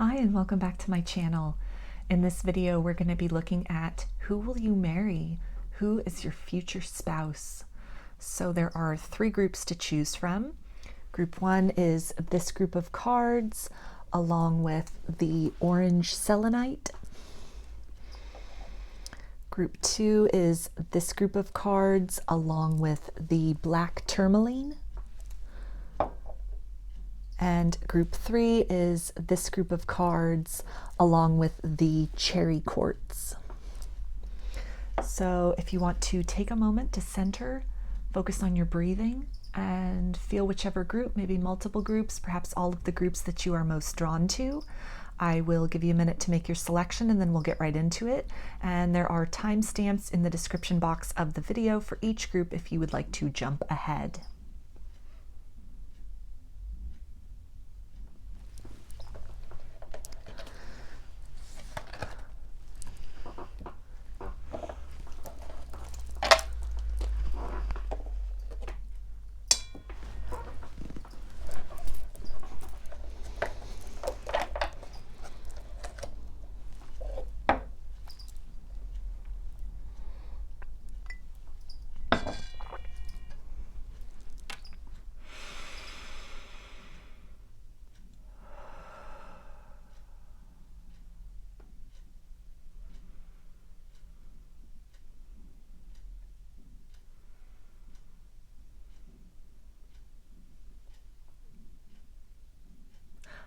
Hi and welcome back to my channel. In this video we're going to be looking at who will you marry? Who is your future spouse? So there are three groups to choose from. Group one is this group of cards along with the orange Selenite. Group two is this group of cards along with the black Tourmaline. And group three is this group of cards along with the cherry quartz. So if you want to take a moment to center, focus on your breathing, and feel whichever group, maybe multiple groups, perhaps all of the groups that you are most drawn to. I will give you a minute to make your selection and then we'll get right into it. And there are timestamps in the description box of the video for each group if you would like to jump ahead.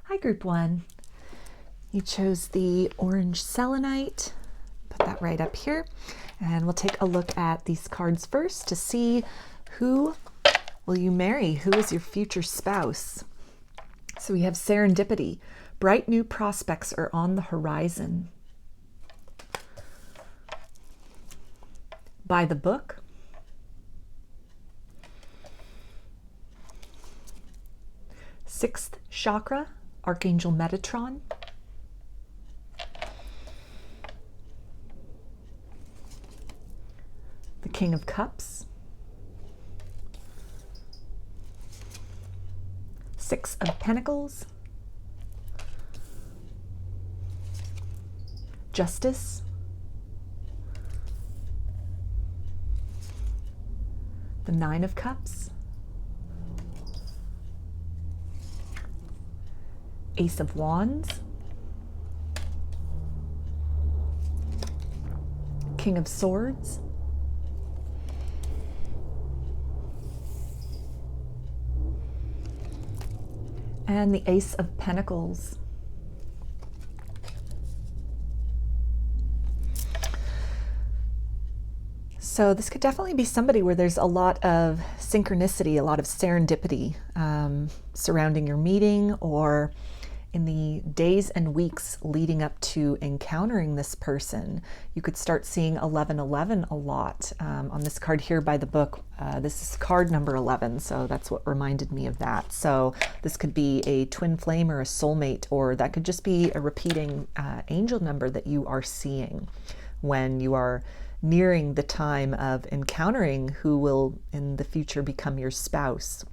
Hi, group one. You chose the orange Selenite. Put that right up here. And we'll take a look at these cards first to see who will you marry? Who is your future spouse? So we have serendipity. Bright new prospects are on the horizon. By the book. Sixth chakra. Archangel Metatron, the King of Cups, Six of Pentacles, Justice, the Nine of Cups, Ace of Wands, King of Swords, and the Ace of Pentacles. So this could definitely be somebody where there's a lot of synchronicity, a lot of serendipity surrounding your meeting, or in the days and weeks leading up to encountering this person. You could start seeing 1111 a lot. On this card here by the book, this is card number 11, so that's what reminded me of that. So this could be a twin flame or a soulmate, or that could just be a repeating angel number that you are seeing when you are nearing the time of encountering who will in the future become your spouse.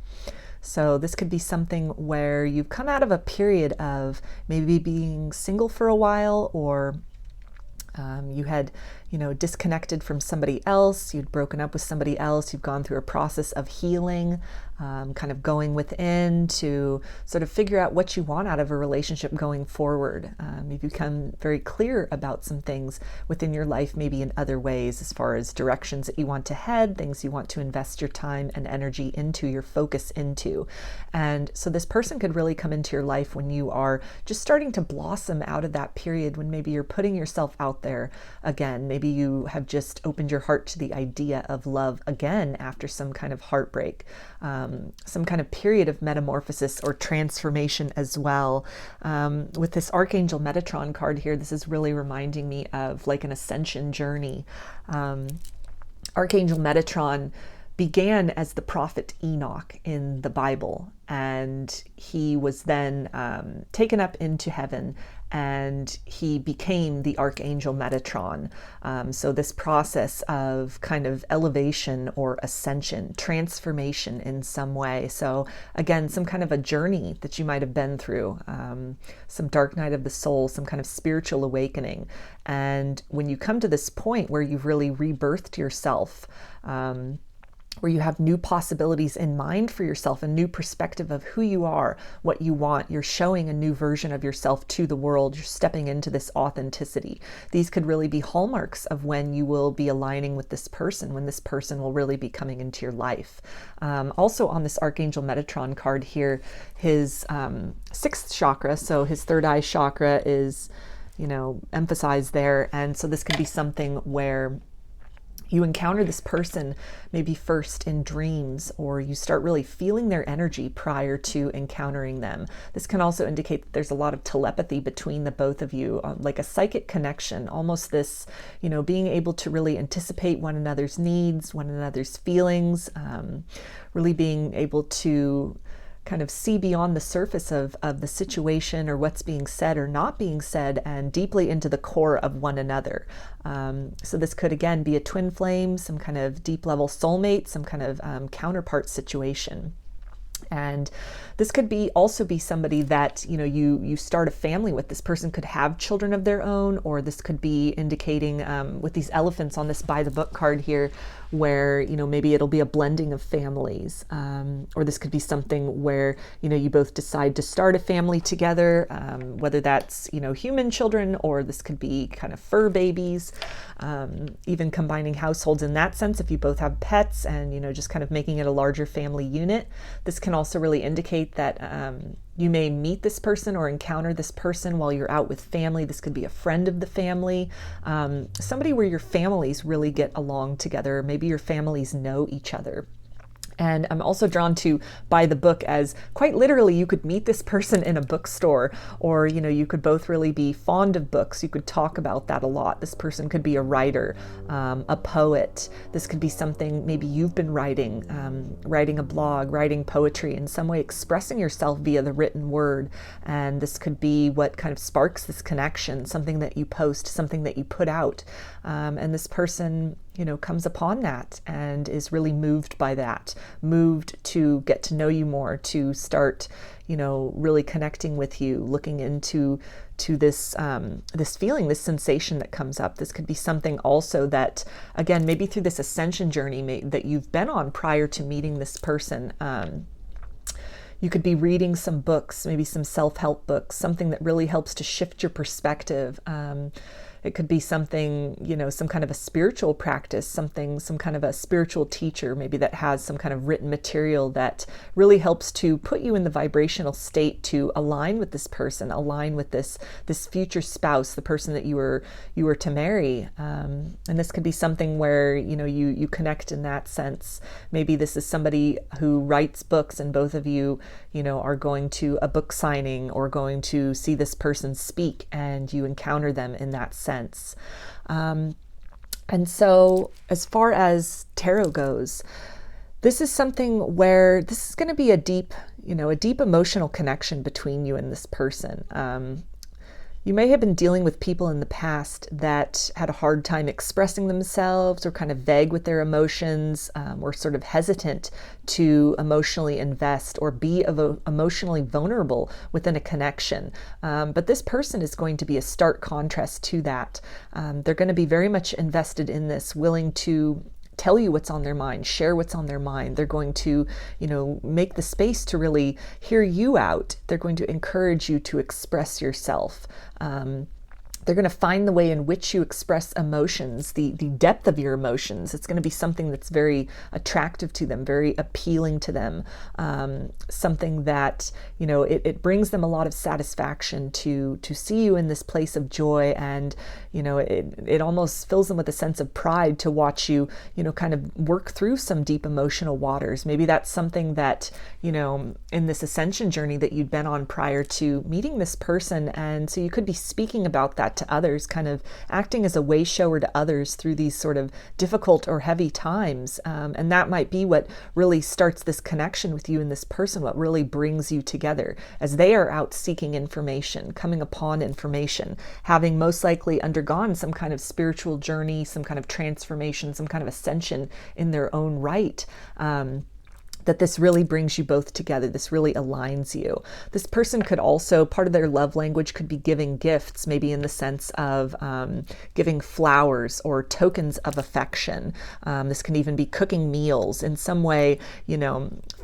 So this could be something where you've come out of a period of maybe being single for a while, or you had, disconnected from somebody else, you'd broken up with somebody else, you've gone through a process of healing, kind of going within to sort of figure out what you want out of a relationship going forward. You've become very clear about some things within your life, maybe in other ways, as far as directions that you want to head, things you want to invest your time and energy into, your focus into. And so this person could really come into your life when you are just starting to blossom out of that period, when maybe you're putting yourself out there again. Maybe you have just opened your heart to the idea of love again after some kind of heartbreak, some kind of period of metamorphosis or transformation as well. With this Archangel Metatron card here, this is really reminding me of like an ascension journey. Archangel Metatron began as the prophet Enoch in the Bible, and he was then taken up into heaven, and he became the archangel Metatron. So this process of kind of elevation or ascension, transformation in some way. So again, some kind of a journey that you might have been through, some dark night of the soul, some kind of spiritual awakening. And when you come to this point where you've really rebirthed yourself, where you have new possibilities in mind for yourself, a new perspective of who you are, what you want. You're showing a new version of yourself to the world. You're stepping into this authenticity. These could really be hallmarks of when you will be aligning with this person, when this person will really be coming into your life. Also on this Archangel Metatron card here, his sixth chakra, so his third eye chakra is, emphasized there. And so this could be something where you encounter this person maybe first in dreams, or you start really feeling their energy prior to encountering them. This can also indicate that there's a lot of telepathy between the both of you, like a psychic connection, almost this, being able to really anticipate one another's needs, one another's feelings, really being able to kind of see beyond the surface of the situation or what's being said or not being said, and deeply into the core of one another. So this could again be a twin flame, some kind of deep level soulmate, some kind of counterpart situation. And this could also be somebody that, you start a family with. This person could have children of their own, or this could be indicating with these elephants on this by the book card here, where, maybe it'll be a blending of families. Or this could be something where, you both decide to start a family together, whether that's, human children, or this could be kind of fur babies, even combining households in that sense. If you both have pets and, just kind of making it a larger family unit. This can also really indicate that you may meet this person or encounter this person while you're out with family. This could be a friend of the family, somebody where your families really get along together. Maybe your families know each other. And I'm also drawn to by the book as quite literally you could meet this person in a bookstore, or, you could both really be fond of books. You could talk about that a lot. This person could be a writer, a poet. This could be something maybe you've been writing, writing a blog, writing poetry, in some way expressing yourself via the written word. And this could be what kind of sparks this connection, something that you post, something that you put out. And this person, comes upon that and is really moved by that, moved to get to know you more, to start, really connecting with you, looking into this this feeling, this sensation that comes up. This could be something also that, again, maybe through this ascension journey that you've been on prior to meeting this person. You could be reading some books, maybe some self-help books, something that really helps to shift your perspective. It could be something, some kind of a spiritual practice, some kind of a spiritual teacher, maybe that has some kind of written material that really helps to put you in the vibrational state to align with this person, align with this future spouse, the person that you were to marry. And this could be something where, you connect in that sense. Maybe this is somebody who writes books, and both of you, are going to a book signing or going to see this person speak, and you encounter them in that sense. And so as far as tarot goes, this is something where this is going to be a deep emotional connection between you and this person. You may have been dealing with people in the past that had a hard time expressing themselves, or kind of vague with their emotions, or sort of hesitant to emotionally invest or be emotionally vulnerable within a connection. But this person is going to be a stark contrast to that. They're going to be very much invested in this, willing to tell you what's on their mind, share what's on their mind. They're going to, make the space to really hear you out. They're going to encourage you to express yourself. They're going to find the way in which you express emotions, the depth of your emotions. It's going to be something that's very attractive to them, very appealing to them, something that, it brings them a lot of satisfaction to see you in this place of joy. And, it almost fills them with a sense of pride to watch you, kind of work through some deep emotional waters. Maybe that's something that, in this ascension journey that you'd been on prior to meeting this person. And so you could be speaking about that that to others, kind of acting as a way shower to others through these sort of difficult or heavy times. And that might be what really starts this connection with you and this person, what really brings you together as they are out seeking information, coming upon information, having most likely undergone some kind of spiritual journey, some kind of transformation, some kind of ascension in their own right. That this really brings you both together. This really aligns you. This person could also, part of their love language could be giving gifts, maybe in the sense of giving flowers or tokens of affection. This can even be cooking meals in some way,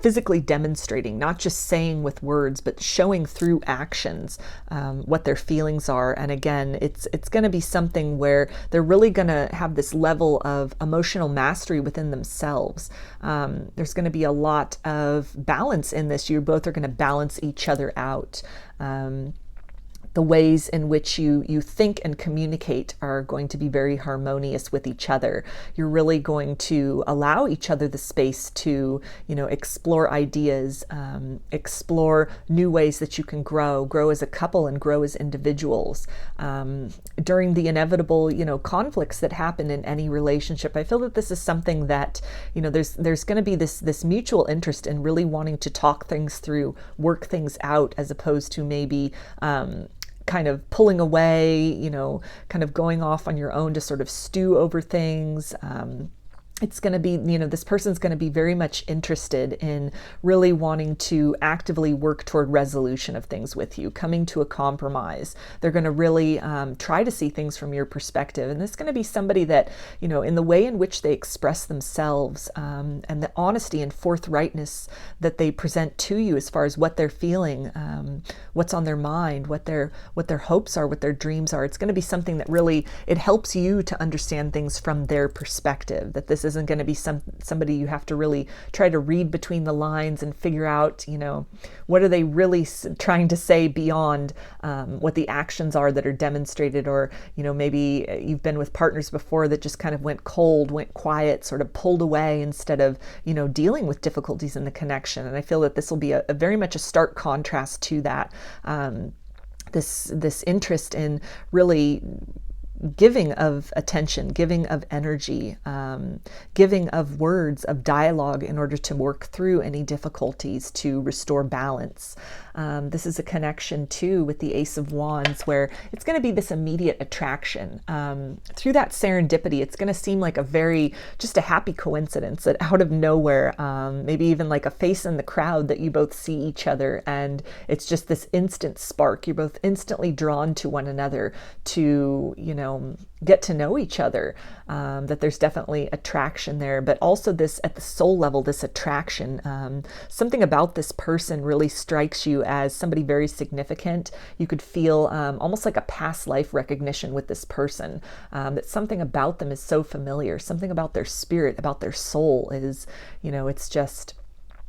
physically demonstrating, not just saying with words, but showing through actions what their feelings are. And again, it's going to be something where they're really going to have this level of emotional mastery within themselves. There's going to be a lot of balance in this. You both are going to balance each other out. The ways in which you think and communicate are going to be very harmonious with each other. You're really going to allow each other the space to, explore ideas, explore new ways that you can grow as a couple and grow as individuals. During the inevitable, conflicts that happen in any relationship, I feel that this is something that, there's going to be this mutual interest in really wanting to talk things through, work things out, as opposed to maybe, kind of pulling away, kind of going off on your own to sort of stew over things. It's going to be, this person's going to be very much interested in really wanting to actively work toward resolution of things with you, coming to a compromise. They're going to really try to see things from your perspective. And this is going to be somebody that, in the way in which they express themselves and the honesty and forthrightness that they present to you as far as what they're feeling, what's on their mind, what their hopes are, what their dreams are. It's going to be something that really, it helps you to understand things from their perspective, that this isn't going to be somebody you have to really try to read between the lines and figure out, what are they really trying to say beyond what the actions are that are demonstrated. Or, maybe you've been with partners before that just kind of went cold, went quiet, sort of pulled away instead of, dealing with difficulties in the connection. And I feel that this will be a very much a stark contrast to that. This interest in really giving of attention, giving of energy, giving of words, of dialogue in order to work through any difficulties to restore balance. This is a connection too with the Ace of Wands, where it's going to be this immediate attraction. Through that serendipity, it's going to seem like just a happy coincidence that out of nowhere, maybe even like a face in the crowd, that you both see each other and it's just this instant spark. You're both instantly drawn to one another to, get to know each other, that there's definitely attraction there, but also this at the soul level, this attraction, something about this person really strikes you as somebody very significant. You could feel almost like a past life recognition with this person, that something about them is so familiar, something about their spirit, about their soul is, it's just,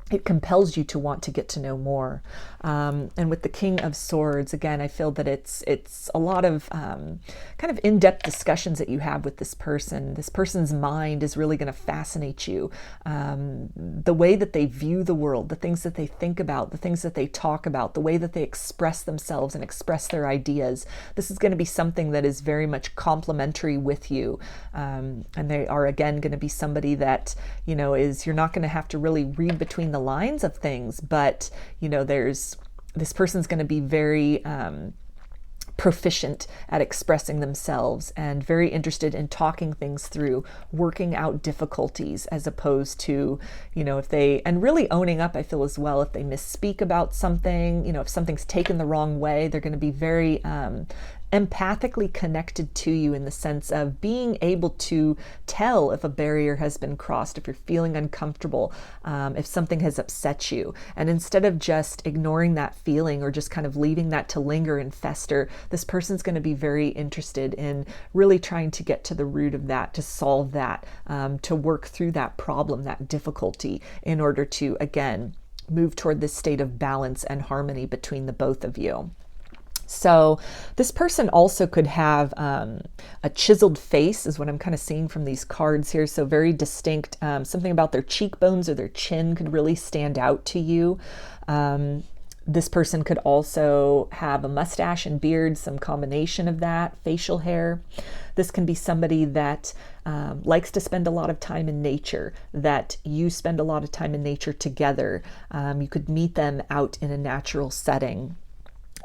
it compels you to want to get to know more. And with the King of Swords, again, I feel that it's a lot of kind of in-depth discussions that you have with this person. This person's mind is really going to fascinate you. The way that they view the world, the things that they think about, the things that they talk about, the way that they express themselves and express their ideas. This is going to be something that is very much complementary with you. And they are, again, going to be somebody that, you're not going to have to really read between the lines of things, but this person's going to be very proficient at expressing themselves and very interested in talking things through, working out difficulties, as opposed to, and really owning up, I feel as well, if they misspeak about something, if something's taken the wrong way, they're going to be very empathically connected to you in the sense of being able to tell if a barrier has been crossed, if you're feeling uncomfortable, if something has upset you. And instead of just ignoring that feeling or just kind of leaving that to linger and fester, this person's going to be very interested in really trying to get to the root of that, to solve that, to work through that problem, that difficulty, in order to, again, move toward this state of balance and harmony between the both of you. So this person also could have a chiseled face, is what I'm kind of seeing from these cards here. So very distinct, something about their cheekbones or their chin could really stand out to you. This person could also have a mustache and beard, some combination of that, facial hair. This can be somebody that likes to spend a lot of time in nature, that you spend a lot of time in nature together. You could meet them out in a natural setting.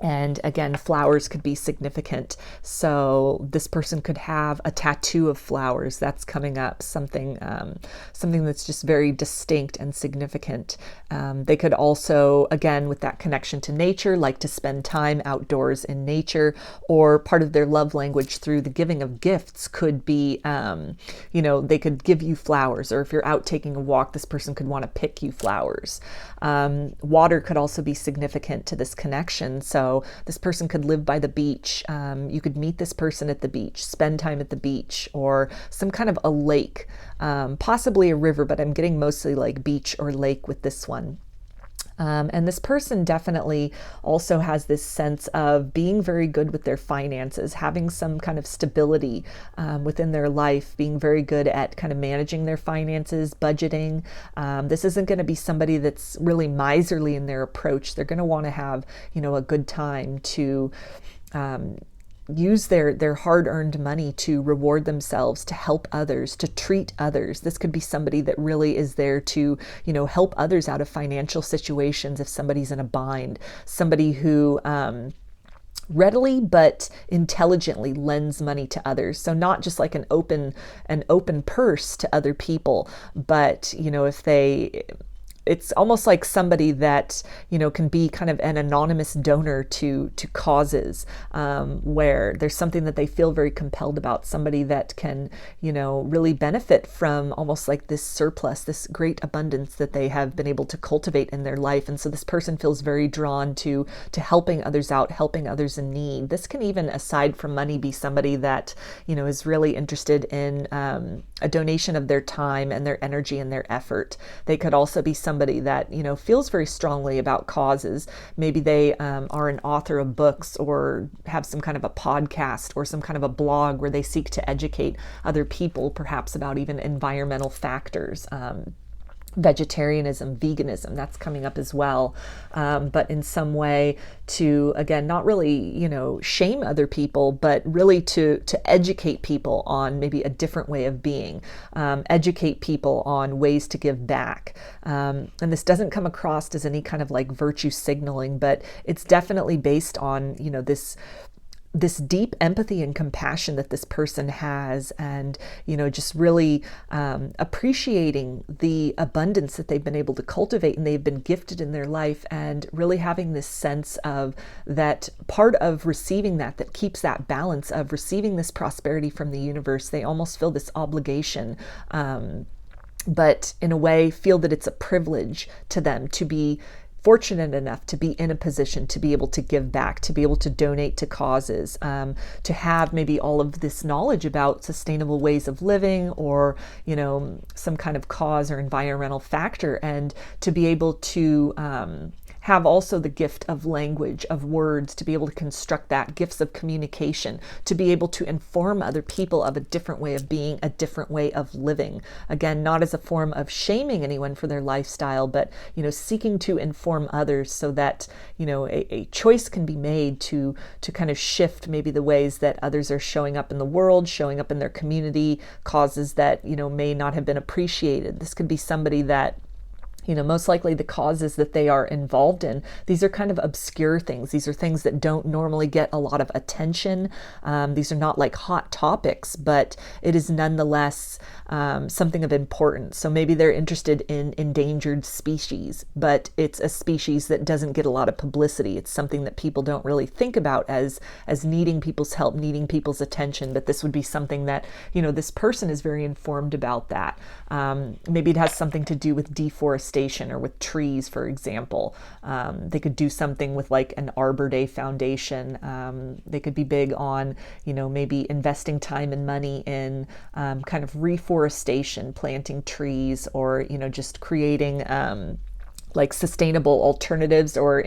And again, flowers could be significant. So this person could have a tattoo of flowers. That's coming up, something that's just very distinct and significant. They could also, again, with that connection to nature, like to spend time outdoors in nature, or part of their love language through the giving of gifts could be, they could give you flowers, or if you're out taking a walk, this person could want to pick you flowers. Water could also be significant to this connection. So this person could live by the beach. You could meet this person at the beach, spend time at the beach, or some kind of a lake, possibly a river, but I'm getting mostly like beach or lake with this one. And this person definitely also has this sense of being very good with their finances, having some kind of stability within their life, being very good at kind of managing their finances, budgeting. This isn't going to be somebody that's really miserly in their approach. They're going to want to have, a good time to use their hard-earned money to reward themselves, to help others, to treat others. This could be somebody that really is there to, help others out of financial situations if somebody's in a bind. Somebody who readily but intelligently lends money to others. So not just like an open purse to other people, but it's almost like somebody that, can be kind of an anonymous donor to causes, where there's something that they feel very compelled about, somebody that can, really benefit from almost like this surplus, this great abundance that they have been able to cultivate in their life. And so this person feels very drawn to helping others out, helping others in need. This can even, aside from money, be somebody that, is really interested in a donation of their time and their energy and their effort. They could also be somebody that, feels very strongly about causes. Maybe they are an author of books, or have some kind of a podcast or some kind of a blog where they seek to educate other people, perhaps about even environmental factors. Vegetarianism, veganism, that's coming up as well. But in some way to, again, not really, shame other people, but really to educate people on maybe a different way of being, educate people on ways to give back. And this doesn't come across as any kind of like virtue signaling, but it's definitely based on, this deep empathy and compassion that this person has, and just really appreciating the abundance that they've been able to cultivate and they've been gifted in their life, and really having this sense of that part of receiving that keeps that balance of receiving this prosperity from the universe. They almost feel this obligation, but in a way feel that it's a privilege to them to be fortunate enough to be in a position to be able to give back, to be able to donate to causes, to have maybe all of this knowledge about sustainable ways of living, or, some kind of cause or environmental factor, and to be able to have also the gift of language, of words, to be able to construct that, gifts of communication, to be able to inform other people of a different way of being, a different way of living. Again, not as a form of shaming anyone for their lifestyle, but, seeking to inform others so that, a choice can be made to kind of shift maybe the ways that others are showing up in the world, showing up in their community, causes that, may not have been appreciated. This could be somebody that, most likely the causes that they are involved in, these are kind of obscure things. These are things that don't normally get a lot of attention. These are not like hot topics, but it is nonetheless something of importance. So maybe they're interested in endangered species, but it's a species that doesn't get a lot of publicity. It's something that people don't really think about as needing people's help, needing people's attention. But this would be something that, this person is very informed about that. Maybe it has something to do with deforestation or with trees, for example. They could do something with like an Arbor Day foundation. They could be big on, maybe investing time and money in kind of reforestation, planting trees, or, just creating like sustainable alternatives, or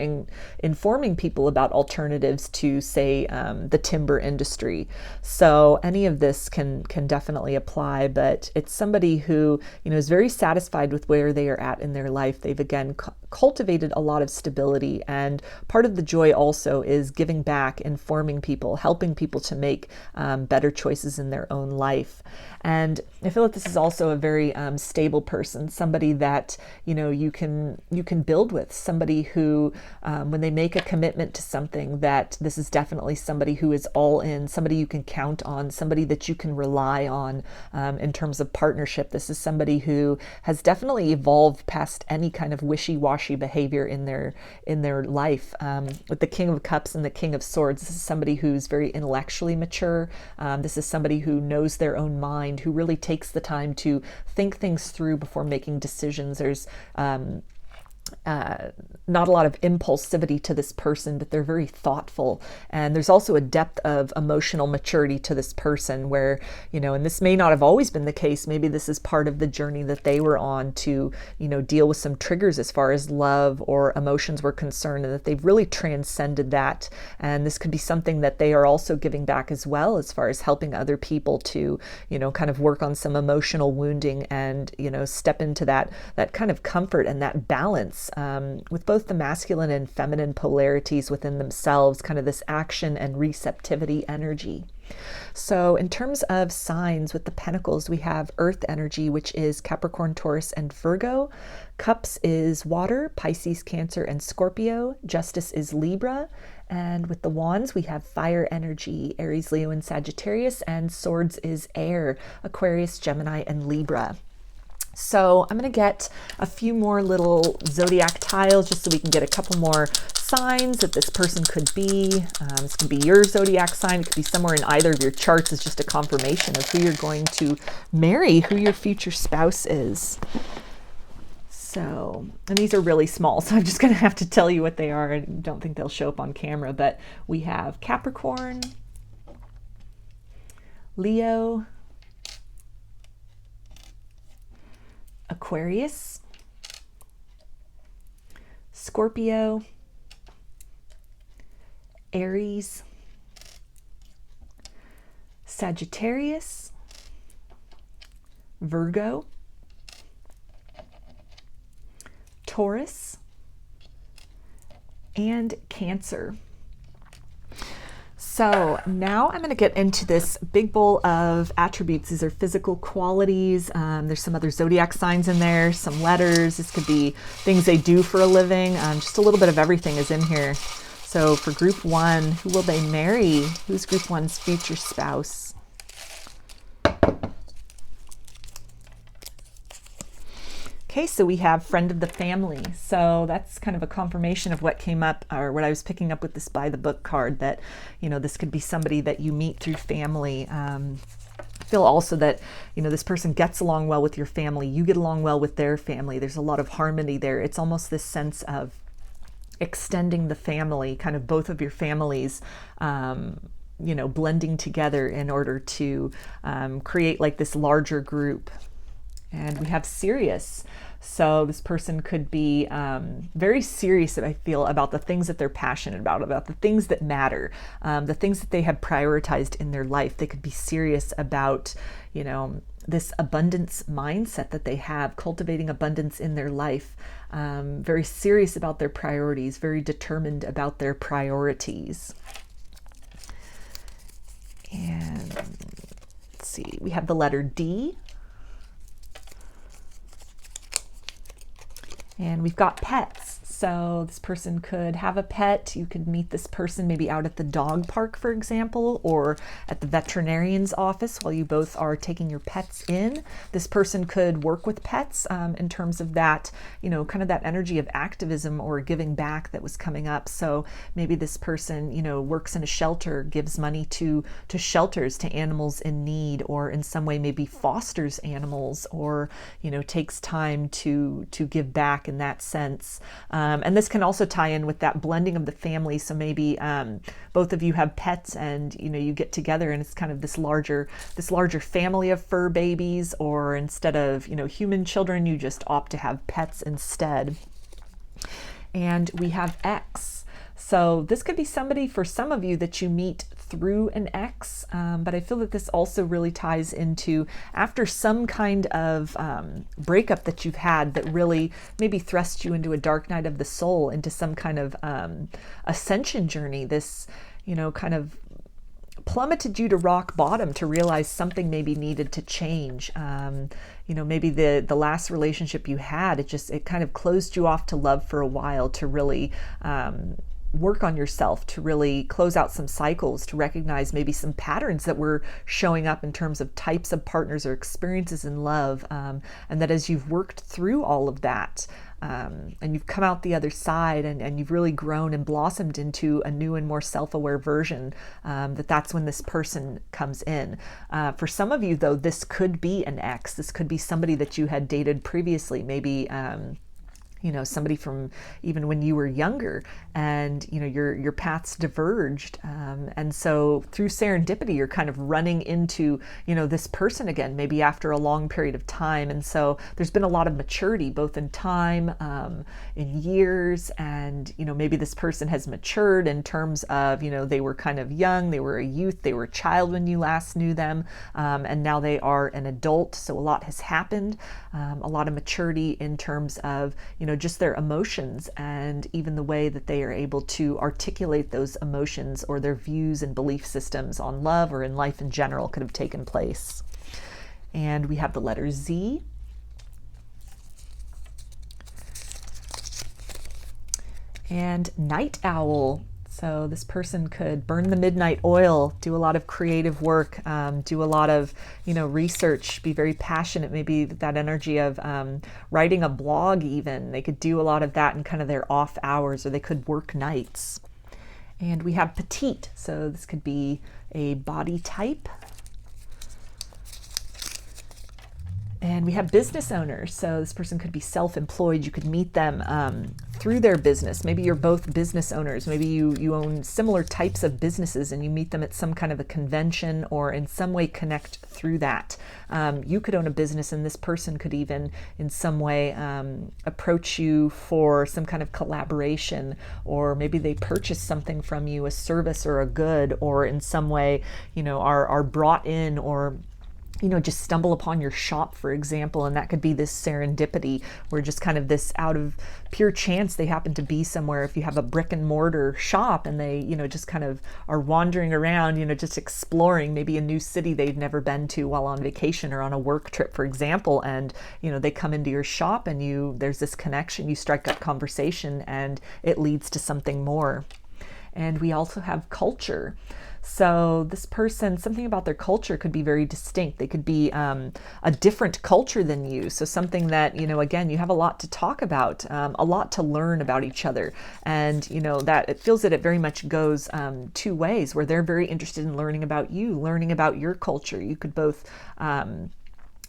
informing people about alternatives to, say, the timber industry. So any of this can definitely apply, but it's somebody who, is very satisfied with where they are at in their life. They've again cultivated a lot of stability, and part of the joy also is giving back, informing people, helping people to make better choices in their own life. And I feel like this is also a very stable person, somebody that you can build with, somebody who when they make a commitment to something, that this is definitely somebody who is all in, somebody you can count on, somebody that you can rely on in terms of partnership. This is somebody who has definitely evolved past any kind of wishy-washy behavior in their life. With the King of Cups and the King of Swords, this is somebody who's very intellectually mature. This is somebody who knows their own mind, who really takes the time to think things through before making decisions. There's not a lot of impulsivity to this person, but they're very thoughtful. And there's also a depth of emotional maturity to this person where, and this may not have always been the case. Maybe this is part of the journey that they were on to, deal with some triggers as far as love or emotions were concerned, and that they've really transcended that. And this could be something that they are also giving back as well, as far as helping other people to, kind of work on some emotional wounding and, step into that kind of comfort and that balance with both the masculine and feminine polarities within themselves, kind of this action and receptivity energy. So in terms of signs, with the Pentacles, we have Earth energy, which is Capricorn, Taurus, and Virgo. Cups is water, Pisces, Cancer, and Scorpio. Justice is Libra. And with the Wands, we have fire energy, Aries, Leo, and Sagittarius. And Swords is air, Aquarius, Gemini, and Libra. So I'm going to get a few more little zodiac tiles just so we can get a couple more signs that this person could be. This could be your zodiac sign. It could be somewhere in either of your charts. It's just a confirmation of who you're going to marry, who your future spouse is. So, and these are really small, so I'm just going to have to tell you what they are. I don't think they'll show up on camera, but we have Capricorn, Leo, Aquarius, Scorpio, Aries, Sagittarius, Virgo, Taurus, and Cancer. So now I'm going to get into this big bowl of attributes. These are physical qualities. There's some other zodiac signs in there, some letters. This could be things they do for a living. Just a little bit of everything is in here. So for group one, who will they marry? Who's group one's future spouse? Okay, so we have friend of the family. So that's kind of a confirmation of what came up, or what I was picking up with this by the book card, that, this could be somebody that you meet through family. I feel also that, this person gets along well with your family. You get along well with their family. There's a lot of harmony there. It's almost this sense of extending the family, kind of both of your families, blending together in order to create like this larger group. And we have serious. So this person could be very serious, I feel, about the things that they're passionate about the things that matter, the things that they have prioritized in their life. They could be serious about, this abundance mindset that they have, cultivating abundance in their life, very serious about their priorities, very determined about their priorities. And let's see, we have the letter D. And we've got pets. So this person could have a pet. You could meet this person maybe out at the dog park, for example, or at the veterinarian's office while you both are taking your pets in. This person could work with pets in terms of that, kind of that energy of activism or giving back that was coming up. So maybe this person, works in a shelter, gives money to shelters, to animals in need, or in some way maybe fosters animals, or, takes time to give back in that sense. And this can also tie in with that blending of the family. So maybe both of you have pets, and you get together, and it's kind of this larger family of fur babies, or instead of human children, you just opt to have pets instead. And we have X. So this could be somebody for some of you that you meet through an ex, but I feel that this also really ties into after some kind of breakup that you've had that really maybe thrust you into a dark night of the soul, into some kind of ascension journey. This, kind of plummeted you to rock bottom to realize something maybe needed to change. Maybe the last relationship you had, it kind of closed you off to love for a while, to really work on yourself, to really close out some cycles, to recognize maybe some patterns that were showing up in terms of types of partners or experiences in love. And that as you've worked through all of that, and you've come out the other side, and you've really grown and blossomed into a new and more self-aware version, that's when this person comes in. For some of you, though, this could be an ex. This could be somebody that you had dated previously, maybe somebody from even when you were younger, and your paths diverged, and so through serendipity you're kind of running into this person again, maybe after a long period of time. And so there's been a lot of maturity, both in time, in years, and maybe this person has matured in terms of they were kind of young, they were a youth, they were a child when you last knew them, and now they are an adult. So a lot has happened, a lot of maturity in terms of just their emotions, and even the way that they are able to articulate those emotions, or their views and belief systems on love or in life in general, could have taken place. And we have the letter Z. And night owl. So this person could burn the midnight oil, do a lot of creative work, do a lot of, research, be very passionate, maybe that energy of writing a blog even. They could do a lot of that in kind of their off hours, or they could work nights. And we have petite. So this could be a body type. And we have business owners. So this person could be self-employed. You could meet them through their business. Maybe you're both business owners. Maybe you own similar types of businesses, and you meet them at some kind of a convention, or in some way connect through that. You could own a business, and this person could even in some way approach you for some kind of collaboration, or maybe they purchase something from you, a service or a good, or in some way are brought in, or just stumble upon your shop, for example, and that could be this serendipity, where just kind of this out of pure chance they happen to be somewhere. If you have a brick and mortar shop, and they just kind of are wandering around, just exploring maybe a new city they've never been to while on vacation or on a work trip, for example, and they come into your shop, and there's this connection, you strike up conversation, and it leads to something more. And we also have culture. So this person, something about their culture could be very distinct. They could be a different culture than you. So something that, again, you have a lot to talk about, a lot to learn about each other. And, that it feels that it very much goes two ways, where they're very interested in learning about you, learning about your culture. You could both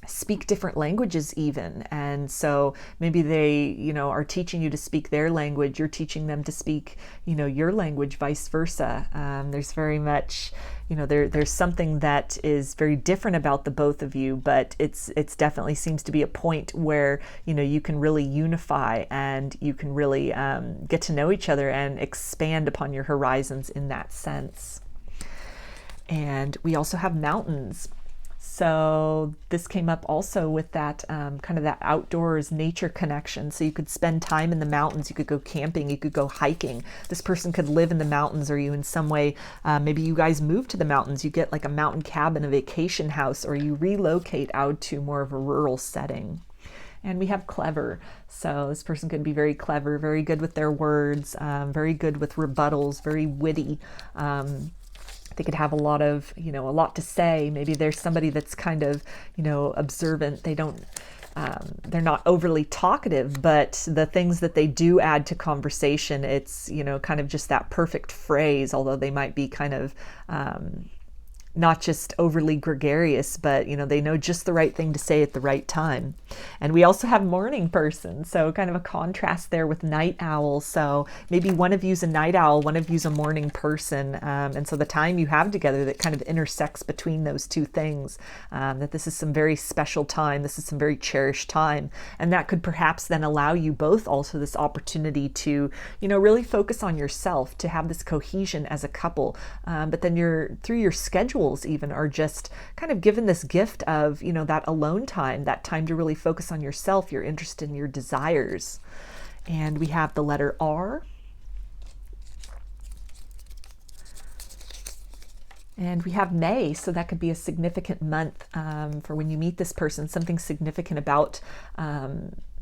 speak different languages even, and so maybe they are teaching you to speak their language, you're teaching them to speak your language, vice versa. There's very much there's something that is very different about the both of you, but it's definitely seems to be a point where you can really unify, and you can really get to know each other and expand upon your horizons in that sense. And we also have mountains. So this came up also with that kind of that outdoors nature connection. So you could spend time in the mountains, you could go camping, you could go hiking. This person could live in the mountains, or you in some way, maybe you guys move to the mountains, you get like a mountain cabin, a vacation house, or you relocate out to more of a rural setting. And we have clever. So this person could be very clever, very good with their words, very good with rebuttals, very witty. They could have a lot to say. Maybe there's somebody that's kind of, observant. They're not overly talkative, but the things that they do add to conversation, it's, kind of just that perfect phrase, although they might be kind of, not just overly gregarious, but they know just the right thing to say at the right time. And we also have morning person, so kind of a contrast there with night owl. So maybe one of you's a night owl, one of you's a morning person, and so the time you have together that kind of intersects between those two things, that this is some very special time, this is some very cherished time, and that could perhaps then allow you both also this opportunity to really focus on yourself, to have this cohesion as a couple, but then through your schedules even are just kind of given this gift of that alone time, that time to really focus on yourself, your interest in your desires. And we have the letter R, and we have May, so that could be a significant month for when you meet this person, something significant about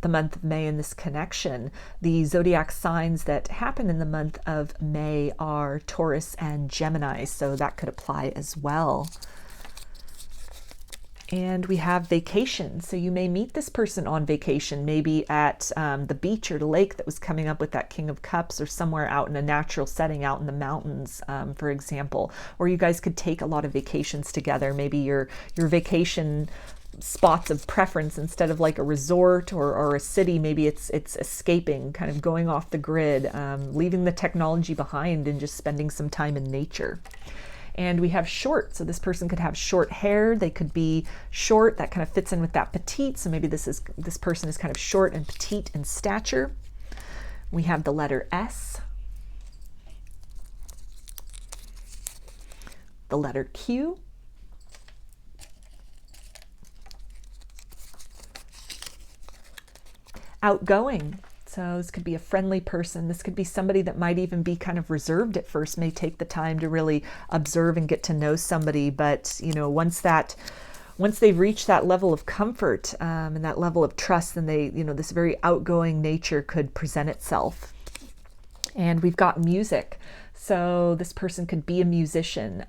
the month of May in this connection. The zodiac signs that happen in the month of May are Taurus and Gemini, so that could apply as well. And we have vacation. So you may meet this person on vacation, maybe at the beach or the lake that was coming up with that King of Cups, or somewhere out in a natural setting, out in the mountains, for example. Or you guys could take a lot of vacations together. Maybe your vacation spots of preference, instead of like a resort or a city, maybe it's escaping, kind of going off the grid, leaving the technology behind and just spending some time in nature. And we have short, so this person could have short hair, they could be short, that kind of fits in with that petite, so maybe this person is kind of short and petite in stature. We have the letter S, the letter Q, outgoing. So this could be a friendly person. This could be somebody that might even be kind of reserved at first, may take the time to really observe and get to know somebody. But, once they've reached that level of comfort and that level of trust, then this very outgoing nature could present itself. And we've got music. So this person could be a musician.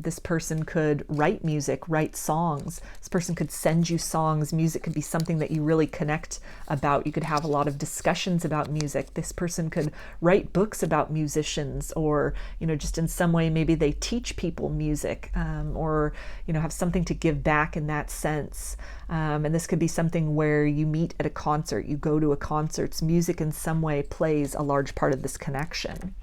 This person could write music, write songs. This person could send you songs. Music could be something that you really connect about. You could have a lot of discussions about music. This person could write books about musicians, or, just in some way, maybe they teach people music, or, have something to give back in that sense. And this could be something where you meet at a concert, you go to a concert. Music in some way plays a large part of this connection.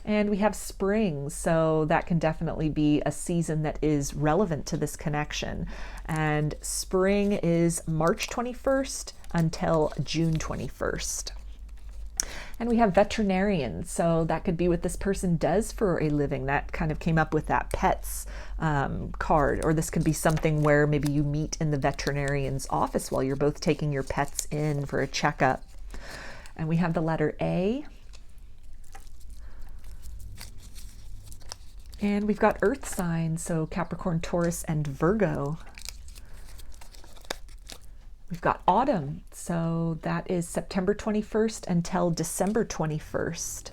And we have spring, so that can definitely be a season that is relevant to this connection. And spring is March 21st until June 21st. And we have veterinarian, so that could be what this person does for a living. That kind of came up with that pets card. Or this could be something where maybe you meet in the veterinarian's office while you're both taking your pets in for a checkup. And we have the letter A. And we've got earth signs, so Capricorn, Taurus, and Virgo. We've got autumn, so that is September 21st until December 21st.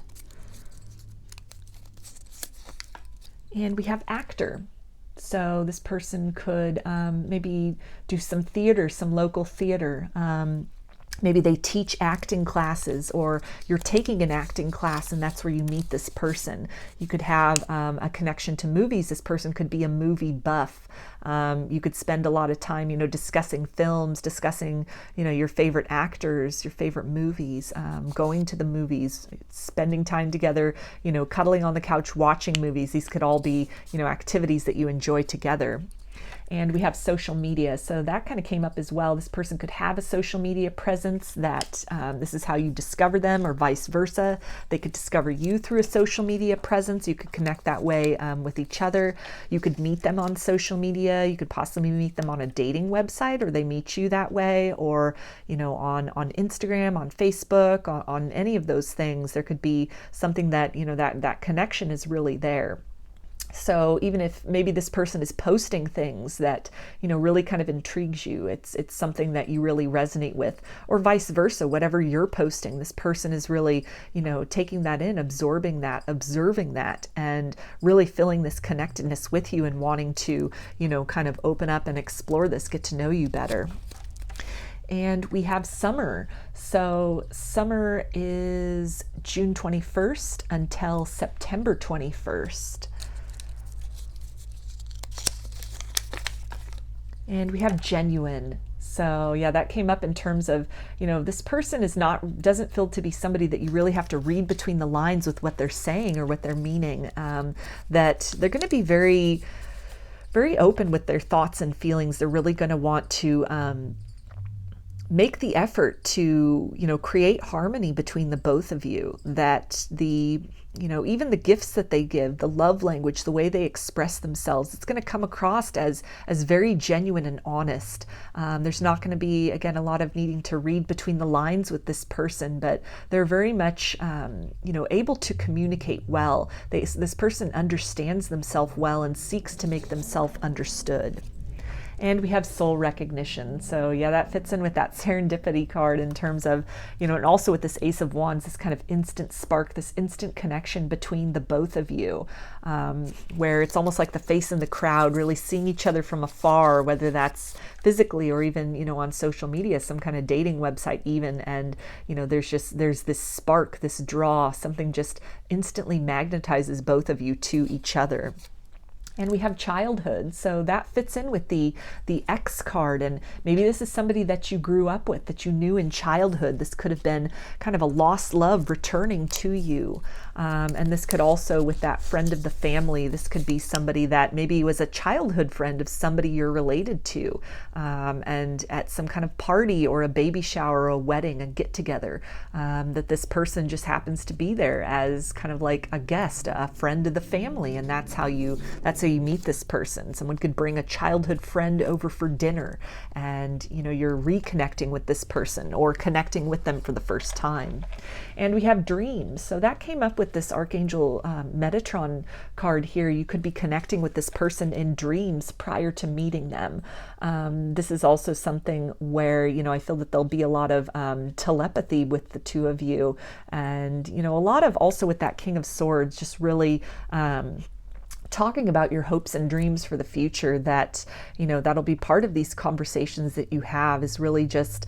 And we have actor. So this person could maybe do some theater, some local theater. Maybe they teach acting classes, or you're taking an acting class and that's where you meet this person. You could have a connection to movies. This person could be a movie buff. You could spend a lot of time, discussing films, discussing, your favorite actors, your favorite movies, going to the movies, spending time together, cuddling on the couch, watching movies. These could all be, activities that you enjoy together. And we have social media, so that kind of came up as well. This person could have a social media presence that this is how you discover them, or vice versa. They could discover you through a social media presence. You could connect that way with each other. You could meet them on social media. You could possibly meet them on a dating website, or they meet you that way, or on Instagram, on Facebook, on any of those things. There could be something that that connection is really there. So even if maybe this person is posting things that, really kind of intrigues you, it's something that you really resonate with, or vice versa, whatever you're posting, this person is really, taking that in, absorbing that, observing that, and really feeling this connectedness with you and wanting to, kind of open up and explore this, get to know you better. And we have summer. So summer is June 21st until September 21st. And we have genuine. So yeah, that came up in terms of, this person doesn't feel to be somebody that you really have to read between the lines with what they're saying or what they're meaning. That they're going to be very, very open with their thoughts and feelings. They're really going to want to make the effort to, create harmony between the both of you. That even the gifts that they give, the love language, the way they express themselves, it's going to come across as very genuine and honest. There's not going to be, again, a lot of needing to read between the lines with this person, but they're very much, able to communicate well. This person understands themselves well and seeks to make themselves understood. And we have soul recognition. So yeah, that fits in with that serendipity card in terms of, and also with this Ace of Wands, this kind of instant spark, this instant connection between the both of you, where it's almost like the face in the crowd, really seeing each other from afar, whether that's physically or even, on social media, some kind of dating website even. And, there's this spark, this draw, something just instantly magnetizes both of you to each other. And we have childhood. So that fits in with the X card. And maybe this is somebody that you grew up with, that you knew in childhood. This could have been kind of a lost love returning to you. And this could also, with that friend of the family, this could be somebody that maybe was a childhood friend of somebody you're related to. And at some kind of party or a baby shower or a wedding, a get together, that this person just happens to be there as kind of like a guest, a friend of the family. And that's how you meet this person. Someone could bring a childhood friend over for dinner, and you're reconnecting with this person or connecting with them for the first time. And we have dreams. So that came up with this Archangel Metatron card here. You could be connecting with this person in dreams prior to meeting them. This is also something where, I feel that there'll be a lot of telepathy with the two of you. And, a lot of also with that King of Swords, just really talking about your hopes and dreams for the future, that, that'll be part of these conversations that you have, is really just,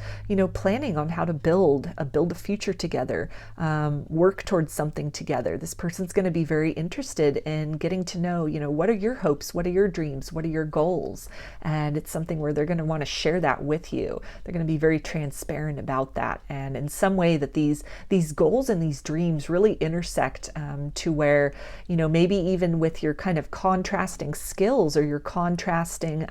planning on how to build a future together, work towards something together. This person's going to be very interested in getting to know, what are your hopes? What are your dreams? What are your goals? And it's something where they're going to want to share that with you. They're going to be very transparent about that. And in some way that these goals and these dreams really intersect, to where, maybe even with your kind of contrasting skills or your contrasting,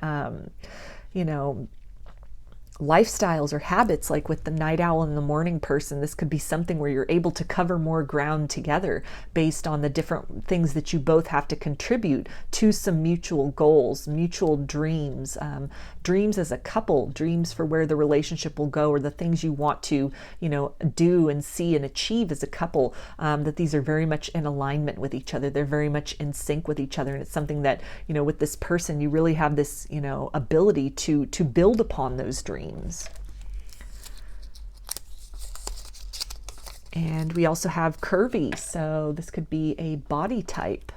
lifestyles or habits, like with the night owl and the morning person, this could be something where you're able to cover more ground together based on the different things that you both have to contribute to some mutual goals, mutual dreams, dreams as a couple, dreams for where the relationship will go, or the things you want to, do and see and achieve as a couple, that these are very much in alignment with each other. They're very much in sync with each other. And it's something that, with this person, you really have this, ability to build upon those dreams. And we also have curvy, so this could be a body type.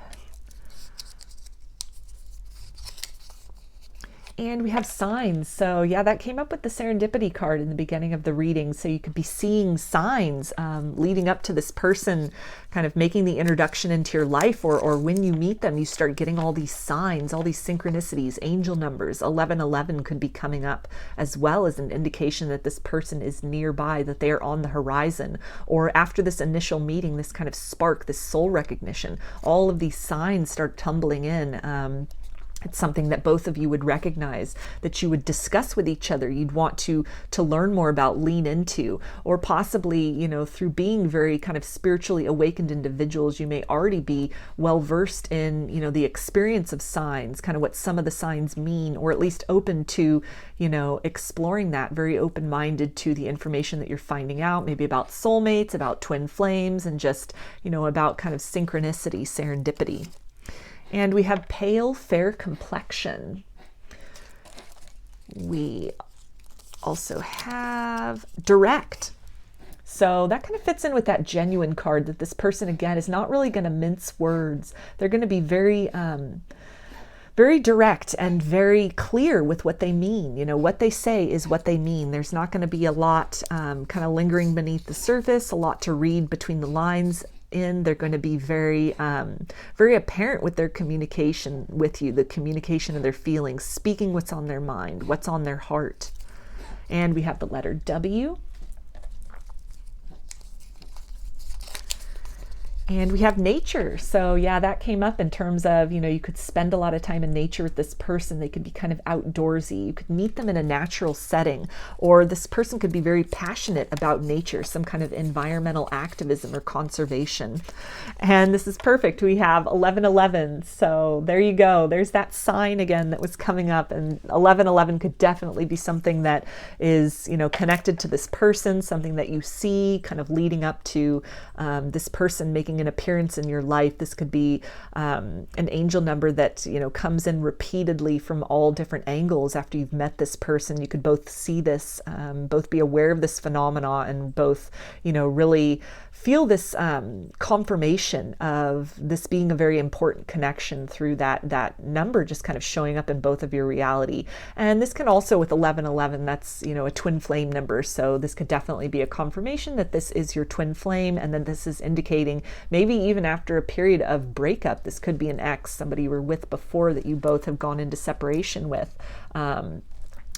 And we have signs. So yeah, that came up with the serendipity card in the beginning of the reading. So you could be seeing signs leading up to this person kind of making the introduction into your life, or when you meet them, you start getting all these signs, all these synchronicities, angel numbers. 1111 could be coming up as well as an indication that this person is nearby, that they are on the horizon. Or after this initial meeting, this kind of spark, this soul recognition, all of these signs start tumbling in. It's something that both of you would recognize, that you would discuss with each other. You'd want to learn more about, lean into, or possibly, through being very kind of spiritually awakened individuals, you may already be well versed in, the experience of signs, kind of what some of the signs mean, or at least open to, exploring that, very open-minded to the information that you're finding out, maybe about soulmates, about twin flames, and just, about kind of synchronicity, serendipity. And we have pale, fair complexion. We also have direct. So that kind of fits in with that genuine card, that this person, again, is not really going to mince words. They're going to be very, very direct and very clear with what they mean. What they say is what they mean. There's not going to be a lot kind of lingering beneath the surface, a lot to read between the lines. in. They're going to be very, very apparent with their communication with you, the communication of their feelings, speaking what's on their mind, what's on their heart. And we have the letter W. And we have nature. So yeah, that came up in terms of, you could spend a lot of time in nature with this person. They could be kind of outdoorsy. You could meet them in a natural setting, or this person could be very passionate about nature, some kind of environmental activism or conservation. And this is perfect. We have 1111. So there you go. There's that sign again that was coming up. And 1111 could definitely be something that is, connected to this person, something that you see kind of leading up to this person making an appearance in your life. This could be an angel number that comes in repeatedly from all different angles after you've met this person. You could both see this, both be aware of this phenomena, and both really feel this confirmation of this being a very important connection through that number just kind of showing up in both of your reality. And this can also, with 1111, that's a twin flame number, so this could definitely be a confirmation that this is your twin flame, and then this is indicating maybe even after a period of breakup. This could be an ex, somebody you were with before that you both have gone into separation with.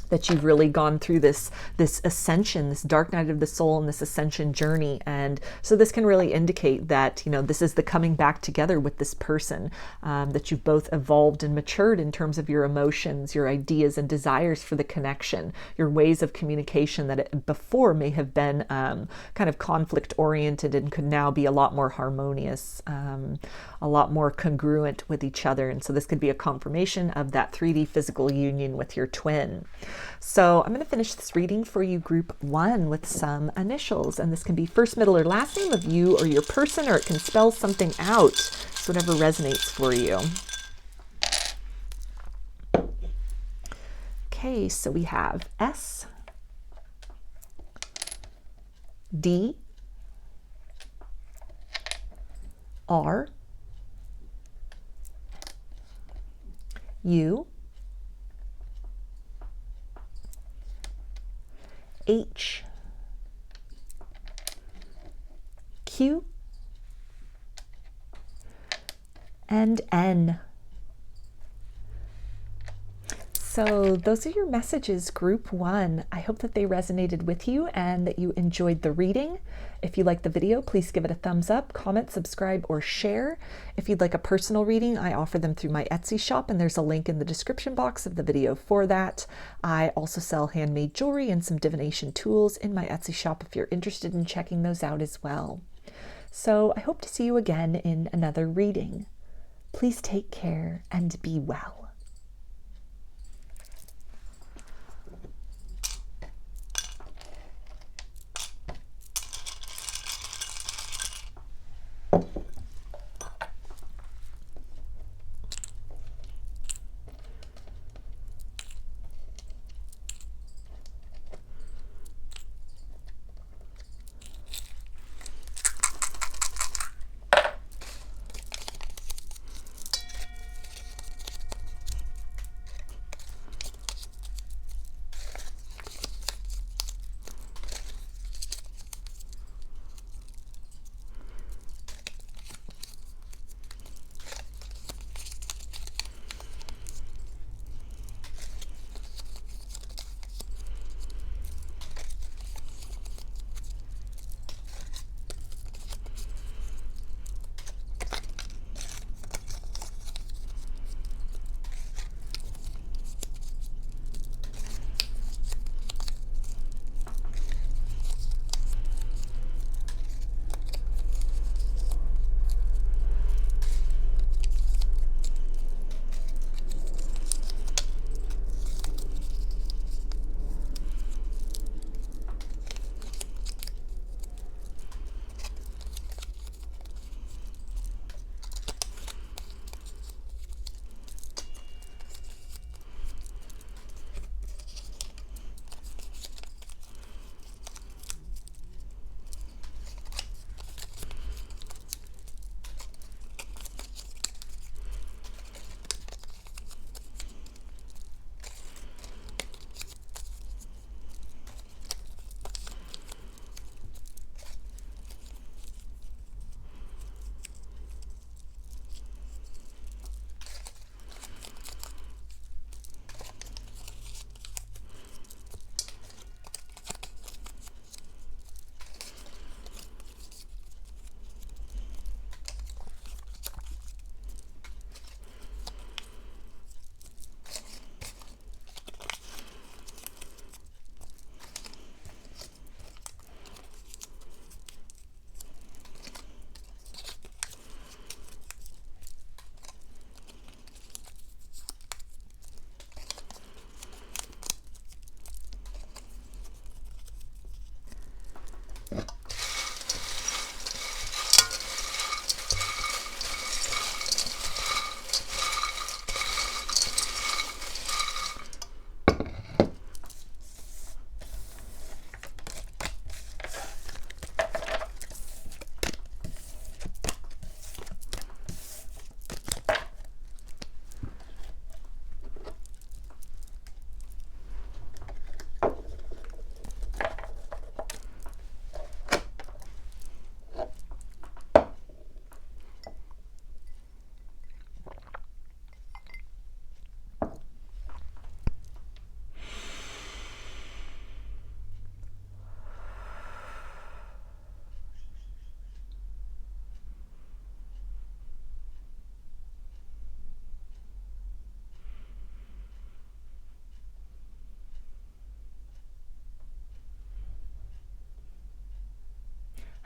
That you've really gone through this ascension, this dark night of the soul, and this ascension journey. And so this can really indicate that, this is the coming back together with this person, that you've both evolved and matured in terms of your emotions, your ideas and desires for the connection, your ways of communication that it before may have been kind of conflict oriented and could now be a lot more harmonious, a lot more congruent with each other. And so this could be a confirmation of that 3D physical union with your twin. So I'm going to finish this reading for you, group 1, with some initials. And this can be first, middle, or last name of you or your person, or it can spell something out. It's whatever resonates for you. Okay, so we have S, D, R, U, H, Q, and N. So those are your messages, group 1. I hope that they resonated with you and that you enjoyed the reading. If you liked the video, please give it a thumbs up, comment, subscribe, or share. If you'd like a personal reading, I offer them through my Etsy shop, and there's a link in the description box of the video for that. I also sell handmade jewelry and some divination tools in my Etsy shop if you're interested in checking those out as well. So I hope to see you again in another reading. Please take care and be well.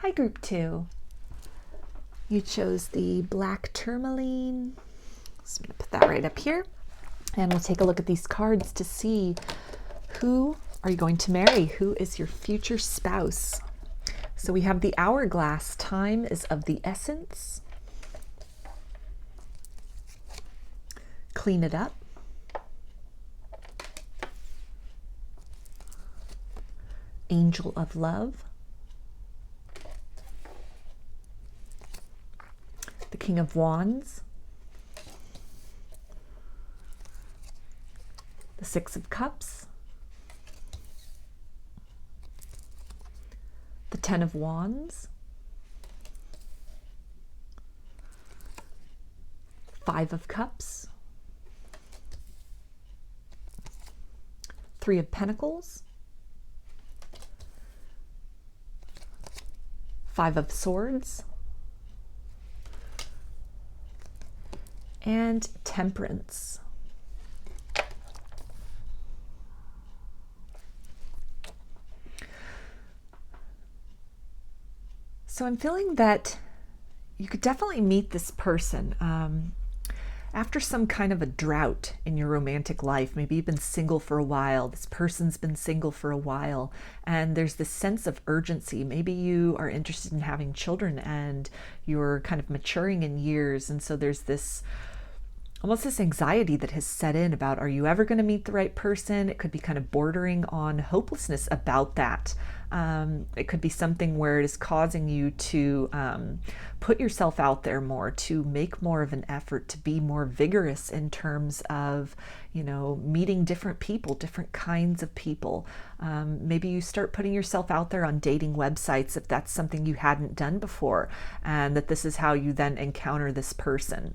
Hi, group 2. You chose the black tourmaline. So I'm going to put that right up here. And we'll take a look at these cards to see who are you going to marry? Who is your future spouse? So we have the hourglass. Time is of the essence. Clean it up. Angel of love. The King of Wands. The Six of Cups. The Ten of Wands. Five of Cups. Three of Pentacles. Five of Swords. And Temperance. So I'm feeling that you could definitely meet this person after some kind of a drought in your romantic life. Maybe you've been single for a while. This person's been single for a while, and there's this sense of urgency. Maybe you are interested in having children and you're kind of maturing in years, and so there's this almost this anxiety that has set in about, are you ever going to meet the right person? It could be kind of bordering on hopelessness about that. It could be something where it is causing you to put yourself out there more, to make more of an effort, to be more vigorous in terms of, you know, meeting different people, different kinds of people. Maybe you start putting yourself out there on dating websites if that's something you hadn't done before, and that this is how you then encounter this person.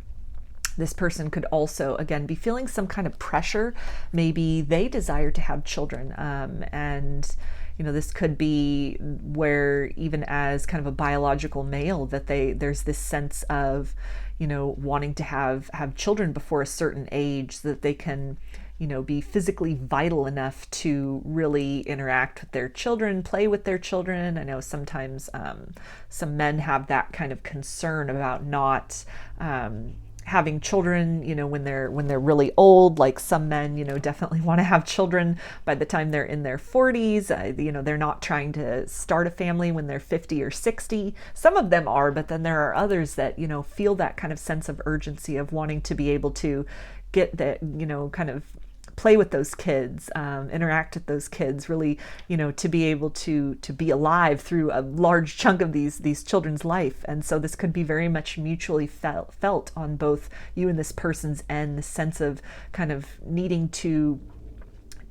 This person could also, again, be feeling some kind of pressure. Maybe they desire to have children. And, you know, this could be where even as kind of a biological male that there's this sense of, you know, wanting to have children before a certain age so that they can, you know, be physically vital enough to really interact with their children, play with their children. I know sometimes some men have that kind of concern about not having children, you know, when they're really old. Like some men, you know, definitely want to have children by the time they're in their 40s. You know, they're not trying to start a family when they're 50 or 60. Some of them are, but then there are others that, you know, feel that kind of sense of urgency of wanting to be able to get that, you know, kind of play with those kids, interact with those kids, really, you know, to be able to be alive through a large chunk of these children's life. And so this could be very much mutually felt on both you and this person's end, the sense of kind of needing to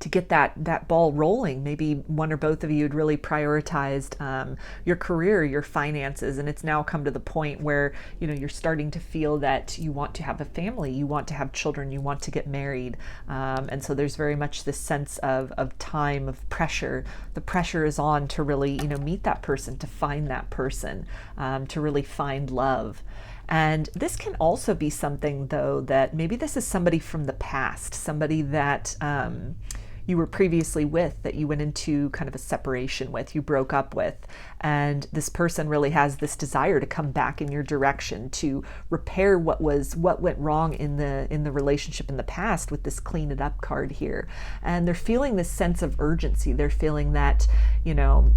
get that ball rolling. Maybe one or both of you had really prioritized your career, your finances, and it's now come to the point where, you know, you're starting to feel that you want to have a family, you want to have children, you want to get married. And so there's very much this sense of time, of pressure. The pressure is on to really, you know, meet that person, to find that person, to really find love. And this can also be something, though, that maybe this is somebody from the past, somebody that you were previously with, that you went into kind of a separation with, you broke up with, and this person really has this desire to come back in your direction, to repair what went wrong in the relationship in the past with this clean it up card here. And they're feeling this sense of urgency. They're feeling that, you know,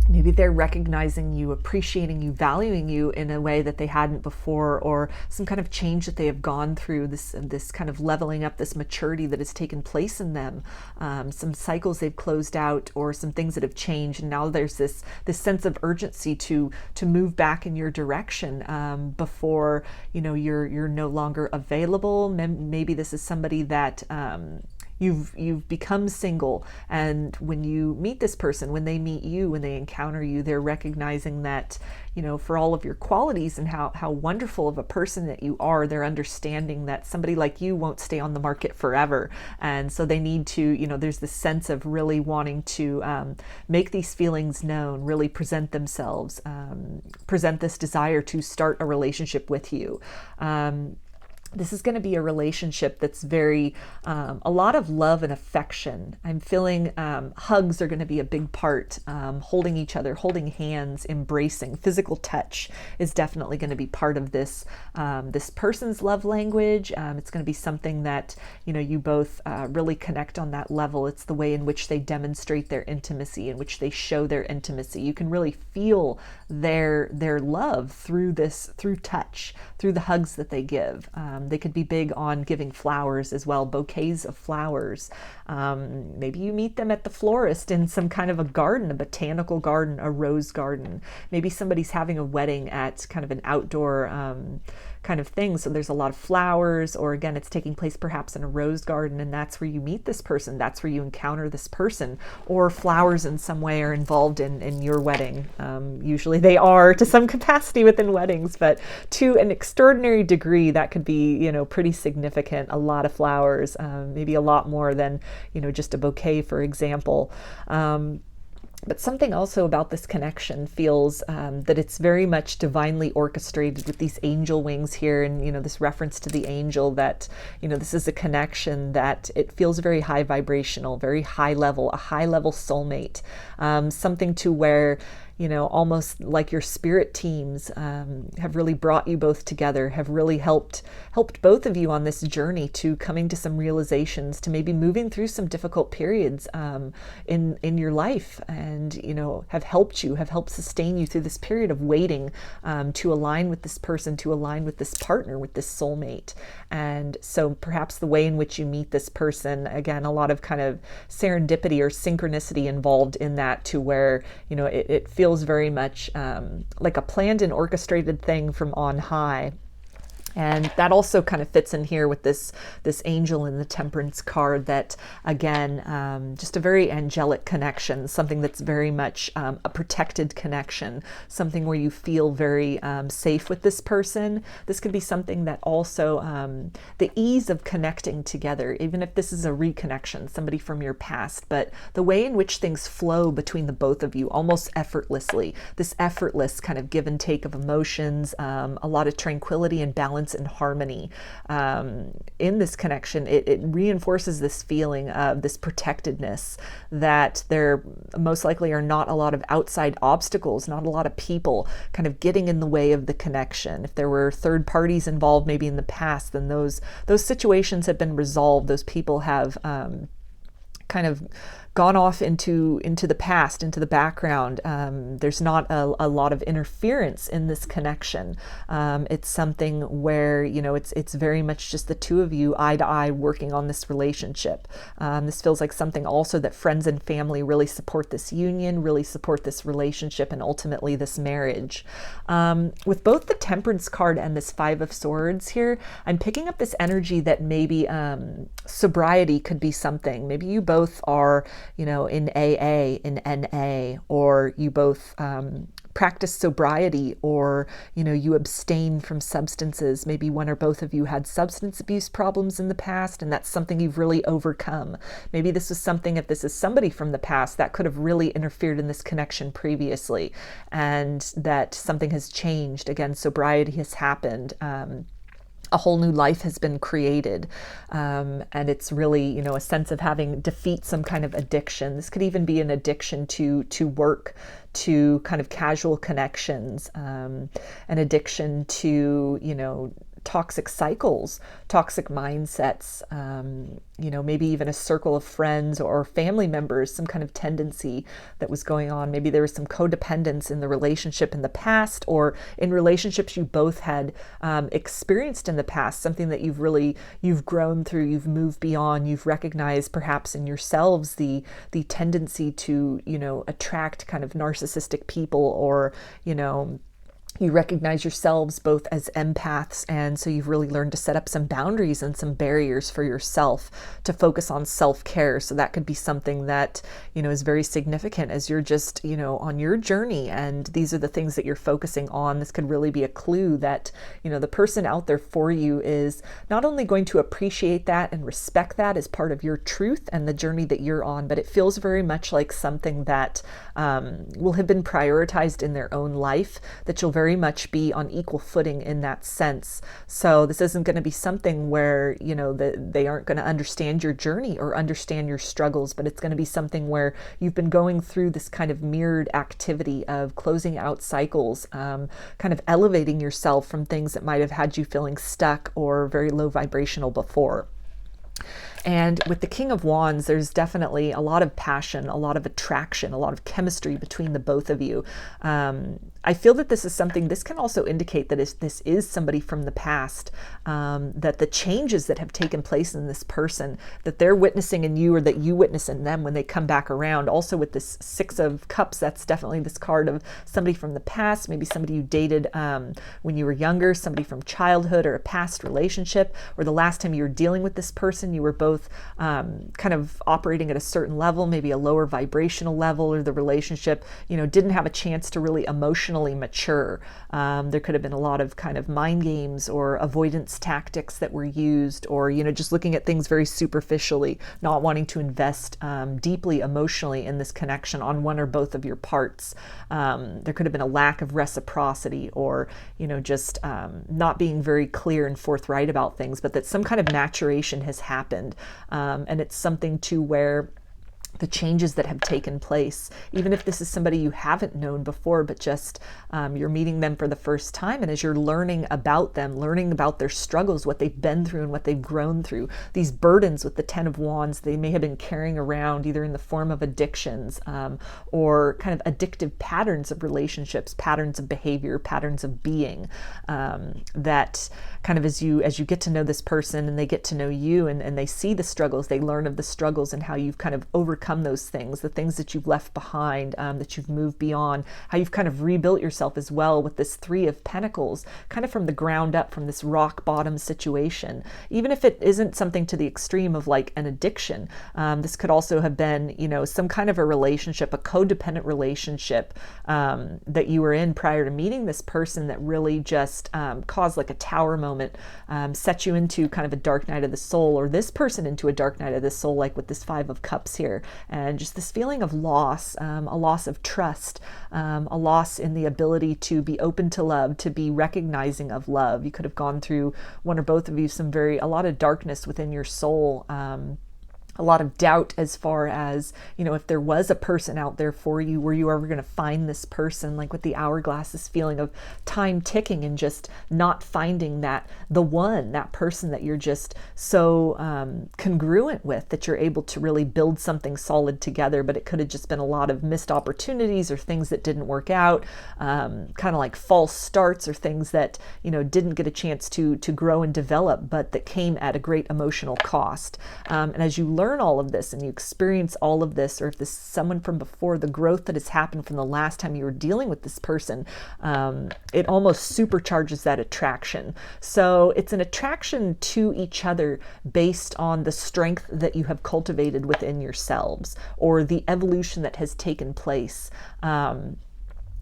maybe they're recognizing you, appreciating you, valuing you in a way that they hadn't before, or some kind of change that they have gone through, this kind of leveling up, this maturity that has taken place in them, some cycles they've closed out, or some things that have changed, and now there's this sense of urgency to move back in your direction before, you know, you're no longer available. Maybe this is somebody that you've become single, and when you meet this person, when they meet you, when they encounter you, they're recognizing that, you know, for all of your qualities and how wonderful of a person that you are, they're understanding that somebody like you won't stay on the market forever. And so they need to, you know, there's this sense of really wanting to make these feelings known, really present themselves, present this desire to start a relationship with you. This is going to be a relationship that's very, a lot of love and affection. I'm feeling hugs are going to be a big part. Holding each other, holding hands, embracing, physical touch is definitely going to be part of this this person's love language. It's going to be something that, you know, you both really connect on that level. It's the way in which they demonstrate their intimacy, in which they show their intimacy. You can really feel their love through this, through touch, through the hugs that they give. They could be big on giving flowers as well, bouquets of flowers. Maybe you meet them at the florist in some kind of a garden, a botanical garden, a rose garden. Maybe somebody's having a wedding at kind of an outdoor kind of thing. So there's a lot of flowers, or again, it's taking place perhaps in a rose garden, and that's where you meet this person. That's where you encounter this person, or flowers in some way are involved in your wedding. Usually they are to some capacity within weddings, but to an extraordinary degree, that could be, you know, pretty significant. A lot of flowers, maybe a lot more than, you know, just a bouquet, for example. But something also about this connection feels that it's very much divinely orchestrated with these angel wings here, and, you know, this reference to the angel, that, you know, this is a connection that it feels very high vibrational, very high level, a high level soulmate, something to where, you know, almost like your spirit teams have really brought you both together, have really helped both of you on this journey to coming to some realizations, to maybe moving through some difficult periods in your life, and, you know, have helped sustain you through this period of waiting to align with this person, to align with this partner, with this soulmate. And so perhaps the way in which you meet this person, again, a lot of kind of serendipity or synchronicity involved in that, to where, you know, it feels very much like a planned and orchestrated thing from on high. And that also kind of fits in here with this angel in the Temperance card, that, again, just a very angelic connection, something that's very much a protected connection, something where you feel very safe with this person. This could be something that also, the ease of connecting together, even if this is a reconnection, somebody from your past, but the way in which things flow between the both of you, almost effortlessly, this effortless kind of give and take of emotions, a lot of tranquility and balance and harmony in this connection. It reinforces this feeling of this protectedness, that there most likely are not a lot of outside obstacles, not a lot of people kind of getting in the way of the connection. If there were third parties involved maybe in the past, then those situations have been resolved. Those people have kind of gone off into the past, into the background. There's not a lot of interference in this connection. It's something where, you know, it's very much just the two of you eye to eye working on this relationship. This feels like something also that friends and family really support this union, really support this relationship, and ultimately this marriage. With both the Temperance card and this Five of Swords here, I'm picking up this energy that maybe sobriety could be something. Maybe you both are, you know, in AA, in NA, or you both practice sobriety, or, you know, you abstain from substances. Maybe one or both of you had substance abuse problems in the past, and that's something you've really overcome. Maybe this is something, if this is somebody from the past, that could have really interfered in this connection previously, and that something has changed. Again, sobriety has happened. A whole new life has been created, and it's really, you know, a sense of having defeat some kind of addiction. This could even be an addiction to work, to kind of casual connections, an addiction to, you know, toxic cycles, toxic mindsets, you know, maybe even a circle of friends or family members, some kind of tendency that was going on. Maybe there was some codependence in the relationship in the past, or in relationships you both had experienced in the past, something that you've grown through, you've moved beyond, you've recognized perhaps in yourselves the tendency to, you know, attract kind of narcissistic people, or, you know, you recognize yourselves both as empaths, and so you've really learned to set up some boundaries and some barriers for yourself to focus on self-care. So that could be something that, you know, is very significant as you're just, you know, on your journey, and these are the things that you're focusing on. This could really be a clue that, you know, the person out there for you is not only going to appreciate that and respect that as part of your truth and the journey that you're on, but it feels very much like something that will have been prioritized in their own life, that you'll very very much be on equal footing in that sense. So this isn't going to be something where, you know, they aren't going to understand your journey or understand your struggles, but it's going to be something where you've been going through this kind of mirrored activity of closing out cycles, kind of elevating yourself from things that might have had you feeling stuck or very low vibrational before. And with the King of Wands, there's definitely a lot of passion, a lot of attraction, a lot of chemistry between the both of you. I feel that this is something, this can also indicate that if this is somebody from the past, that the changes that have taken place in this person, that they're witnessing in you or that you witness in them when they come back around. Also with this Six of Cups, that's definitely this card of somebody from the past, maybe somebody you dated when you were younger, somebody from childhood or a past relationship, or the last time you were dealing with this person, you were both kind of operating at a certain level, maybe a lower vibrational level, or the relationship, you know, didn't have a chance to really emotionally mature. There could have been a lot of kind of mind games or avoidance tactics that were used, or, you know, just looking at things very superficially, not wanting to invest deeply emotionally in this connection on one or both of your parts. There could have been a lack of reciprocity, or, you know, just not being very clear and forthright about things, but that some kind of maturation has happened. And it's something to where the changes that have taken place, even if this is somebody you haven't known before, but just you're meeting them for the first time, and as you're learning about them, learning about their struggles, what they've been through and what they've grown through, these burdens with the Ten of Wands they may have been carrying around, either in the form of addictions or kind of addictive patterns of relationships, patterns of behavior, patterns of being, that kind of as you get to know this person and they get to know you, and they see the struggles, they learn of the struggles and how you've kind of overcome those things, the things that you've left behind, that you've moved beyond, how you've kind of rebuilt yourself as well with this Three of Pentacles, kind of from the ground up, from this rock bottom situation. Even if it isn't something to the extreme of like an addiction, this could also have been, you know, some kind of a relationship, a codependent relationship that you were in prior to meeting this person that really just caused like a tower moment, set you into kind of a dark night of the soul, or this person into a dark night of the soul, like with this Five of Cups here. And just this feeling of loss, a loss of trust, a loss in the ability to be open to love, to be recognizing of love. You could have gone through, one or both of you, a lot of darkness within your soul, a lot of doubt as far as, you know, if there was a person out there for you, were you ever going to find this person? Like with the hourglass, this feeling of time ticking and just not finding the one, that person that you're just so congruent with, that you're able to really build something solid together. But it could have just been a lot of missed opportunities or things that didn't work out, kind of like false starts or things that, you know, didn't get a chance to grow and develop, but that came at a great emotional cost. And as you learn all of this and you experience all of this, or if this is someone from before, the growth that has happened from the last time you were dealing with this person, it almost supercharges that attraction. So it's an attraction to each other based on the strength that you have cultivated within yourselves, or the evolution that has taken place.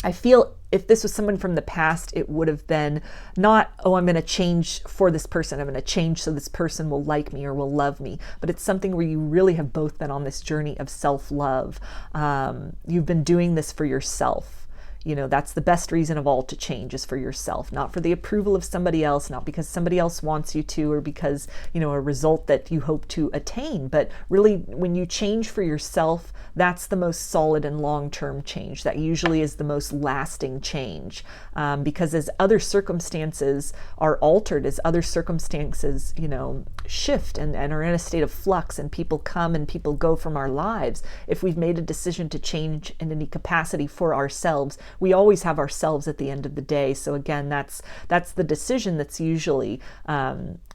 I feel if this was someone from the past, it would have been not, oh, I'm going to change for this person. I'm going to change so this person will like me or will love me. But it's something where you really have both been on this journey of self-love. You've been doing this for yourself. You know, that's the best reason of all to change, is for yourself, not for the approval of somebody else, not because somebody else wants you to, or because, you know, a result that you hope to attain. But really, when you change for yourself, that's the most solid and long-term change. That usually is the most lasting change, because as other circumstances are altered, as other circumstances, you know, shift and are in a state of flux, and people come and people go from our lives, if we've made a decision to change in any capacity for ourselves, we always have ourselves at the end of the day. So again, that's the decision that's usually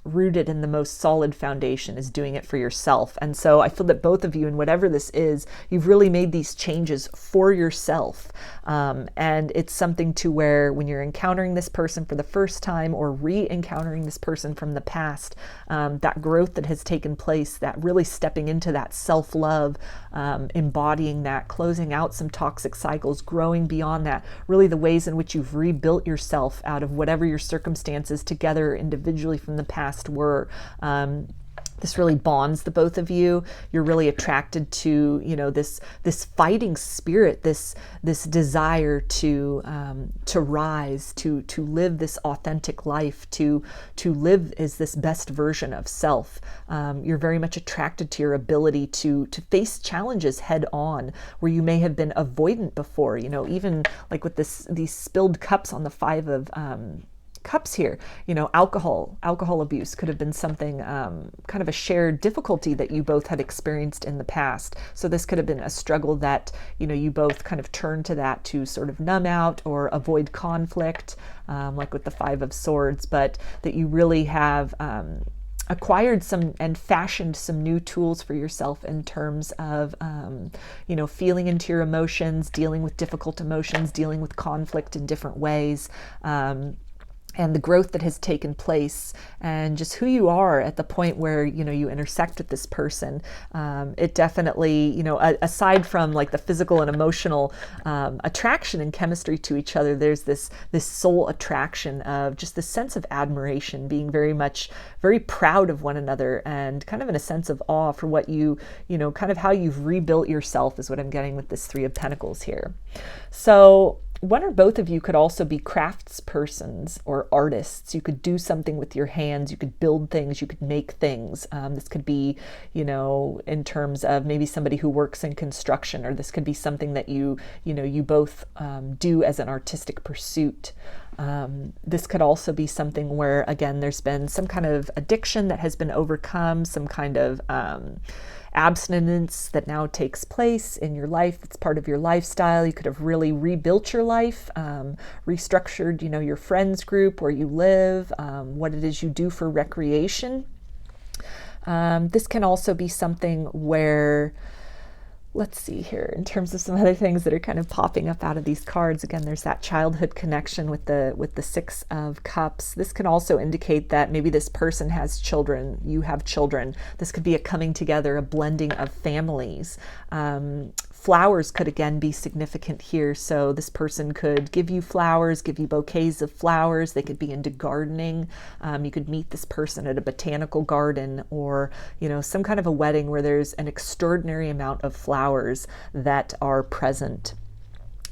rooted in the most solid foundation, is doing it for yourself. And so I feel that both of you, and whatever this is, you've really made these changes for yourself. And it's something to where when you're encountering this person for the first time, or re-encountering this person from the past, that growth that has taken place, that really stepping into that self-love, embodying that, closing out some toxic cycles, growing beyond that, really the ways in which you've rebuilt yourself out of whatever your circumstances together individually from the past were. This really bonds the both of you. You're really attracted to, you know, this fighting spirit, this desire to rise, to live this authentic life, to live as this best version of self. You're very much attracted to your ability to face challenges head on, where you may have been avoidant before. You know, even like with these spilled cups on the Five of Cups here, you know, alcohol abuse could have been something, kind of a shared difficulty that you both had experienced in the past. So this could have been a struggle that, you know, you both kind of turned to that to sort of numb out or avoid conflict, like with the Five of Swords, but that you really have acquired some and fashioned some new tools for yourself in terms of, you know, feeling into your emotions, dealing with difficult emotions, dealing with conflict in different ways. And the growth that has taken place, and just who you are at the point where, you know, you intersect with this person. It definitely, you know, aside from like the physical and emotional attraction and chemistry to each other, there's this soul attraction of just this sense of admiration, being very proud of one another, and kind of in a sense of awe for what you know, kind of how you've rebuilt yourself is what I'm getting with this Three of Pentacles here. So one or both of you could also be craftspersons or artists. You could do something with your hands. You could build things. You could make things. This could be, you know, in terms of maybe somebody who works in construction, or this could be something that you both do as an artistic pursuit. This could also be something where, again, there's been some kind of addiction that has been overcome, some kind of abstinence that now takes place in your life. It's part of your lifestyle. You could have really rebuilt your life, restructured, you know, your friends group, where you live, what it is you do for recreation. This can also be something where, let's see here, in terms of some other things that are kind of popping up out of these cards. Again, there's that childhood connection with the Six of Cups. This can also indicate that maybe this person has children, you have children. This could be a coming together, a blending of families. Flowers could again be significant here. So this person could give you flowers, give you bouquets of flowers. They could be into gardening. You could meet this person at a botanical garden, or, you know, some kind of a wedding where there's an extraordinary amount of flowers that are present.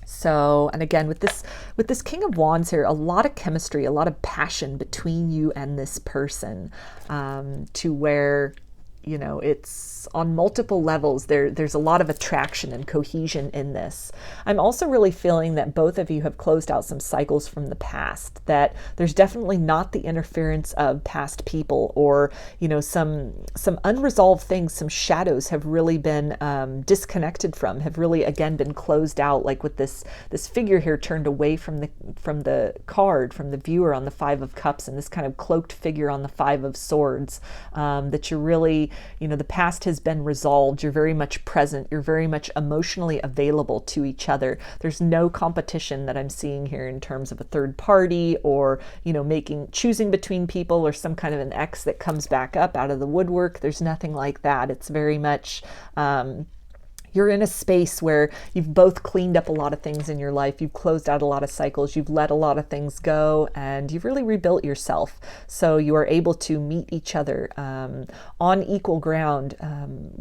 So, and again, with this King of Wands here, a lot of chemistry, a lot of passion between you and this person, to where, you know, it's on multiple levels. There's a lot of attraction and cohesion in this. I'm also really feeling that both of you have closed out some cycles from the past, that there's definitely not the interference of past people, or, you know, some unresolved things, some shadows have really been disconnected from, have really again been closed out, like with this figure here turned away from the card, from the viewer on the Five of Cups, and this kind of cloaked figure on the Five of Swords, that you're really, you know, the past has been resolved. You're very much present. You're very much emotionally available to each other. There's no competition that I'm seeing here in terms of a third party, or, you know, choosing between people, or some kind of an ex that comes back up out of the woodwork. There's nothing like that. It's very much, you're in a space where you've both cleaned up a lot of things in your life. You've closed out a lot of cycles. You've let a lot of things go, and you've really rebuilt yourself. So you are able to meet each other on equal ground.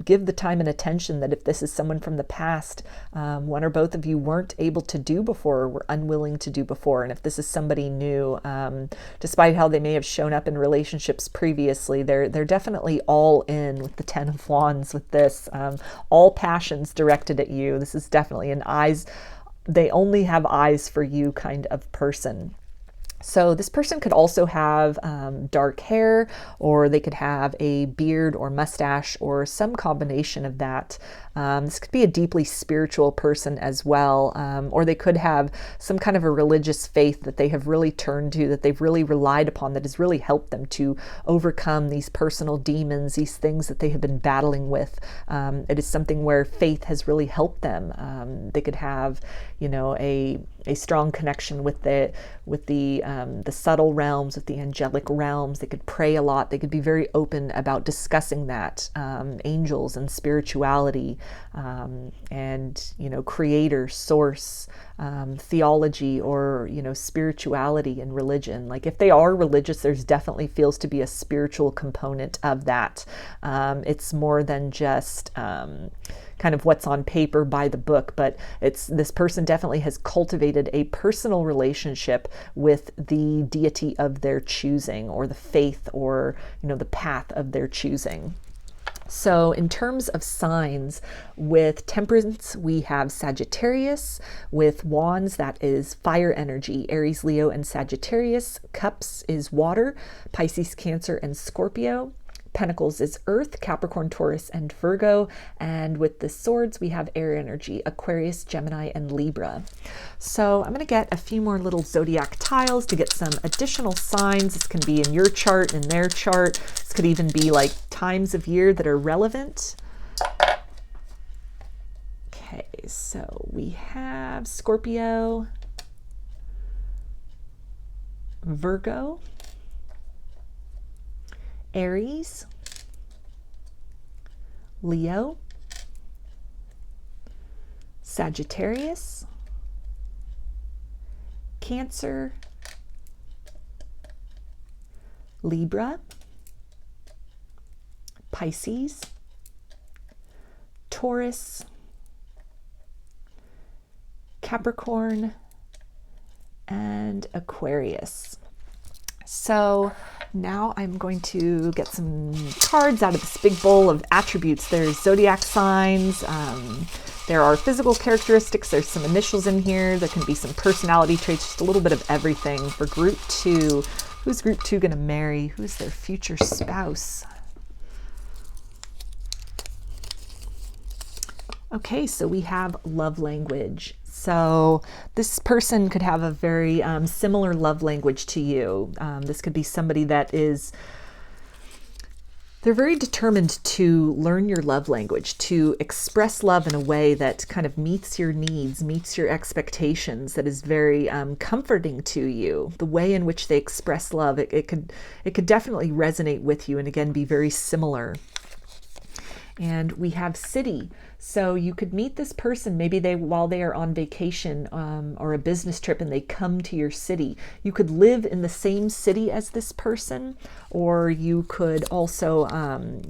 Give the time and attention that if this is someone from the past, one or both of you weren't able to do before, or were unwilling to do before. And if this is somebody new, despite how they may have shown up in relationships previously, they're definitely all in with the Ten of Wands with this. All passions directed at you. This is definitely they only have eyes for you kind of person. So this person could also have dark hair, or they could have a beard or mustache, or some combination of that. This could be a deeply spiritual person as well, or they could have some kind of a religious faith that they have really turned to, that they've really relied upon, that has really helped them to overcome these personal demons, these things that they have been battling with. It is something where faith has really helped them. They could have, you know, a a strong connection with the subtle realms, with the angelic realms. They could pray a lot. They could be very open about discussing that, angels and spirituality, and creator, source, theology, or spirituality and religion. Like if they are religious, there's definitely feels to be a spiritual component of that. It's more than just kind of what's on paper by the book, but this person definitely has cultivated a personal relationship with the deity of their choosing, or the faith, or the path of their choosing. So in terms of signs, with Temperance, we have Sagittarius. With Wands, that is fire energy, Aries, Leo, and Sagittarius. Cups is water, Pisces, Cancer, and Scorpio. Pentacles is Earth, Capricorn, Taurus, and Virgo. And with the Swords, we have air energy, Aquarius, Gemini, and Libra. So I'm going to get a few more little zodiac tiles to get some additional signs. This can be in your chart, in their chart. This could even be like times of year that are relevant. Okay, so we have Scorpio, Virgo, Aries, Leo, Sagittarius, Cancer, Libra, Pisces, Taurus, Capricorn, and Aquarius. So now I'm going to get some cards out of this big bowl of attributes. There's zodiac signs, there are physical characteristics, there's some initials in here, there can be some personality traits, just a little bit of everything. For group 2, who's group 2 going to marry? Who's their future spouse? Okay, so we have love language. So this person could have a very similar love language to you. This could be somebody that they're very determined to learn your love language, to express love in a way that kind of meets your needs, meets your expectations, that is very comforting to you. The way in which they express love, it could definitely resonate with you, and again, be very similar. And we have city. So you could meet this person, maybe while they are on vacation or a business trip, and they come to your city. You could live in the same city as this person, or you could also,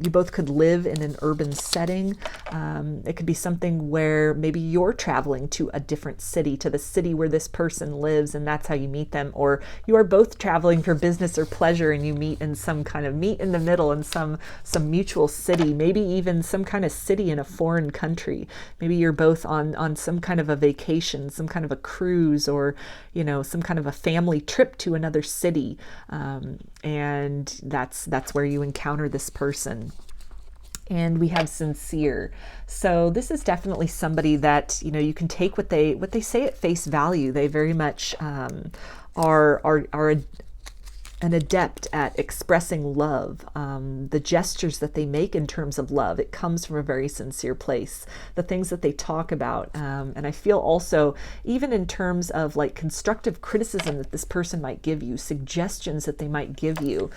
you both could live in an urban setting. It could be something where maybe you're traveling to a different city, to the city where this person lives, and that's how you meet them. Or you are both traveling for business or pleasure, and you meet in some kind of meet in the middle in some mutual city, maybe even some kind of city in a foreign country. Maybe you're both on some kind of a vacation, some kind of a cruise, or some kind of a family trip to another city, and that's where you encounter this person. And we have sincere. So this is definitely somebody that you can take what they say at face value. They very much are an adept at expressing love. The gestures that they make in terms of love, it comes from a very sincere place. The things that they talk about, and I feel also, even in terms of like constructive criticism that this person might give you, suggestions that they might give you,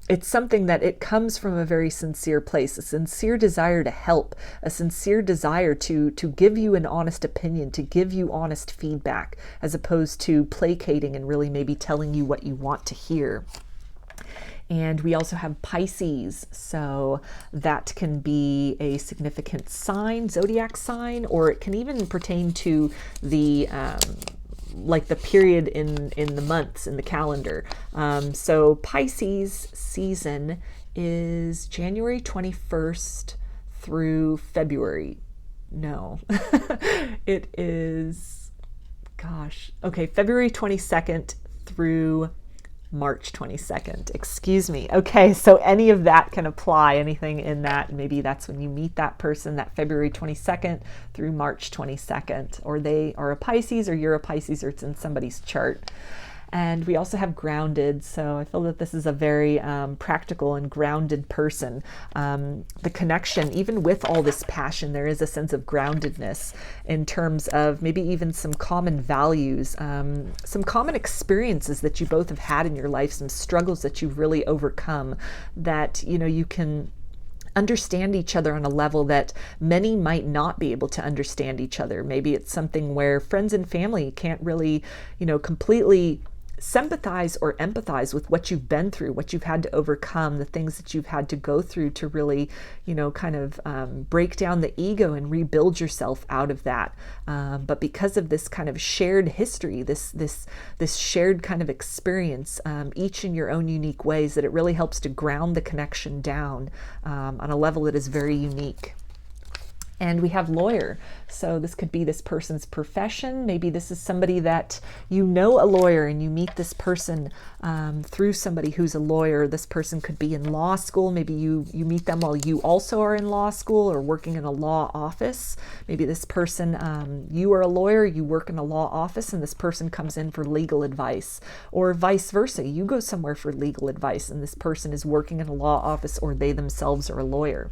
it's something that it comes from a very sincere place, a sincere desire to help, a sincere desire to give you an honest opinion, to give you honest feedback, as opposed to placating and really maybe telling you what you want to hear. And we also have Pisces, so that can be a significant sign, zodiac sign, or it can even pertain to the like the period in the months in the calendar. So Pisces season is January 21st through February. No, it is, February 22nd through March 22nd. Excuse me. Okay, so any of that can apply, anything in that. Maybe that's when you meet that person, that February 22nd through March 22nd, or they are a Pisces, or you're a Pisces, or it's in somebody's chart. And we also have grounded. So I feel that this is a very practical and grounded person. The connection, even with all this passion, there is a sense of groundedness in terms of maybe even some common values, some common experiences that you both have had in your life, some struggles that you've really overcome, that, you know, you can understand each other on a level that many might not be able to understand each other. Maybe it's something where friends and family can't really, you know, completely sympathize or empathize with what you've been through, what you've had to overcome, the things that you've had to go through to really, you know, kind of break down the ego and rebuild yourself out of that. But because of this kind of shared history, this shared kind of experience, each in your own unique ways, that it really helps to ground the connection down on a level that is very unique. And we have lawyer. So this could be this person's profession. Maybe this is somebody that you know a lawyer and you meet this person through somebody who's a lawyer. This person could be in law school. Maybe you meet them while you also are in law school or working in a law office. Maybe this person, you are a lawyer, you work in a law office, and this person comes in for legal advice. Or vice versa, you go somewhere for legal advice and this person is working in a law office, or they themselves are a lawyer.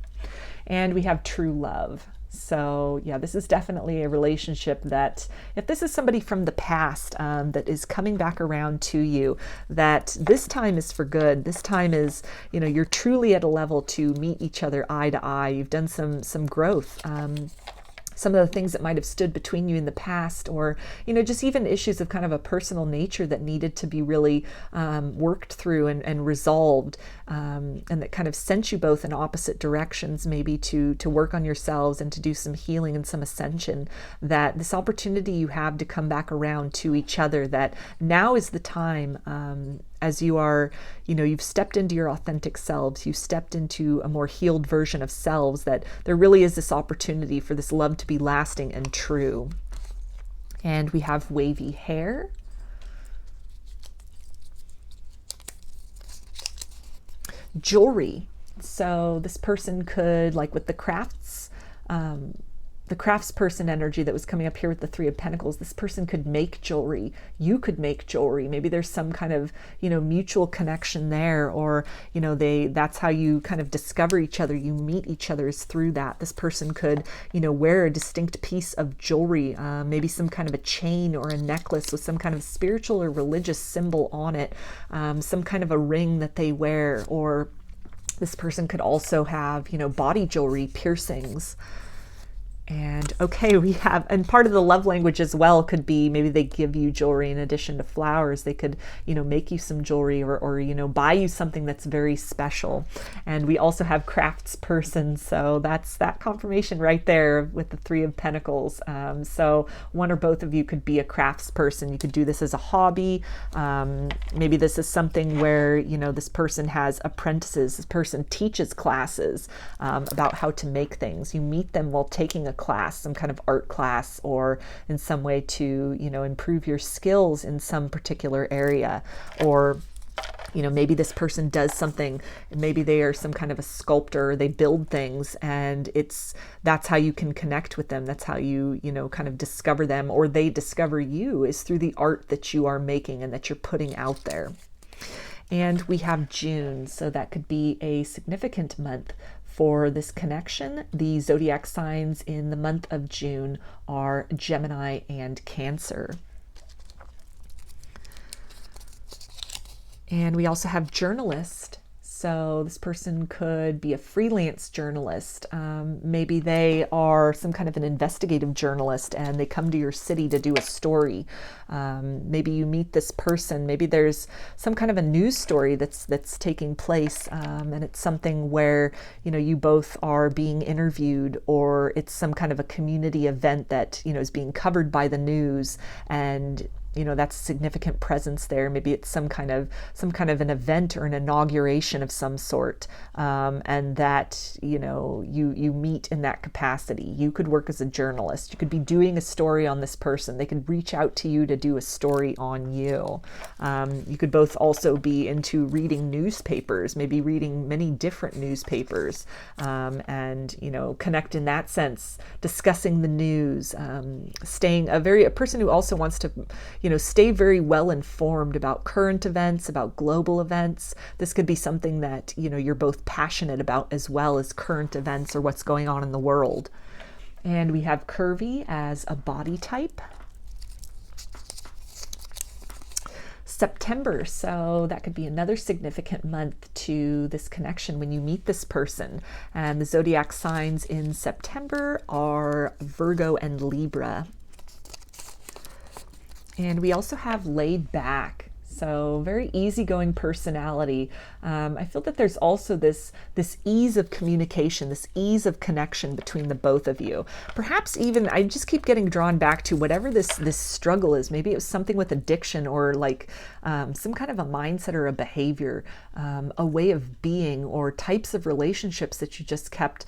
And we have true love. So yeah, this is definitely a relationship that, if this is somebody from the past that is coming back around to you, that this time is for good. This time is, you know, you're truly at a level to meet each other eye to eye. You've done some growth. Some of the things that might have stood between you in the past, or, you know, just even issues of kind of a personal nature that needed to be really worked through and resolved, and that kind of sent you both in opposite directions, maybe to work on yourselves and to do some healing and some ascension, that this opportunity you have to come back around to each other, that now is the time, as you are, you know, you've stepped into your authentic selves, you've stepped into a more healed version of selves, that there really is this opportunity for this love to be lasting and true. And we have wavy hair. Jewelry. So this person could, like with the craftsperson energy that was coming up here with the Three of Pentacles, this person could make jewelry. You could make jewelry. Maybe there's some kind of, you know, mutual connection there, or, you know, that's how you kind of discover each other. You meet each other is through that. This person could, you know, wear a distinct piece of jewelry, maybe some kind of a chain or a necklace with some kind of spiritual or religious symbol on it, some kind of a ring that they wear, or this person could also have, you know, body jewelry, piercings. And okay, we have, and part of the love language as well could be, maybe they give you jewelry in addition to flowers. They could, you know, make you some jewelry, or you know, buy you something that's very special. And we also have craftsperson. So that's that confirmation right there with the Three of Pentacles. So one or both of you could be a craftsperson. You could do this as a hobby. Maybe this is something where, you know, this person has apprentices. This person teaches classes about how to make things. You meet them while taking a class, some kind of art class, or in some way to, you know, improve your skills in some particular area. Or, you know, maybe this person does something, maybe they are some kind of a sculptor, they build things, and that's how you can connect with them. That's how you know, kind of discover them, or they discover you, is through the art that you are making and that you're putting out there. And we have June, so that could be a significant month for this connection. The zodiac signs in the month of June are Gemini and Cancer. And we also have journalist. So this person could be a freelance journalist. Maybe they are some kind of an investigative journalist and they come to your city to do a story. Maybe you meet this person. Maybe there's some kind of a news story that's taking place, and it's something where, you know, you both are being interviewed, or it's some kind of a community event that, you know, is being covered by the news, and you know, that's a significant presence there. Maybe it's some kind of an event or an inauguration of some sort, and that, you know, you meet in that capacity. You could work as a journalist. You could be doing a story on this person. They could reach out to you to do a story on you. You could both also be into reading newspapers, maybe reading many different newspapers, and, you know, connect in that sense, discussing the news, a person who also wants to, stay very well informed about current events, about global events. This could be something that, you're both passionate about as well as current events or what's going on in the world. And we have curvy as a body type. September, so that could be another significant month to this connection when you meet this person. And the zodiac signs in September are Virgo and Libra. And we also have laid back. So very easygoing personality. I feel that there's also this ease of communication, this ease of connection between the both of you. Perhaps even, I just keep getting drawn back to whatever this struggle is. Maybe it was something with addiction or like some kind of a mindset or a behavior, a way of being, or types of relationships that you just kept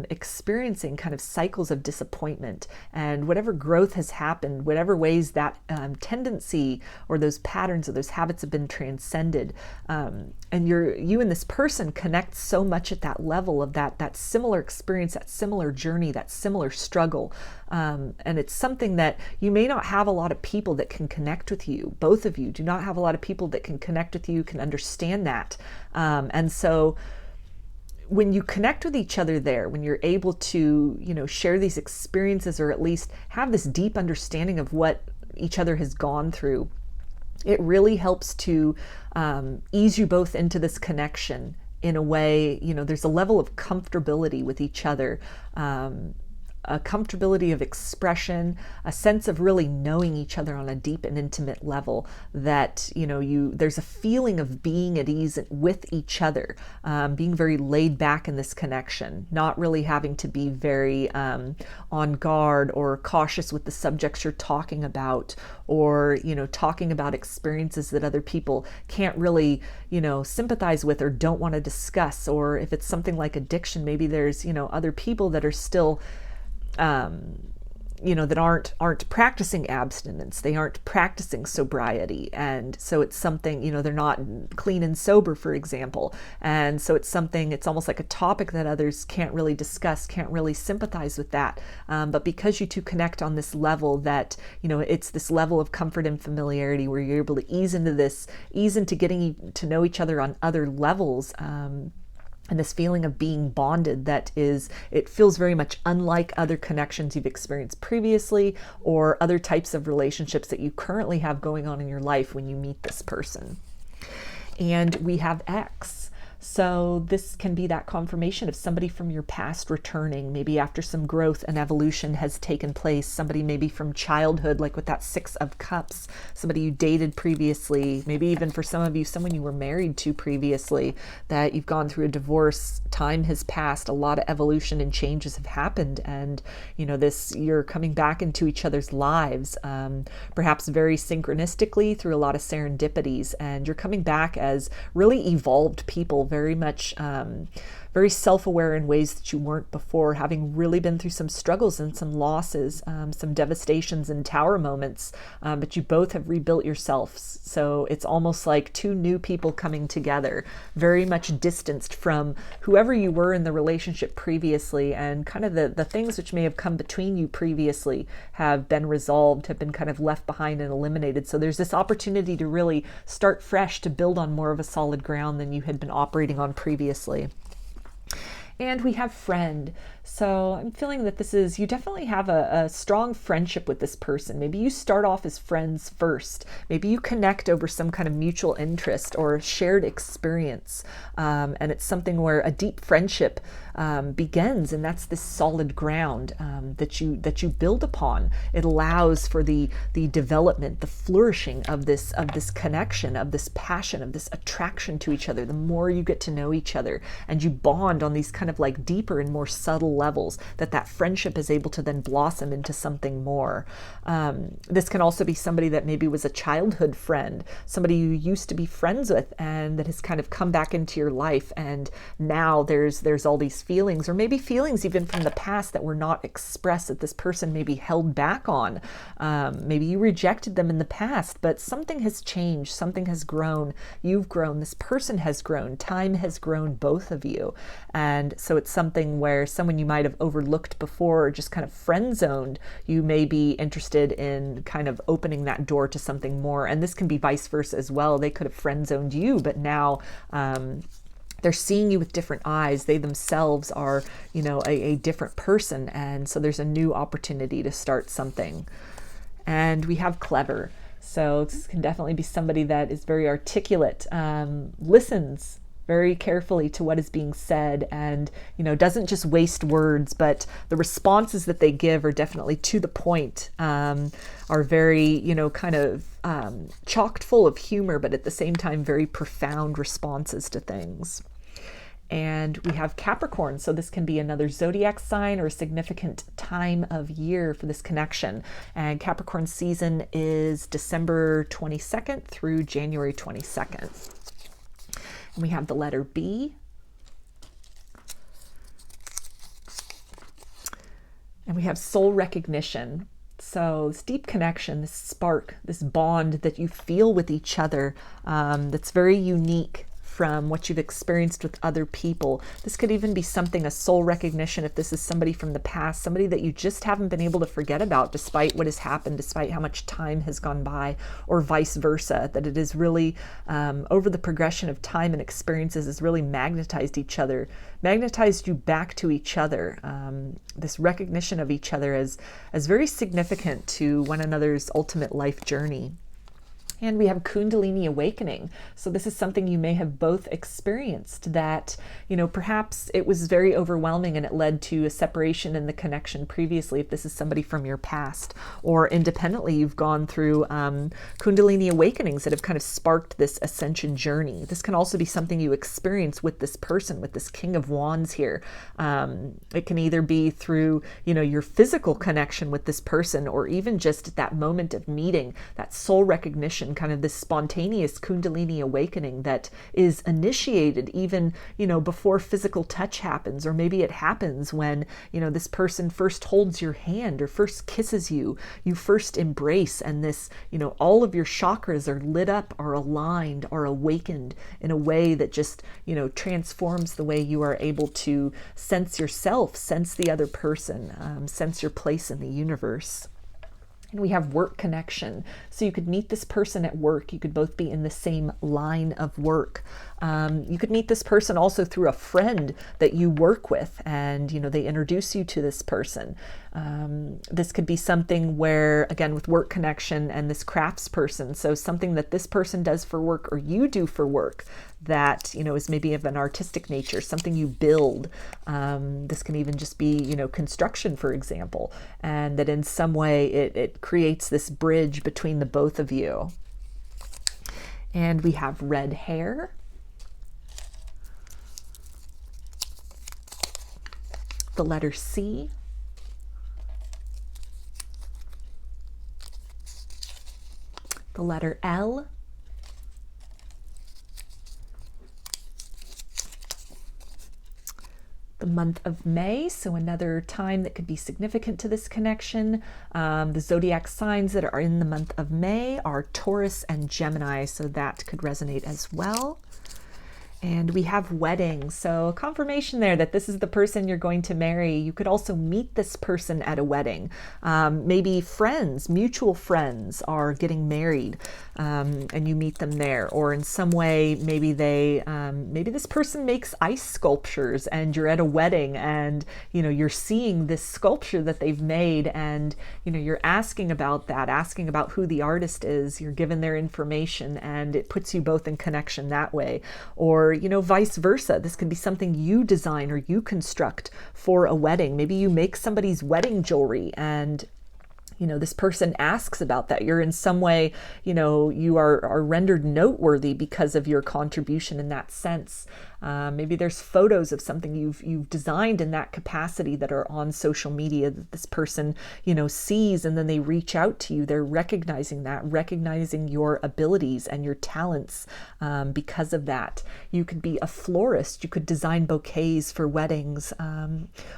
experiencing kind of cycles of disappointment. And whatever growth has happened, whatever ways that tendency or those patterns or those habits have been transcended, and you and this person connect so much at that level of that similar experience, that similar journey, that similar struggle, and it's something that you may not have a lot of people that can connect with you. Both of you do not have a lot of people that can connect with you, can understand that, and so when you connect with each other there, when you're able to share these experiences, or at least have this deep understanding of what each other has gone through, it really helps to ease you both into this connection in a way. There's a level of comfortability with each other, a comfortability of expression, a sense of really knowing each other on a deep and intimate level, that there's a feeling of being at ease with each other, being very laid back in this connection, not really having to be very on guard or cautious with the subjects you're talking about, or talking about experiences that other people can't really sympathize with or don't want to discuss. Or if it's something like addiction, maybe there's other people that are still that aren't practicing abstinence, they aren't practicing sobriety, and so it's something, they're not clean and sober, for example, and so it's almost like a topic that others can't really discuss, can't really sympathize with that, but because you two connect on this level, that it's this level of comfort and familiarity where you're able to ease into getting to know each other on other levels, and this feeling of being bonded, it feels very much unlike other connections you've experienced previously, or other types of relationships that you currently have going on in your life when you meet this person. And we have X. So this can be that confirmation of somebody from your past returning, maybe after some growth and evolution has taken place, somebody maybe from childhood, like with that 6 of Cups, somebody you dated previously, maybe even for some of you, someone you were married to previously, that you've gone through a divorce, time has passed, a lot of evolution and changes have happened, and you're coming back into each other's lives, perhaps very synchronistically through a lot of serendipities, and you're coming back as really evolved people, very much very self-aware in ways that you weren't before, having really been through some struggles and some losses, some devastations and tower moments, but you both have rebuilt yourselves. So it's almost like two new people coming together, very much distanced from whoever you were in the relationship previously, and kind of the things which may have come between you previously have been resolved, have been kind of left behind and eliminated. So there's this opportunity to really start fresh, to build on more of a solid ground than you had been operating on previously. And we have friend. So I'm feeling that you definitely have a strong friendship with this person. Maybe you start off as friends first. Maybe you connect over some kind of mutual interest or shared experience. And it's something where a deep friendship begins, and that's this solid ground that you build upon. It allows for the development, the flourishing of this connection, of this passion, of this attraction to each other. The more you get to know each other and you bond on these kind of like deeper and more subtle levels, that friendship is able to then blossom into something more. This can also be somebody that maybe was a childhood friend, somebody you used to be friends with, and that has kind of come back into your life, and now there's all these those feelings, or maybe feelings even from the past that were not expressed, that this person maybe held back on. Maybe you rejected them in the past, but something has changed, something has grown, you've grown, this person has grown, time has grown both of you. And so it's something where someone you might have overlooked before or just kind of friend zoned, you may be interested in kind of opening that door to something more. And this can be vice versa as well. They could have friend zoned you, but now they're seeing you with different eyes. They themselves are, you know, a different person. And so there's a new opportunity to start something. And we have clever. So this can definitely be somebody that is very articulate, listens very carefully to what is being said, and, you know, doesn't just waste words, but the responses that they give are definitely to the point, are very, you know, kind of chocked full of humor, but at the same time, very profound responses to things. And we have Capricorn. So this can be another zodiac sign or a significant time of year for this connection. And Capricorn season is December 22nd through January 22nd. And we have the letter B. And we have soul recognition. So this deep connection, this spark, this bond that you feel with each other, that's very unique from what you've experienced with other people. This could even be something, a soul recognition, if this is somebody from the past, somebody that you just haven't been able to forget about despite what has happened, despite how much time has gone by, or vice versa, that it is really, over the progression of time and experiences, has really magnetized you back to each other. This recognition of each other as very significant to one another's ultimate life journey. And we have kundaliniawakening. So this is something you may have both experienced, that, you know, perhaps it was very overwhelming and it led to a separation in the connection previously, if this is somebody from your past, or independently you've gone through kundalini awakenings that have kind of sparked this ascension journey. This can also be something you experience with this person, with this King of Wands here. It can either be through, you know, your physical connection with this person, or even just that moment of meeting, that soul recognition, kind of this spontaneous kundalini awakening that is initiated even, you know, before physical touch happens, or maybe it happens when, you know, this person first holds your hand or first kisses you, you first embrace, and this, you know, all of your chakras are lit up, are aligned, are awakened in a way that just, you know, transforms the way you are able to sense yourself, sense the other person, sense your place in the universe. And we have work connection. So you could meet this person at work. You could both be in the same line of work. You could meet this person also through a friend that you work with, and, you know, they introduce you to this person. This could be something where, again, with work connection and this crafts person, so something that this person does for work or you do for work that, you know, is maybe of an artistic nature, something you build. This can even just be, you know, construction, for example, and that in some way it creates this bridge between the both of you. And we have red hair. The letter C. The letter L. The month of May, so another time that could be significant to this connection. The zodiac signs that are in the month of May are Taurus and Gemini, so that could resonate as well. And we have wedding, so a confirmation there that this is the person you're going to marry. You could also meet this person at a wedding. Maybe friends, mutual friends are getting married, and you meet them there. Or in some way, maybe maybe this person makes ice sculptures and you're at a wedding, and, you know, you're seeing this sculpture that they've made, and, you know, you're asking about that, asking about who the artist is. You're given their information, and it puts you both in connection that way. Or, you know, vice versa. This could be something you design or you construct for a wedding. Maybe you make somebody's wedding jewelry, and, you know, this person asks about that. You're in some way, you know, you are rendered noteworthy because of your contribution in that sense. Maybe there's photos of something you've designed in that capacity that are on social media that this person, sees, and then they reach out to you. They're recognizing that, recognizing your abilities and your talents because of that. You could be a florist. You could design bouquets for weddings,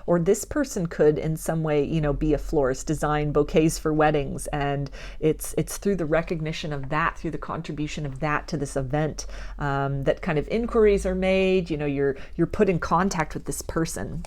or this person could in some way, be a florist, design bouquets for weddings, and it's through the recognition of that, through the contribution of that to this event, that kind of inquiries are made. You're put in contact with this person.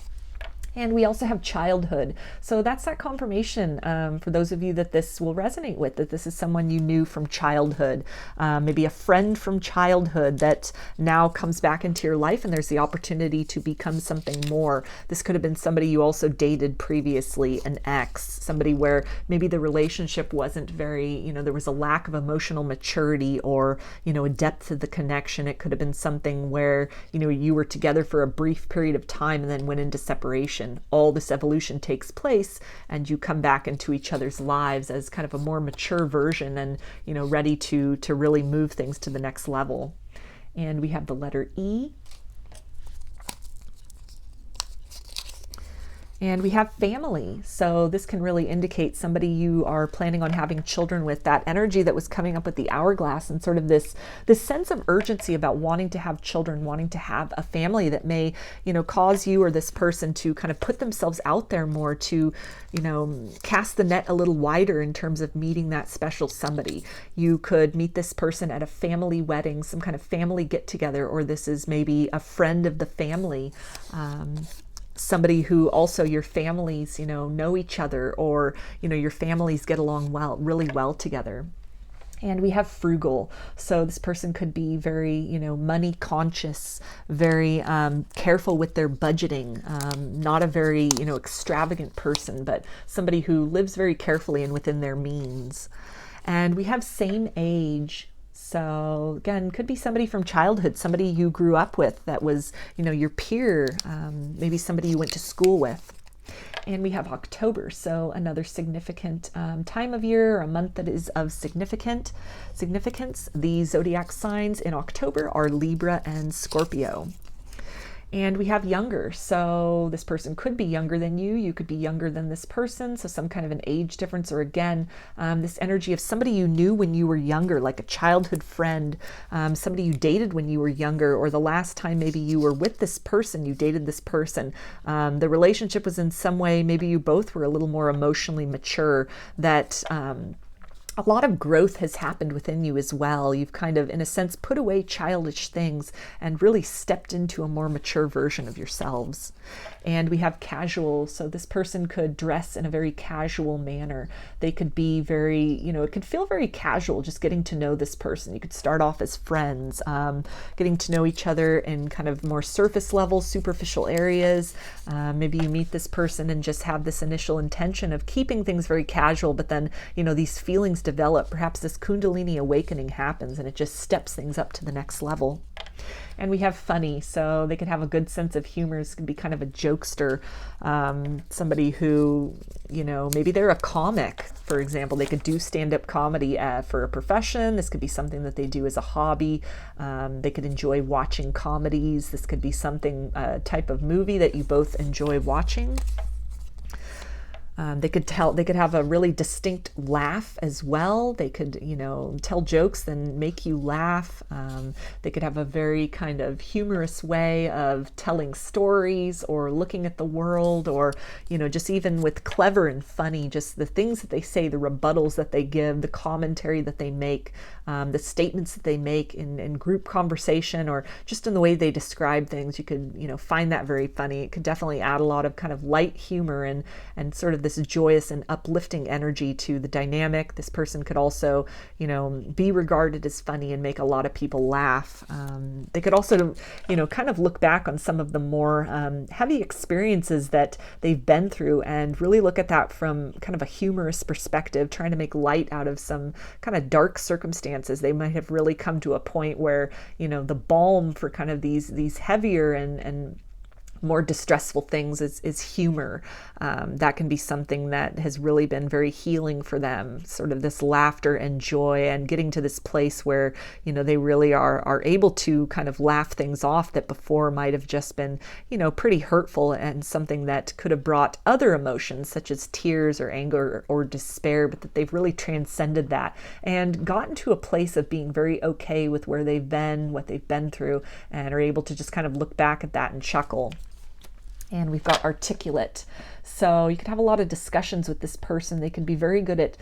And we also have childhood. So that's that confirmation for those of you that this will resonate with, that this is someone you knew from childhood, maybe a friend from childhood that now comes back into your life and there's the opportunity to become something more. This could have been somebody you also dated previously, an ex, somebody where maybe the relationship wasn't very, there was a lack of emotional maturity or, a depth to the connection. It could have been something where, you were together for a brief period of time and then went into separation. All this evolution takes place and you come back into each other's lives as kind of a more mature version and, ready to really move things to the next level. And we have the letter E. And we have family. So this can really indicate somebody you are planning on having children with, that energy that was coming up with the hourglass, and sort of this sense of urgency about wanting to have children, wanting to have a family that may, cause you or this person to kind of put themselves out there more, to, cast the net a little wider in terms of meeting that special somebody. You could meet this person at a family wedding, some kind of family get together, or this is maybe a friend of the family. Somebody who also your families, know each other, or, your families get along really well together. And we have frugal. So this person could be very, money conscious, very careful with their budgeting, not a very, extravagant person, but somebody who lives very carefully and within their means. And we have same age. So again, could be somebody from childhood, somebody you grew up with that was, your peer, maybe somebody you went to school with. And we have October, so another significant time of year, or a month that is of significance. The zodiac signs in October are Libra and Scorpio. And we have younger. So this person could be younger than you. You could be younger than this person. So some kind of an age difference, or again, this energy of somebody you knew when you were younger, like a childhood friend, somebody you dated when you were younger, or the last time maybe you were with this person, you dated this person. The relationship was in some way, maybe you both were a little more emotionally mature, that a lot of growth has happened within you as well. You've kind of, in a sense, put away childish things and really stepped into a more mature version of yourselves. And we have casual. So this person could dress in a very casual manner. They could be very, it could feel very casual just getting to know this person. You could start off as friends, getting to know each other in kind of more surface level, superficial areas. Maybe you meet this person and just have this initial intention of keeping things very casual, but then, these feelings develop. Perhaps this kundaliniawakening happens and it just steps things up to the next level. And we have funny, so they could have a good sense of humor. This could be kind of a jokester, somebody who, maybe they're a comic, for example. They could do stand-up comedy for a profession. This could be something that they do as a hobby. They could enjoy watching comedies. This could be something, type of movie that you both enjoy watching. They could have a really distinct laugh as well. They could, tell jokes, then make you laugh. They could have a very kind of humorous way of telling stories or looking at the world, or, just even with clever and funny, just the things that they say, the rebuttals that they give, the commentary that they make, the statements that they make in group conversation, or just in the way they describe things. You could, find that very funny. It could definitely add a lot of kind of light humor and sort of this joyous and uplifting energy to the dynamic. This person could also, be regarded as funny and make a lot of people laugh. They could also, kind of look back on some of the more heavy experiences that they've been through and really look at that from kind of a humorous perspective, trying to make light out of some kind of dark circumstances. They might have really come to a point where, the balm for kind of these heavier and more distressful things is humor. That can be something that has really been very healing for them, sort of this laughter and joy, and getting to this place where, you know, they really are able to kind of laugh things off that before might have just been, you know, pretty hurtful, and something that could have brought other emotions such as tears or anger or despair, but that they've really transcended that and gotten to a place of being very okay with where they've been, what they've been through, and are able to just kind of look back at that and chuckle. And we've got articulate. So you could have a lot of discussions with this person. They can be very good at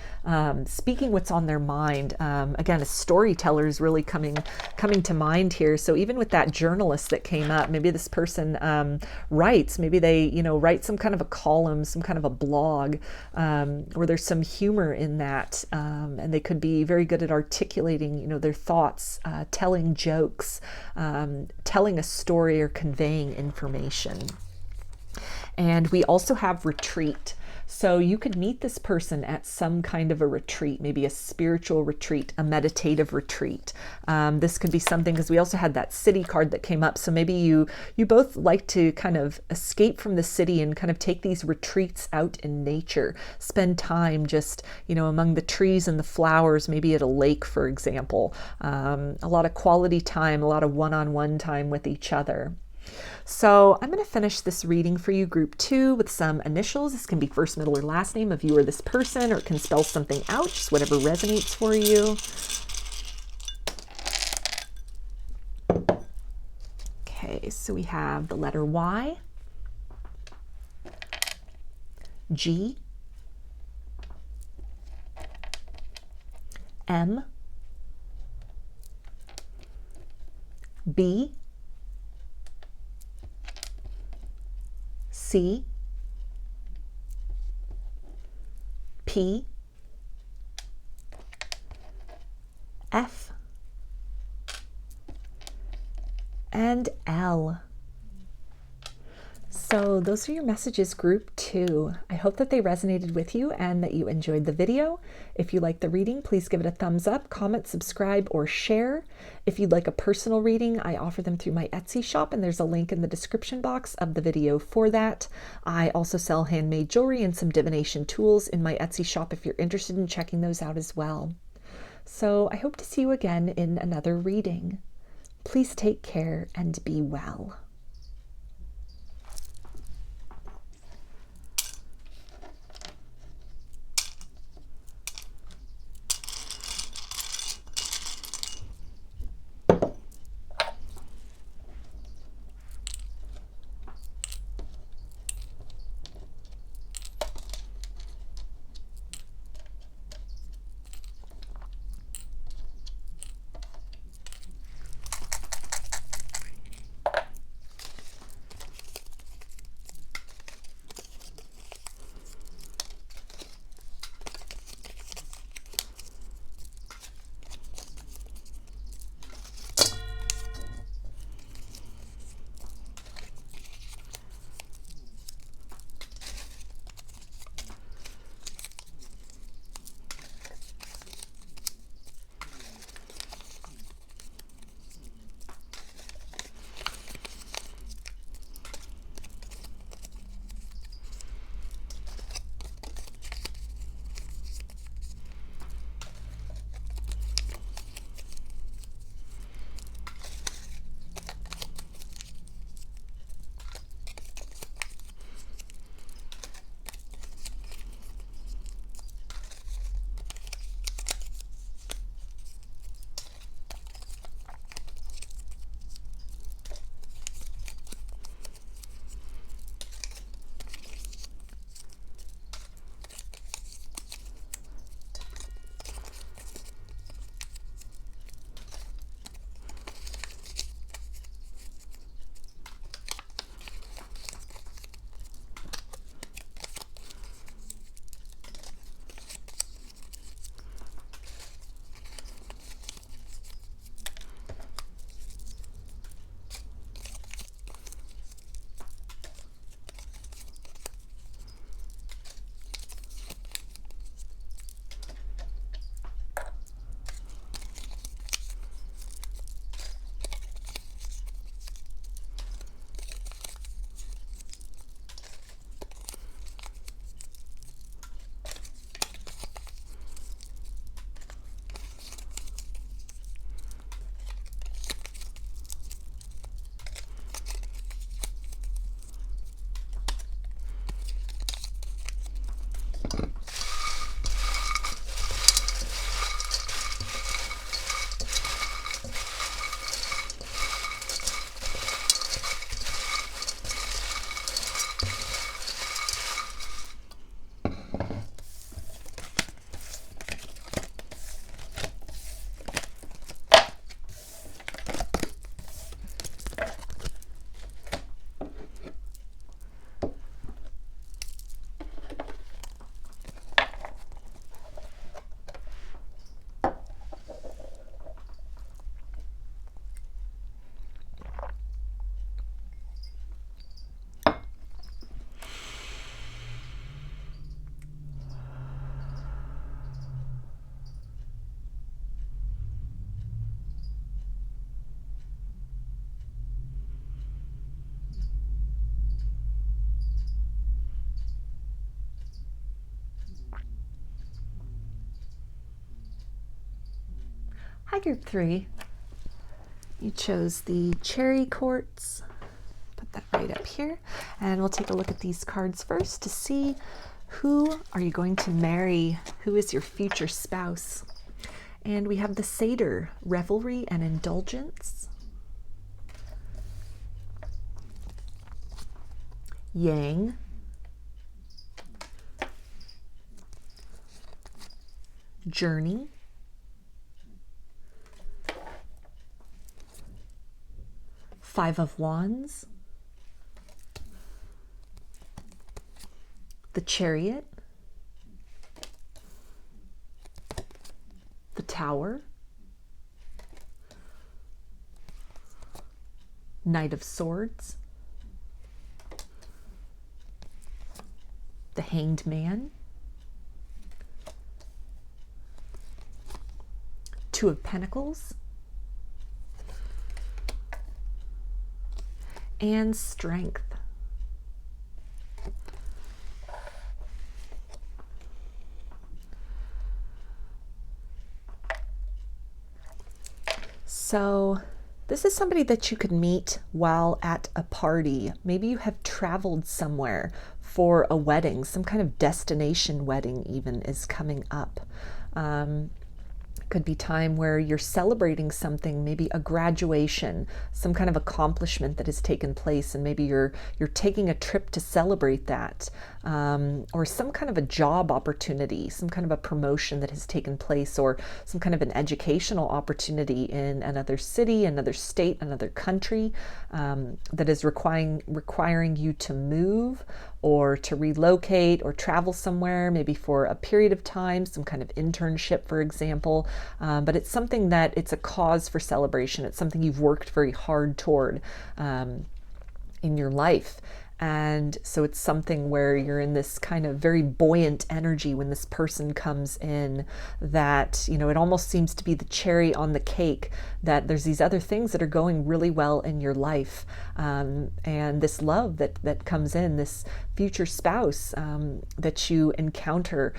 speaking what's on their mind. Again, a storyteller is really coming to mind here. So even with that journalist that came up, maybe this person writes. Maybe they, you know, write some kind of a column, some kind of a blog, where there's some humor in that, and they could be very good at articulating, you know, their thoughts, telling jokes, telling a story, or conveying information. And we also have retreat. So you could meet this person at some kind of a retreat, maybe a spiritual retreat, a meditative retreat. This could be something, because we also had that city card that came up. So maybe you both like to kind of escape from the city and kind of take these retreats out in nature, spend time just, you know, among the trees and the flowers, maybe at a lake, for example. A lot of quality time, a lot of one-on-one time with each other. So I'm going to finish this reading for you, group 2, with some initials. This can be first, middle, or last name of you or this person, or it can spell something out, just whatever resonates for you. Okay, so we have the letter Y, G, M, B, C, P, F, and L. So those are your messages, group 2. I hope that they resonated with you and that you enjoyed the video. If you like the reading, please give it a thumbs up, comment, subscribe, or share. If you'd like a personal reading, I offer them through my Etsy shop, and there's a link in the description box of the video for that. I also sell handmade jewelry and some divination tools in my Etsy shop if you're interested in checking those out as well. So I hope to see you again in another reading. Please take care and be well. Hi, group 3. You chose the cherry quartz. Put that right up here. And we'll take a look at these cards first to see who are you going to marry? Who is your future spouse? And we have the satyr, revelry and indulgence. Yang. Journey. Five of Wands. The Chariot. The Tower. Knight of Swords. The Hanged Man. Two of Pentacles. And Strength. So this is somebody that you could meet while at a party. Maybe you have traveled somewhere for a wedding. Some kind of destination wedding even is coming up. Could be time where you're celebrating something, maybe a graduation, some kind of accomplishment that has taken place, and maybe you're taking a trip to celebrate that, or some kind of a job opportunity, some kind of a promotion that has taken place, or some kind of an educational opportunity in another city, another state, another country, that is requiring you to move or to relocate or travel somewhere, maybe for a period of time, some kind of internship, for example. But it's something that it's a cause for celebration. It's something you've worked very hard toward in your life. And so it's something where you're in this kind of very buoyant energy when this person comes in, that, you know, it almost seems to be the cherry on the cake, that there's these other things that are going really well in your life. And this love that comes in, this future spouse that you encounter,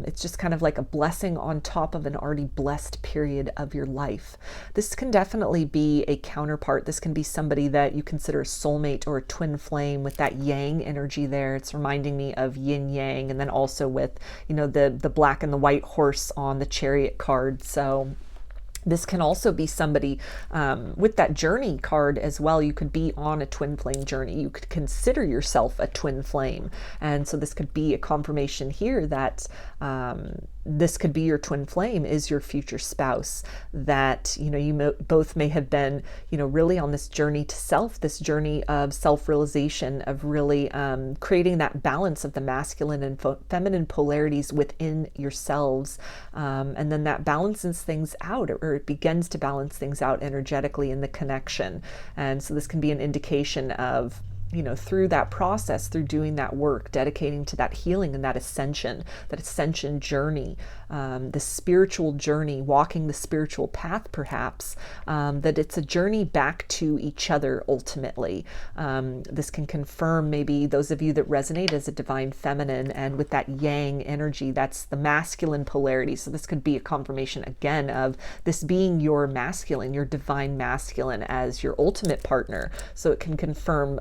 it's just kind of like a blessing on top of an already blessed period of your life. This can definitely be a counterpart. This can be somebody that you consider a soulmate or a twin flame, with that yang energy there. It's reminding me of yin yang, and then also with, you know, the black and the white horse on the chariot card. So this can also be somebody with that journey card as well. You could be on a twin flame journey. You could consider yourself a twin flame. And so this could be a confirmation here that this could be your twin flame, is your future spouse, that, you know, you both may have been, you know, really on this journey to self, this journey of self-realization, of really creating that balance of the masculine and feminine polarities within yourselves. And then that balances things out, or it begins to balance things out energetically in the connection. And so this can be an indication of, you know, through that process, through doing that work, dedicating to that healing and that ascension journey, the spiritual journey, walking the spiritual path, perhaps, that it's a journey back to each other ultimately. This can confirm maybe those of you that resonate as a divine feminine, and with that yang energy, that's the masculine polarity. So this could be a confirmation again of this being your masculine, your divine masculine, as your ultimate partner. So it can confirm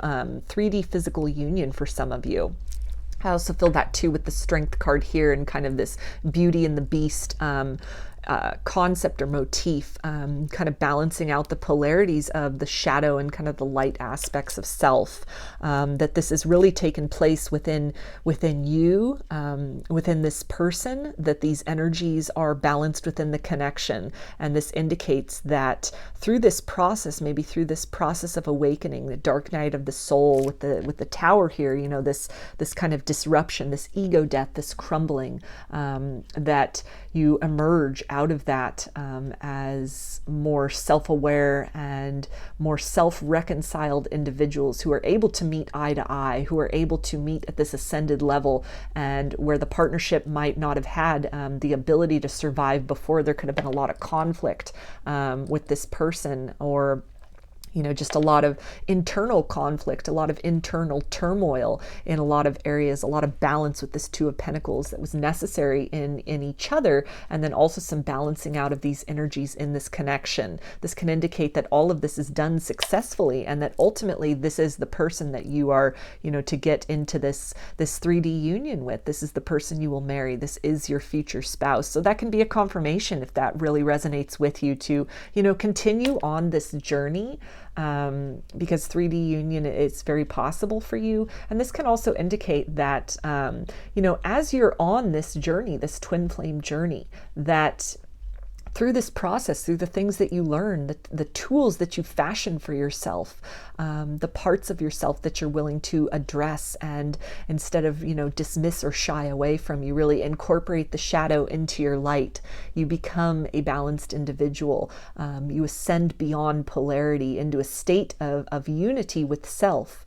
3D physical union for some of you. I also feel that too with the strength card here, and kind of this Beauty and the Beast concept or motif, kind of balancing out the polarities of the shadow and kind of the light aspects of self, that this has really taken place within you, within this person, that these energies are balanced within the connection. And this indicates that through this process, maybe through this process of awakening, the dark night of the soul with the tower here, you know, this kind of disruption, this ego death, this crumbling, that you emerge out of that as more self-aware and more self-reconciled individuals who are able to meet eye to eye, who are able to meet at this ascended level, and where the partnership might not have had the ability to survive before. There could have been a lot of conflict with this person, or just a lot of internal conflict, a lot of internal turmoil in a lot of areas, a lot of balance with this Two of Pentacles that was necessary in each other, and then also some balancing out of these energies in this connection. This can indicate that all of this is done successfully, and that ultimately this is the person that you are, to get into this 3D union with. This is the person you will marry. This is your future spouse. So that can be a confirmation, if that really resonates with you, to, continue on this journey. Because 3D union is very possible for you. And this can also indicate that, as you're on this journey, this twin flame journey, that through this process, through the things that you learn, the tools that you fashion for yourself, the parts of yourself that you're willing to address, and instead of, dismiss or shy away from, you really incorporate the shadow into your light. You become a balanced individual. You ascend beyond polarity into a state of unity with self.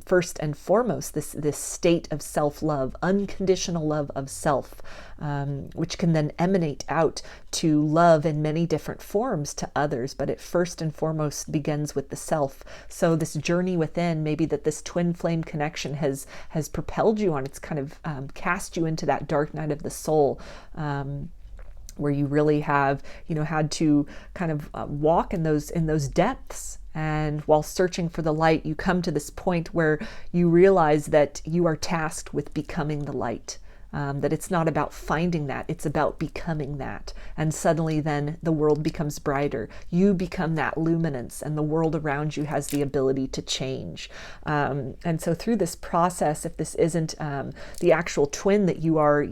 First and foremost, this state of self-love, unconditional love of self, which can then emanate out to love in many different forms to others, but it first and foremost begins with the self. So this journey within, maybe that this twin flame connection has propelled you on, it's kind of cast you into that dark night of the soul, where you really have, had to kind of walk in those depths. And while searching for the light, you come to this point where you realize that you are tasked with becoming the light. That it's not about finding that, it's about becoming that. And suddenly then the world becomes brighter. You become that luminance, and the world around you has the ability to change. And so through this process, if this isn't the actual twin that you are,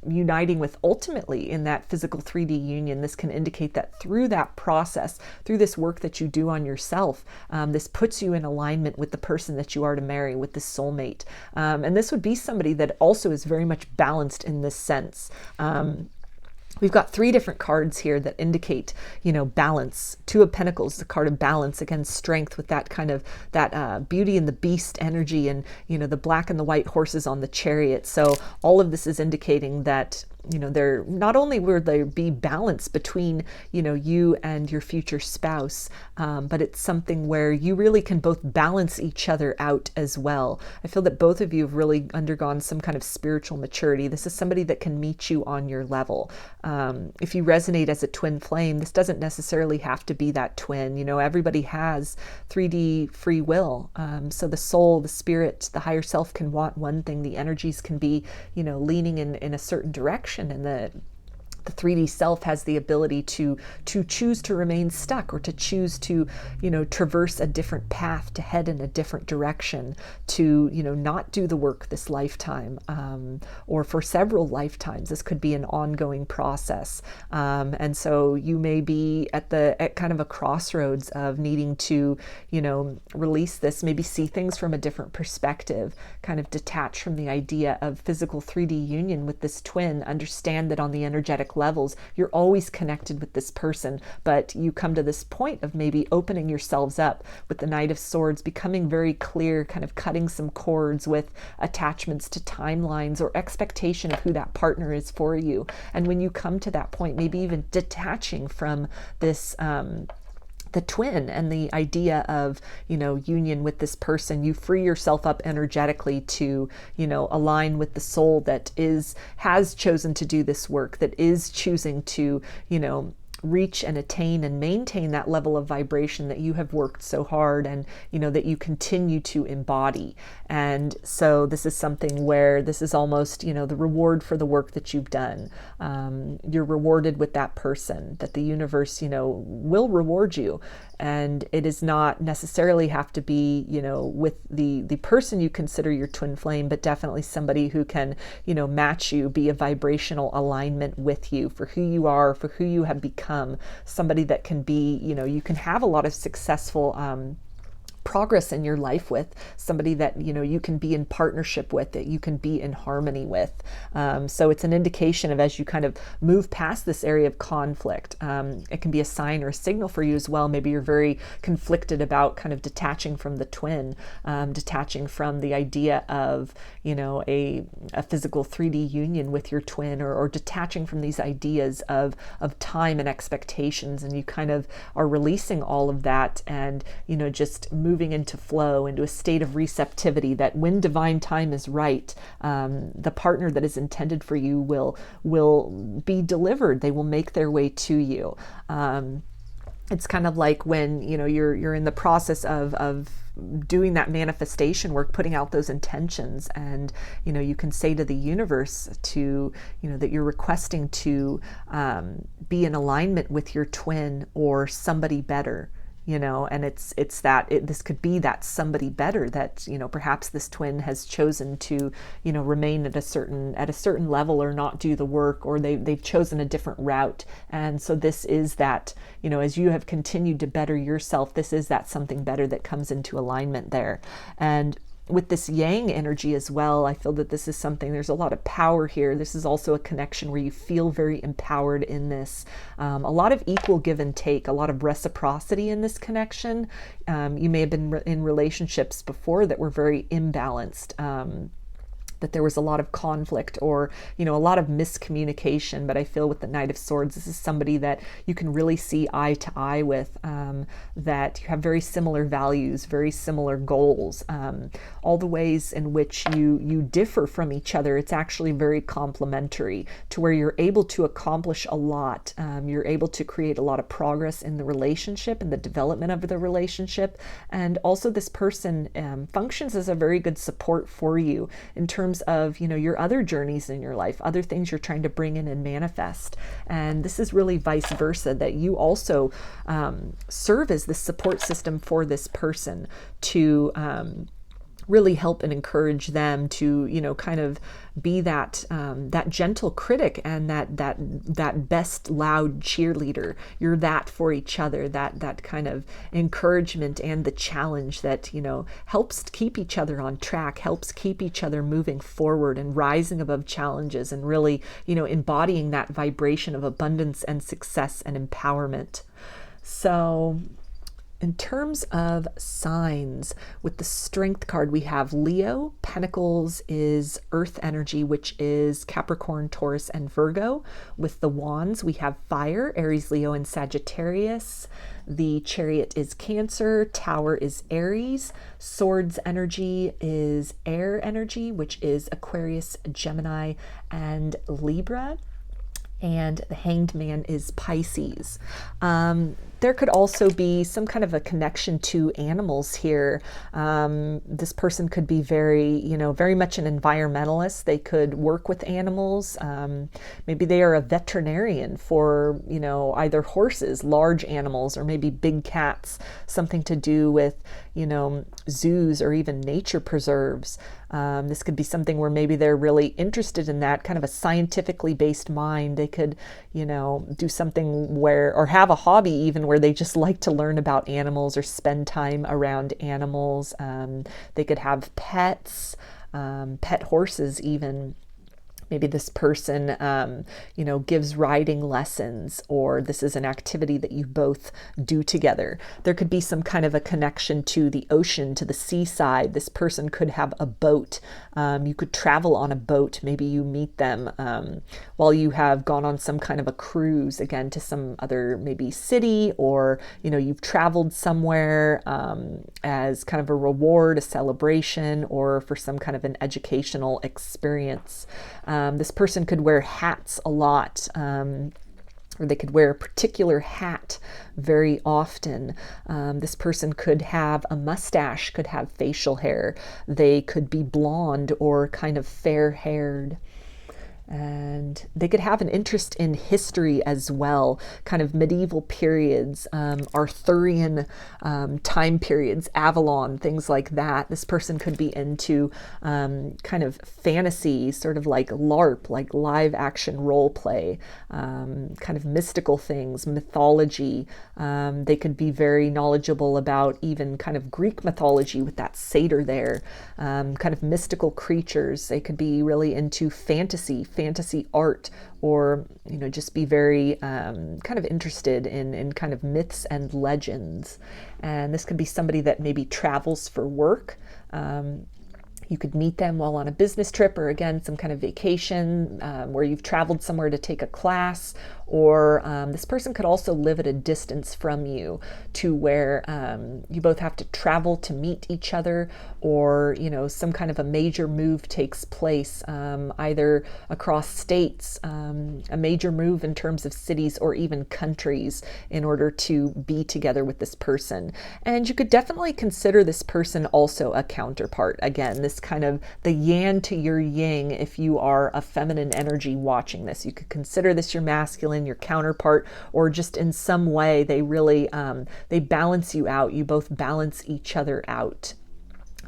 uniting with ultimately in that physical 3D union, this can indicate that through that process, through this work that you do on yourself, this puts you in alignment with the person that you are to marry, with the soulmate. And this would be somebody that also is very much balanced in this sense. We've got 3 different cards here that indicate, balance. Two of Pentacles, the card of balance, again, strength, with that kind of that beauty and the beast energy, and, the black and the white horses on the chariot. So all of this is indicating that, there not only will there be balance between, you and your future spouse, but it's something where you really can both balance each other out as well. I feel that both of you have really undergone some kind of spiritual maturity. This is somebody that can meet you on your level. If you resonate as a twin flame, this doesn't necessarily have to be that twin. Everybody has 3D free will. So the soul, the spirit, the higher self can want one thing. The energies can be, leaning in a certain direction, and the 3D self has the ability to choose to remain stuck, or to choose to, traverse a different path, to head in a different direction, to, not do the work this lifetime, or for several lifetimes. This could be an ongoing process. And so you may be at kind of a crossroads of needing to, release this, maybe see things from a different perspective, kind of detach from the idea of physical 3D union with this twin, understand that on the energetic levels, you're always connected with this person, but you come to this point of maybe opening yourselves up with the Knight of Swords, becoming very clear, kind of cutting some cords with attachments to timelines or expectation of who that partner is for you. And when you come to that point, maybe even detaching from this the twin and the idea of, union with this person, you free yourself up energetically to, align with the soul that has chosen to do this work, that is choosing to, reach and attain and maintain that level of vibration that you have worked so hard, and that you continue to embody. And so this is something where this is almost the reward for the work that you've done. You're rewarded with that person, that the universe will reward you. And it does not necessarily have to be with the person you consider your twin flame, but definitely somebody who can match you, be a vibrational alignment with you for who you are, for who you have become. Somebody that can be you can have a lot of successful progress in your life with, somebody that you can be in partnership with, that you can be in harmony with. So it's an indication of, as you kind of move past this area of conflict, it can be a sign or a signal for you as well. Maybe you're very conflicted about kind of detaching from the twin, detaching from the idea of a physical 3D union with your twin, or detaching from these ideas of time and expectations, and you kind of are releasing all of that, and just moving into flow, into a state of receptivity, that when divine time is right, the partner that is intended for you will be delivered. They will make their way to you. It's kind of like when you're in the process of doing that manifestation work, putting out those intentions, and you can say to the universe that you're requesting to be in alignment with your twin or somebody better. And it's that this could be that somebody better that perhaps this twin has chosen to remain at a certain level, or not do the work, or they've chosen a different route. And so this is that as you have continued to better yourself, this is that something better that comes into alignment there. And with this yang energy as well, I feel that this is something, there's a lot of power here. This is also a connection where you feel very empowered in this. A lot of equal give and take, a lot of reciprocity in this connection. You may have been in relationships before that were very imbalanced. That there was a lot of conflict, or a lot of miscommunication. But I feel with the Knight of Swords, this is somebody that you can really see eye to eye with, that you have very similar values, very similar goals. All the ways in which you differ from each other, it's actually very complementary, to where you're able to accomplish a lot. You're able to create a lot of progress in the relationship and the development of the relationship. And also this person functions as a very good support for you in terms of your other journeys in your life, other things you're trying to bring in and manifest. And this is really vice versa, that you also serve as the support system for this person to really help and encourage them to kind of be that that gentle critic, and that best loud cheerleader. You're that for each other, that kind of encouragement and the challenge that helps keep each other on track, helps keep each other moving forward and rising above challenges, and really embodying that vibration of abundance and success and empowerment. So in terms of signs, with the Strength card, we have Leo. Pentacles is Earth energy, which is Capricorn, Taurus, and Virgo. With the Wands, we have Fire, Aries, Leo, and Sagittarius. The Chariot is Cancer. Tower is Aries. Swords energy is Air energy, which is Aquarius, Gemini, and Libra. And the Hanged Man is Pisces. There could also be some kind of a connection to animals here. This person could be very much an environmentalist. They could work with animals. Maybe they are a veterinarian for, either horses, large animals, or maybe big cats, something to do with, zoos or even nature preserves. This could be something where maybe they're really interested in that, kind of a scientifically based mind. They could, do something or have a hobby even where they just like to learn about animals or spend time around animals. They could have pets, pet horses even. Maybe this person, gives riding lessons, or this is an activity that you both do together. There could be some kind of a connection to the ocean, to the seaside. This person could have a boat. You could travel on a boat. Maybe you meet them while you have gone on some kind of a cruise, again, to some other maybe city, or, you've traveled somewhere as kind of a reward, a celebration, or for some kind of an educational experience. This person could wear hats a lot, or they could wear a particular hat very often. This person could have a mustache, could have facial hair. They could be blonde or kind of fair-haired. And they could have an interest in history as well, kind of medieval periods, Arthurian time periods, Avalon, things like that. This person could be into kind of fantasy, sort of like LARP, like live action role play, kind of mystical things, mythology. They could be very knowledgeable about even kind of Greek mythology with that satyr there, kind of mystical creatures. They could be really into fantasy art, or just be very kind of interested in kind of myths and legends. And this could be somebody that maybe travels for work. You could meet them while on a business trip, or again, some kind of vacation where you've traveled somewhere to take a class, or this person could also live at a distance from you, to where you both have to travel to meet each other, or some kind of a major move takes place, either across states, a major move in terms of cities or even countries, in order to be together with this person. And you could definitely consider this person also a counterpart. Again, this kind of the yang to your yin. If you are a feminine energy watching this, you could consider this your masculine, your counterpart, or just in some way they really they balance you out. You both balance each other out.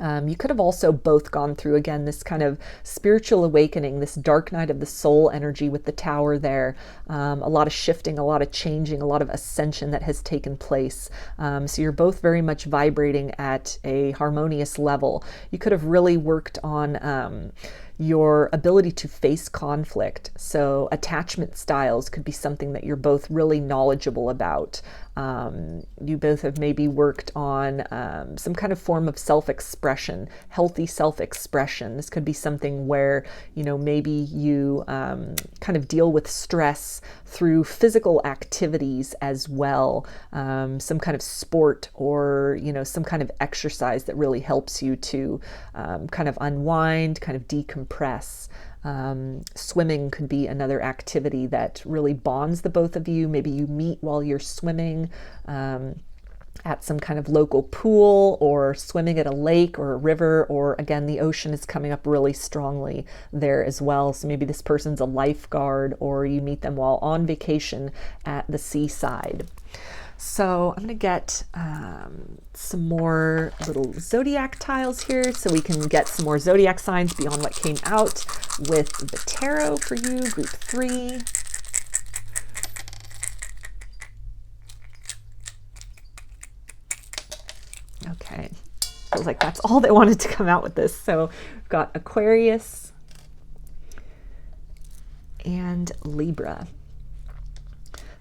You could have also both gone through, again, this kind of spiritual awakening, this dark night of the soul energy with the tower there. A lot of shifting, a lot of changing, a lot of ascension that has taken place. So you're both very much vibrating at a harmonious level. You could have really worked on your ability to face conflict. So attachment styles could be something that you're both really knowledgeable about. You both have maybe worked on some kind of form of self-expression, healthy self-expression. This could be something where, maybe you kind of deal with stress through physical activities as well. Some kind of sport, or, some kind of exercise that really helps you to kind of unwind, kind of decompress. Swimming could be another activity that really bonds the both of you. Maybe you meet while you're swimming at some kind of local pool, or swimming at a lake or a river, or again, the ocean is coming up really strongly there as well. So maybe this person's a lifeguard, or you meet them while on vacation at the seaside. So I'm going to get some more little zodiac tiles here, so we can get some more zodiac signs beyond what came out with the tarot for you, group 3. Okay, feels like that's all that wanted to come out with this. So we've got Aquarius and Libra.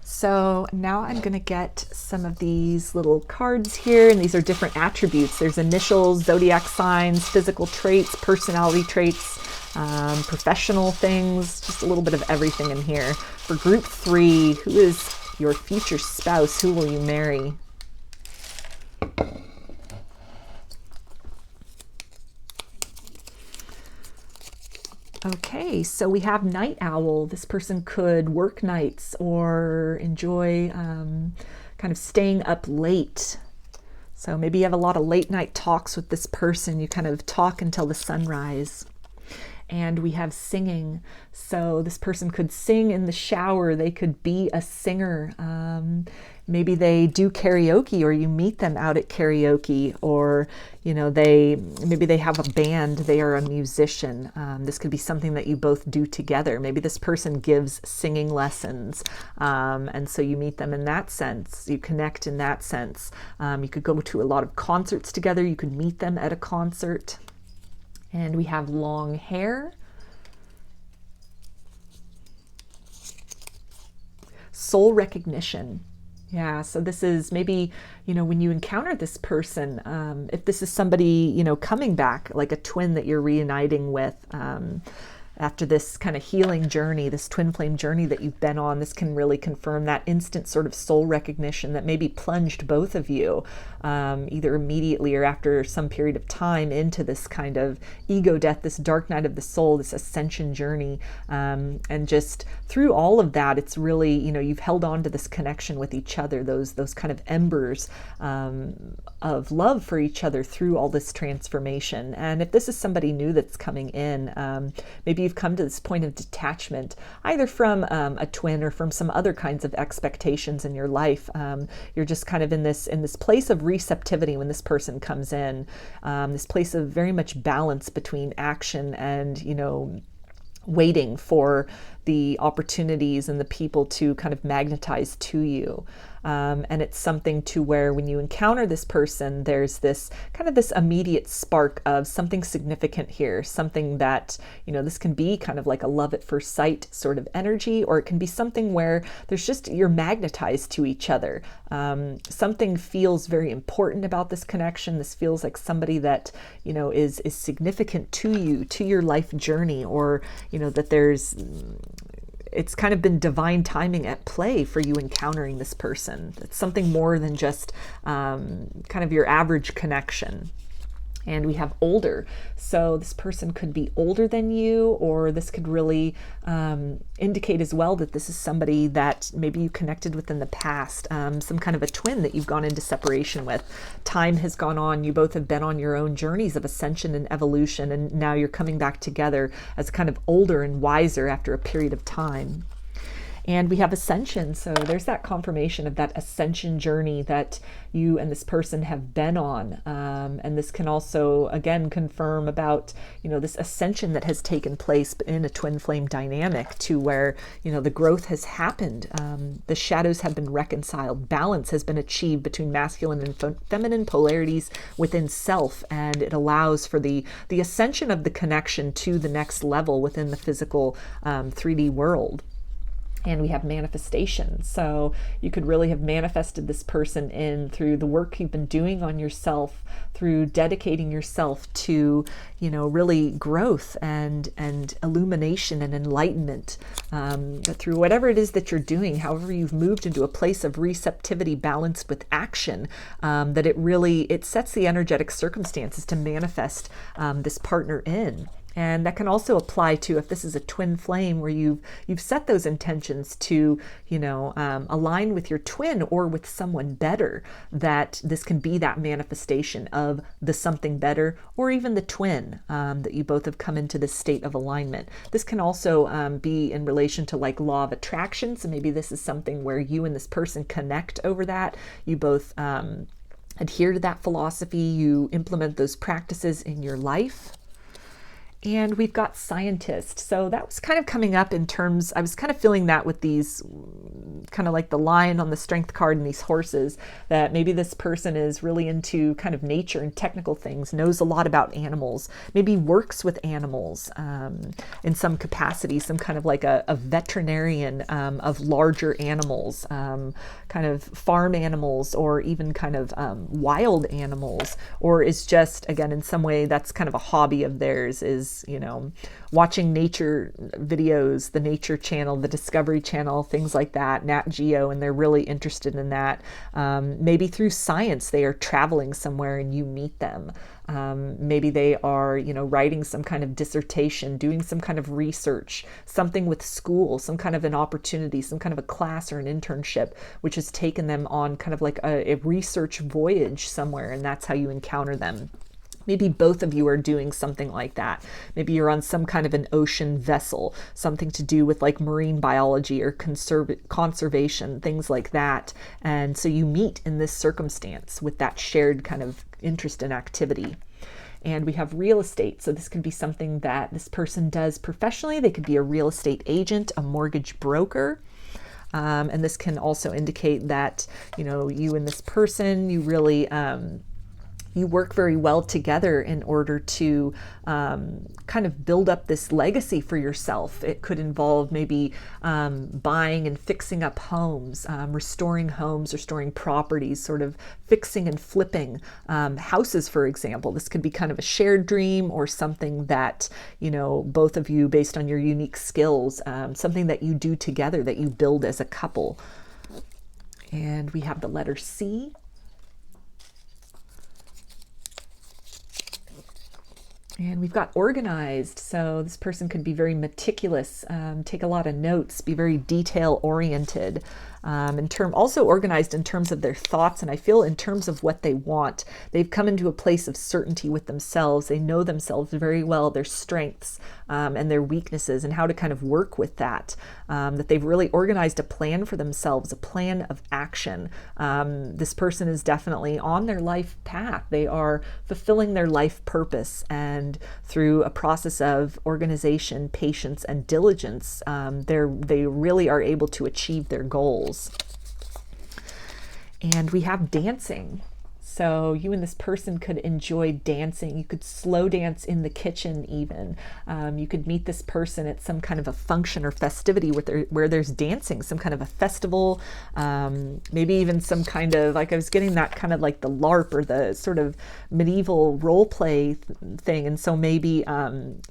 So now I'm going to get some of these little cards here, and these are different attributes. There's initials, zodiac signs, physical traits, personality traits, professional things, just a little bit of everything in here. For group 3, who is your future spouse? Who will you marry? Okay, so we have night owl. This person could work nights or enjoy kind of staying up late. So maybe you have a lot of late night talks with this person. You kind of talk until the sunrise. And we have singing. So this person could sing in the shower. They could be a singer. Maybe they do karaoke, or you meet them out at karaoke, or maybe they have a band. They are a musician. This could be something that you both do together. Maybe this person gives singing lessons, and so you meet them in that sense. You connect in that sense. You could go to a lot of concerts together. You could meet them at a concert. And we have long hair. Soul recognition. Yeah, so this is maybe, when you encounter this person, if this is somebody, coming back, like a twin that you're reuniting with, after this kind of healing journey, this twin flame journey that you've been on, this can really confirm that instant sort of soul recognition that maybe plunged both of you, either immediately or after some period of time, into this kind of ego death, this dark night of the soul, this ascension journey. And just through all of that, it's really, you've held on to this connection with each other, those kind of embers of love for each other through all this transformation. And if this is somebody new that's coming in, maybe you've come to this point of detachment, either from a twin or from some other kinds of expectations in your life. You're just kind of in this place of receptivity when this person comes in, this place of very much balance between action and, waiting for the opportunities and the people to kind of magnetize to you. And it's something to where when you encounter this person, there's this kind of this immediate spark of something significant here, something that, this can be kind of like a love at first sight sort of energy, or it can be something where there's just, you're magnetized to each other. Something feels very important about this connection. This feels like somebody that, is significant to you, to your life journey, or, that it's kind of been divine timing at play for you encountering this person. It's something more than just kind of your average connection. And we have older. So this person could be older than you, or this could really indicate as well that this is somebody that maybe you connected with in the past, some kind of a twin that you've gone into separation with. Time has gone on. You both have been on your own journeys of ascension and evolution, and now you're coming back together as kind of older and wiser after a period of time. And we have ascension. So there's that confirmation of that ascension journey that you and this person have been on. And this can also, again, confirm about, this ascension that has taken place in a twin flame dynamic, to where, the growth has happened. The shadows have been reconciled. Balance has been achieved between masculine and feminine polarities within self. And it allows for the ascension of the connection to the next level within the physical 3D world. And we have manifestation. So you could really have manifested this person in through the work you've been doing on yourself, through dedicating yourself to, really growth and illumination and enlightenment. But through whatever it is that you're doing, however you've moved into a place of receptivity balanced with action, that it sets the energetic circumstances to manifest this partner in. And that can also apply to if this is a twin flame where you've set those intentions to, align with your twin or with someone better, that this can be that manifestation of the something better, or even the twin, that you both have come into this state of alignment. This can also be in relation to like law of attraction. So maybe this is something where you and this person connect over that. You both adhere to that philosophy. You implement those practices in your life. And we've got scientist. So that was kind of coming up in terms, I was kind of feeling that with these, kind of like the lion on the strength card and these horses, that maybe this person is really into kind of nature and technical things, knows a lot about animals, maybe works with animals in some capacity, some kind of like a veterinarian of larger animals, kind of farm animals, or even kind of wild animals, or is just, again, in some way that's kind of a hobby of theirs, is watching nature videos, the Nature Channel, the Discovery Channel, things like that, Nat Geo, and they're really interested in that. Maybe through science, they are traveling somewhere and you meet them. Maybe they are, writing some kind of dissertation, doing some kind of research, something with school, some kind of an opportunity, some kind of a class or an internship, which has taken them on kind of like a research voyage somewhere, and that's how you encounter them. Maybe both of you are doing something like that. Maybe you're on some kind of an ocean vessel, something to do with like marine biology or conservation, things like that. And so you meet in this circumstance with that shared kind of interest and activity. And we have real estate. So this could be something that this person does professionally. They could be a real estate agent, a mortgage broker. And this can also indicate that, you and this person, you really... you work very well together in order to kind of build up this legacy for yourself. It could involve maybe buying and fixing up homes, restoring properties, sort of fixing and flipping houses, for example. This could be kind of a shared dream, or something that, both of you, based on your unique skills, something that you do together, that you build as a couple. And we have the letter C. And we've got organized. So this person could be very meticulous, take a lot of notes, be very detail oriented. Also organized in terms of their thoughts, and I feel in terms of what they want. They've come into a place of certainty with themselves. They know themselves very well, their strengths and their weaknesses, and how to kind of work with that. That they've really organized a plan for themselves, a plan of action. This person is definitely on their life path. They are fulfilling their life purpose, and through a process of organization, patience, and diligence, they really are able to achieve their goals. And we have dancing. So you and this person could enjoy dancing. You could slow dance in the kitchen even. You could meet this person at some kind of a function or festivity where there's dancing, some kind of a festival, maybe even some kind of, like I was getting that kind of like the LARP or the sort of medieval role play thing. And so maybe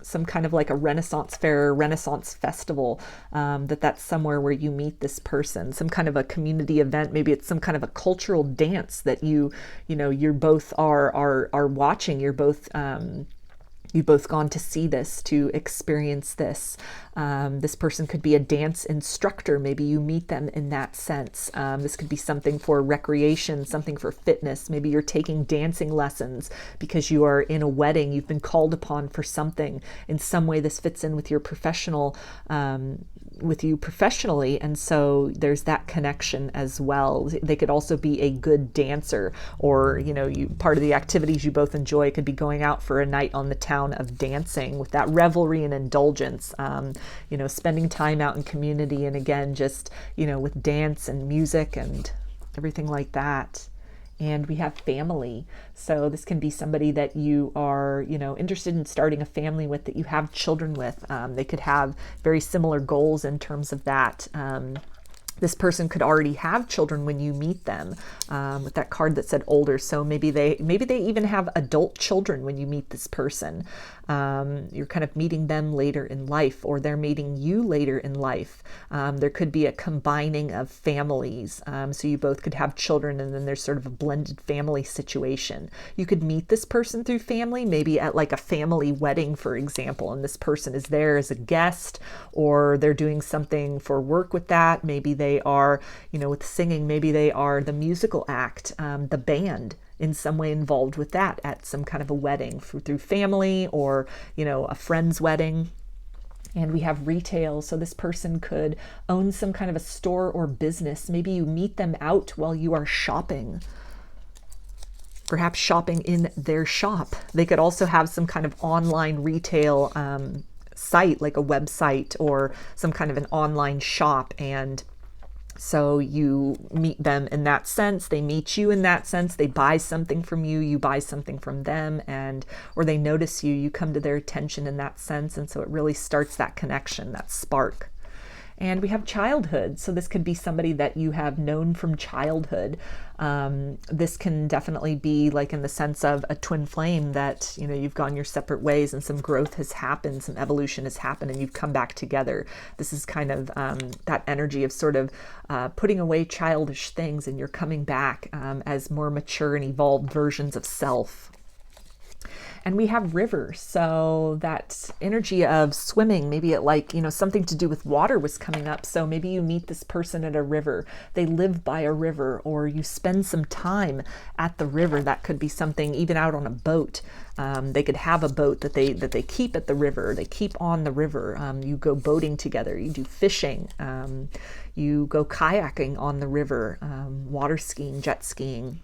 some kind of like a Renaissance fair, Renaissance festival, that's somewhere where you meet this person, some kind of a community event. Maybe it's some kind of a cultural dance that you're both are watching. You've both gone to see this, to experience this. This person could be a dance instructor. Maybe you meet them in that sense. This could be something for recreation, something for fitness. Maybe you're taking dancing lessons because you are in a wedding. You've been called upon for something. In some way, this fits in with your with you professionally, and so there's that connection as well. They could also be a good dancer, or part of the activities you both enjoy could be going out for a night on the town of dancing with that revelry and indulgence, spending time out in community, and again just with dance and music and everything like that. And we have family. So this can be somebody that you are, interested in starting a family with, that you have children with. They could have very similar goals in terms of that. This person could already have children when you meet them, with that card that said older. So maybe they even have adult children when you meet this person. You're kind of meeting them later in life, or they're meeting you later in life. There could be a combining of families. So you both could have children, and then there's sort of a blended family situation. You could meet this person through family, maybe at like a family wedding, for example, and this person is there as a guest, or they're doing something for work with that. Maybe they are, with singing, maybe they are the musical act, the band, in some way involved with that at some kind of a wedding through family, or a friend's wedding. And we have retail. So this person could own some kind of a store or business. Maybe you meet them out while you are shopping, perhaps shopping in their shop. They could also have some kind of online retail site, like a website or some kind of an online shop, and so you meet them in that sense, they meet you in that sense, they buy something from you, you buy something from them, or they notice you, you come to their attention in that sense, and so it really starts that connection, that spark. And we have childhood. So this could be somebody that you have known from childhood. This can definitely be like in the sense of a twin flame, that you've gone your separate ways and some growth has happened, some evolution has happened, and you've come back together. This is kind of that energy of sort of putting away childish things, and you're coming back as more mature and evolved versions of self. And we have rivers. So that energy of swimming, maybe it something to do with water was coming up. So maybe you meet this person at a river, they live by a river, or you spend some time at the river. That could be something even out on a boat. They could have a boat that they keep at the river. They keep on the river. You go boating together. You do fishing. You go kayaking on the river, water skiing, jet skiing.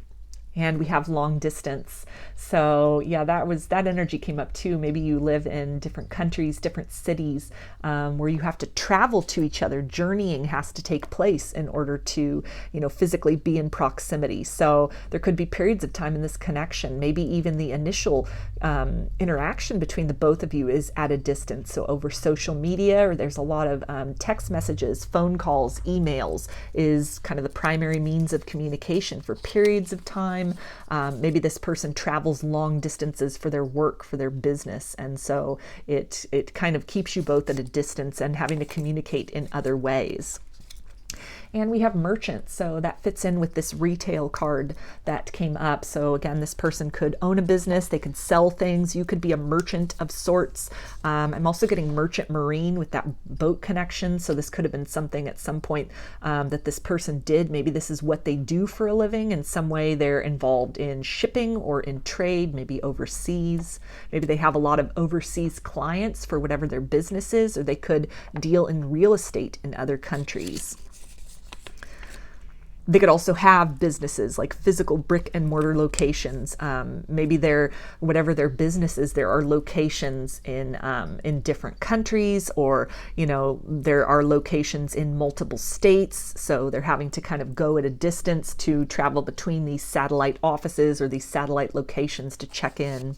And we have long distance. So yeah, that energy came up too. Maybe you live in different countries, different cities, where you have to travel to each other. Journeying has to take place in order to, physically be in proximity. So there could be periods of time in this connection. Maybe even the initial interaction between the both of you is at a distance. So over social media, or there's a lot of text messages, phone calls, emails is kind of the primary means of communication for periods of time. Maybe this person travels long distances for their work, for their business, and so it kind of keeps you both at a distance and having to communicate in other ways. And we have merchant, so that fits in with this retail card that came up. So again, this person could own a business, they could sell things, you could be a merchant of sorts. I'm also getting merchant marine with that boat connection, so this could have been something at some point that this person did. Maybe this is what they do for a living. In some way they're involved in shipping or in trade, maybe overseas. Maybe they have a lot of overseas clients for whatever their business is, or they could deal in real estate in other countries. They could also have businesses like physical brick and mortar locations. Maybe whatever their business is, there are locations in different countries, or there are locations in multiple states. So they're having to kind of go at a distance to travel between these satellite offices or these satellite locations to check in.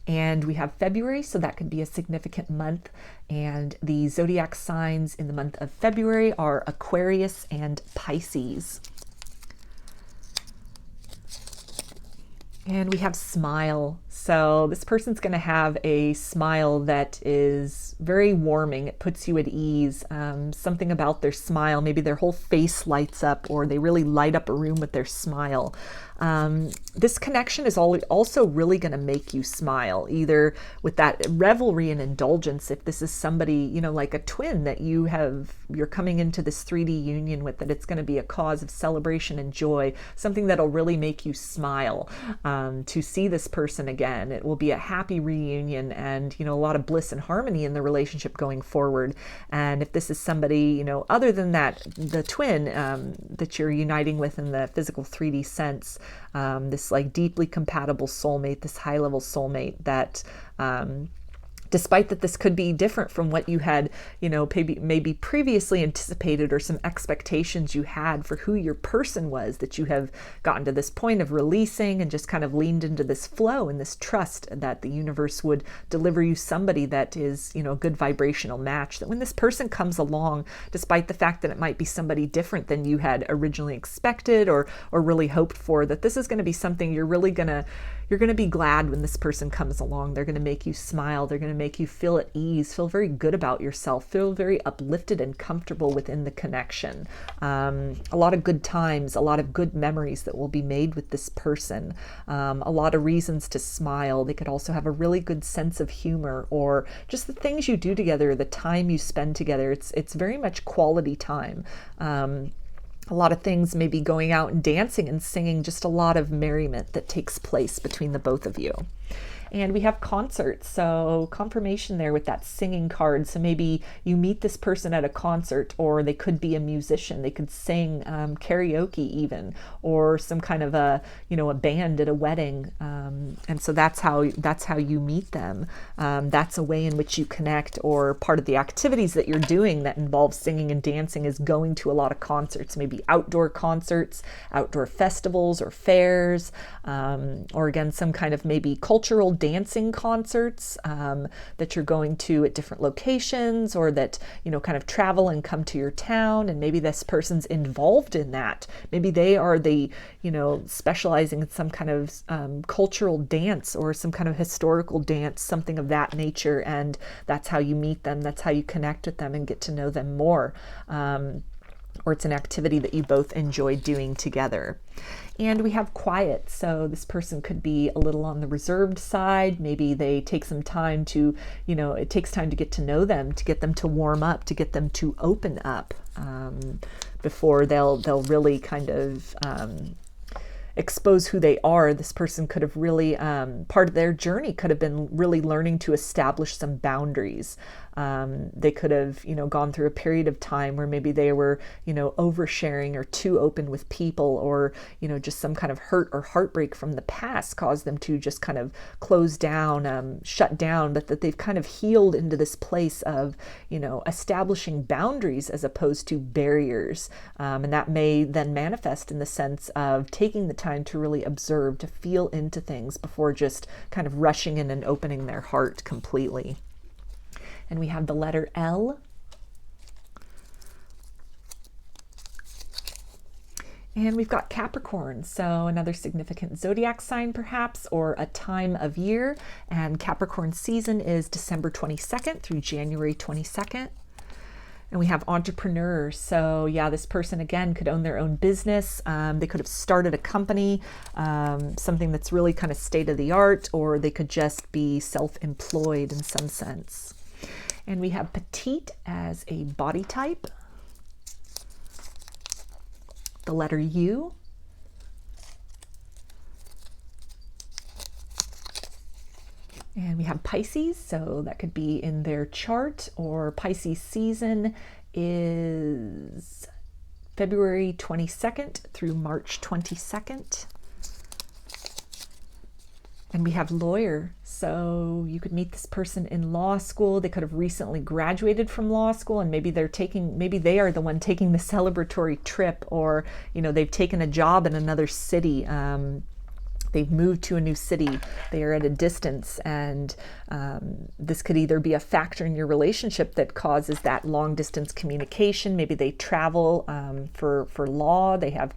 And we have February, so that could be a significant month. And the zodiac signs in the month of February are Aquarius and Pisces. And we have smile. So this person's going to have a smile that is very warming. It puts you at ease. Something about their smile, maybe their whole face lights up, or they really light up a room with their smile. This connection is also really going to make you smile, either with that revelry and indulgence. If this is somebody, like a twin that you're coming into this 3D union with, that it's going to be a cause of celebration and joy, something that'll really make you smile to see this person again. It will be a happy reunion and, a lot of bliss and harmony in the relationship going forward. And if this is somebody, other than that, the twin that you're uniting with in the physical 3D sense, this like deeply compatible soulmate, this high level soulmate that despite that this could be different from what you had, maybe previously anticipated, or some expectations you had for who your person was, that you have gotten to this point of releasing and just kind of leaned into this flow and this trust that the universe would deliver you somebody that is, a good vibrational match. That when this person comes along, despite the fact that it might be somebody different than you had originally expected or really hoped for, that this is going to be something you're going to be glad when this person comes along. They're going to make you smile. They're going to make you feel at ease, feel very good about yourself, feel very uplifted and comfortable within the connection. A lot of good times, a lot of good memories that will be made with this person. A lot of reasons to smile. They could also have a really good sense of humor, or just the things you do together, the time you spend together. It's very much quality time. A lot of things, maybe going out and dancing and singing, just a lot of merriment that takes place between the both of you. And we have concerts, so confirmation there with that singing card. So maybe you meet this person at a concert, or they could be a musician. They could sing karaoke even, or some kind of a band at a wedding. And so that's how you meet them. That's a way in which you connect, or part of the activities that you're doing that involve singing and dancing is going to a lot of concerts, maybe outdoor concerts, outdoor festivals or fairs, or again, some kind of maybe cultural dancing concerts that you're going to at different locations, or that kind of travel and come to your town, and maybe this person's involved in that. Maybe they are the specializing in some kind of cultural dance or some kind of historical dance, something of that nature, and that's how you meet them, that's how you connect with them and get to know them more. Or it's an activity that you both enjoy doing together. And we have quiet. So this person could be a little on the reserved side. Maybe they take some time to, it takes time to get to know them, to get them to warm up, to get them to open up before they'll really kind of expose who they are. This person could have really, part of their journey could have been really learning to establish some boundaries. They could have, gone through a period of time where maybe they were, oversharing or too open with people, or, just some kind of hurt or heartbreak from the past caused them to just kind of close down, shut down, but that they've kind of healed into this place of, establishing boundaries as opposed to barriers. And that may then manifest in the sense of taking the time to really observe, to feel into things before just kind of rushing in and opening their heart completely. And we have the letter L. And we've got Capricorn, so another significant zodiac sign perhaps, or a time of year. And Capricorn season is December 22nd through January 22nd. And we have entrepreneur. So yeah, this person again could own their own business. They could have started a company, something that's really kind of state of the art, or they could just be self-employed in some sense. And we have petite as a body type, the letter U. And we have Pisces, so that could be in their chart, or Pisces season is February 22nd through March 22nd. And we have lawyer, so you could meet this person in law school. They could have recently graduated from law school, and maybe they are the one taking the celebratory trip, or they've taken a job in another city. They've moved to a new city, they are at a distance, and this could either be a factor in your relationship that causes that long distance communication. Maybe they travel for law, they have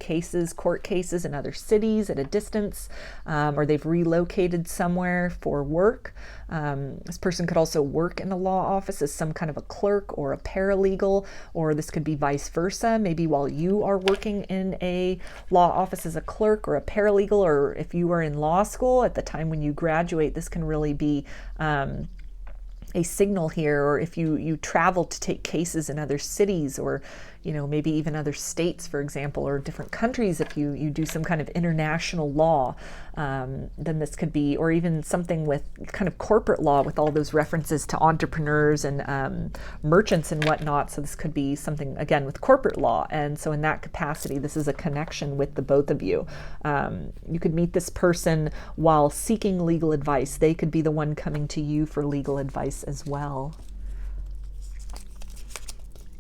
court cases in other cities at a distance, or they've relocated somewhere for work. This person could also work in a law office as some kind of a clerk or a paralegal, or this could be vice versa. Maybe while you are working in a law office as a clerk or a paralegal, or if you are in law school at the time when you graduate, this can really be a signal here. Or if you travel to take cases in other cities, or maybe even other states, for example, or different countries, if you do some kind of international law, then this could be, or even something with kind of corporate law with all those references to entrepreneurs and merchants and whatnot. So this could be something, again, with corporate law. And so in that capacity, this is a connection with the both of you. You could meet this person while seeking legal advice. They could be the one coming to you for legal advice as well.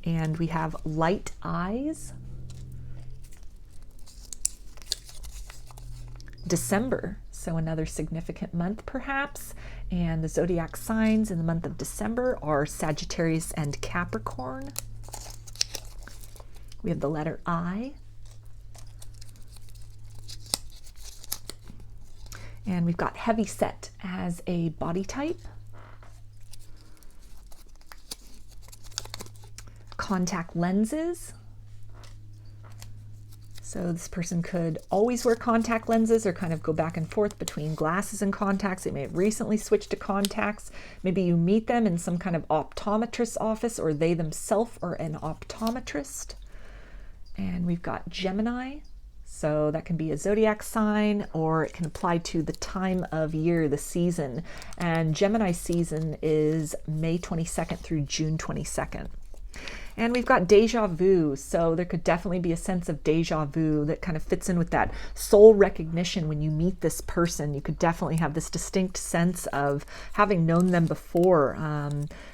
And we have light eyes. December, so another significant month perhaps. And the zodiac signs in the month of December are Sagittarius and Capricorn. We have the letter I. And we've got heavy set as a body type. Contact lenses. So this person could always wear contact lenses, or kind of go back and forth between glasses and contacts. They may have recently switched to contacts. Maybe you meet them in some kind of optometrist's office, or they themselves are an optometrist. And we've got Gemini. So that can be a zodiac sign, or it can apply to the time of year, the season. And Gemini season is May 22nd through June 22nd. And we've got deja vu. So there could definitely be a sense of deja vu that kind of fits in with that soul recognition. When you meet this person, you could definitely have this distinct sense of having known them before,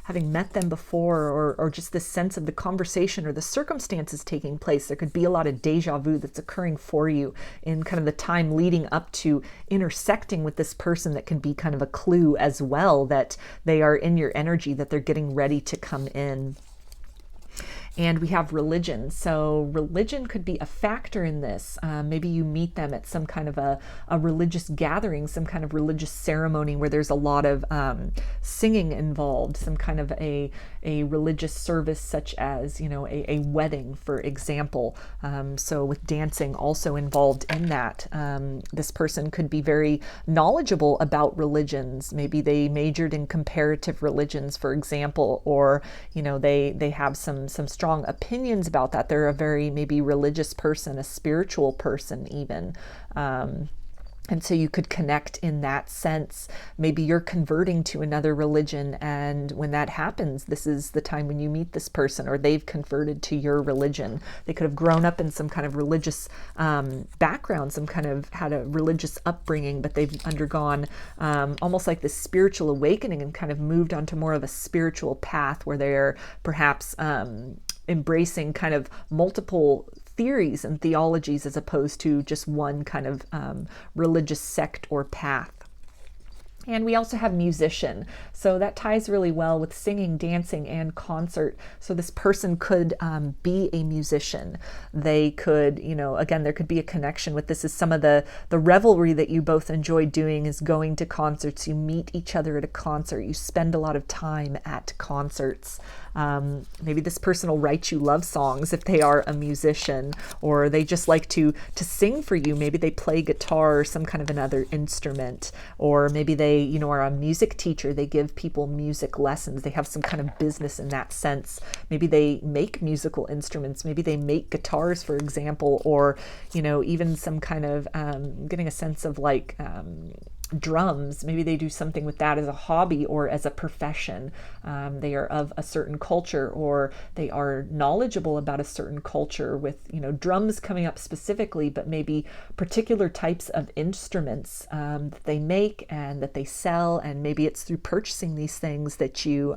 having met them before, or just this sense of the conversation or the circumstances taking place. There could be a lot of deja vu that's occurring for you in kind of the time leading up to intersecting with this person. That can be kind of a clue as well that they are in your energy, that they're getting ready to come in. And we have religion. So religion could be a factor in this. Maybe you meet them at some kind of a religious gathering, some kind of religious ceremony where there's a lot of singing involved, some kind of a religious service, such as, a wedding, for example. So with dancing also involved in that. This person could be very knowledgeable about religions. Maybe they majored in comparative religions, for example, or, they have some strong opinions about that. They're a very maybe religious person, a spiritual person even. And so you could connect in that sense. Maybe you're converting to another religion, and when that happens, this is the time when you meet this person, or they've converted to your religion. They could have grown up in some kind of religious background, some kind of had a religious upbringing, but they've undergone almost like this spiritual awakening and kind of moved onto more of a spiritual path where they're perhaps embracing kind of multiple theories and theologies as opposed to just one kind of religious sect or path. And we also have musician. So that ties really well with singing, dancing, and concert. So this person could be a musician. They could, again, there could be a connection with this. Is some of the revelry that you both enjoy doing is going to concerts. You meet each other at a concert. You spend a lot of time at concerts. Maybe this person will write you love songs if they are a musician, or they just like to sing for you. Maybe they play guitar or some kind of another instrument, or maybe they, are a music teacher. They give people music lessons. They have some kind of business in that sense. Maybe they make musical instruments. Maybe they make guitars, for example, or, even some kind of getting a sense of like drums. Maybe they do something with that as a hobby or as a profession. They are of a certain culture, or they are knowledgeable about a certain culture with, drums coming up specifically, but maybe particular types of instruments that they make and that they sell. And maybe it's through purchasing these things that you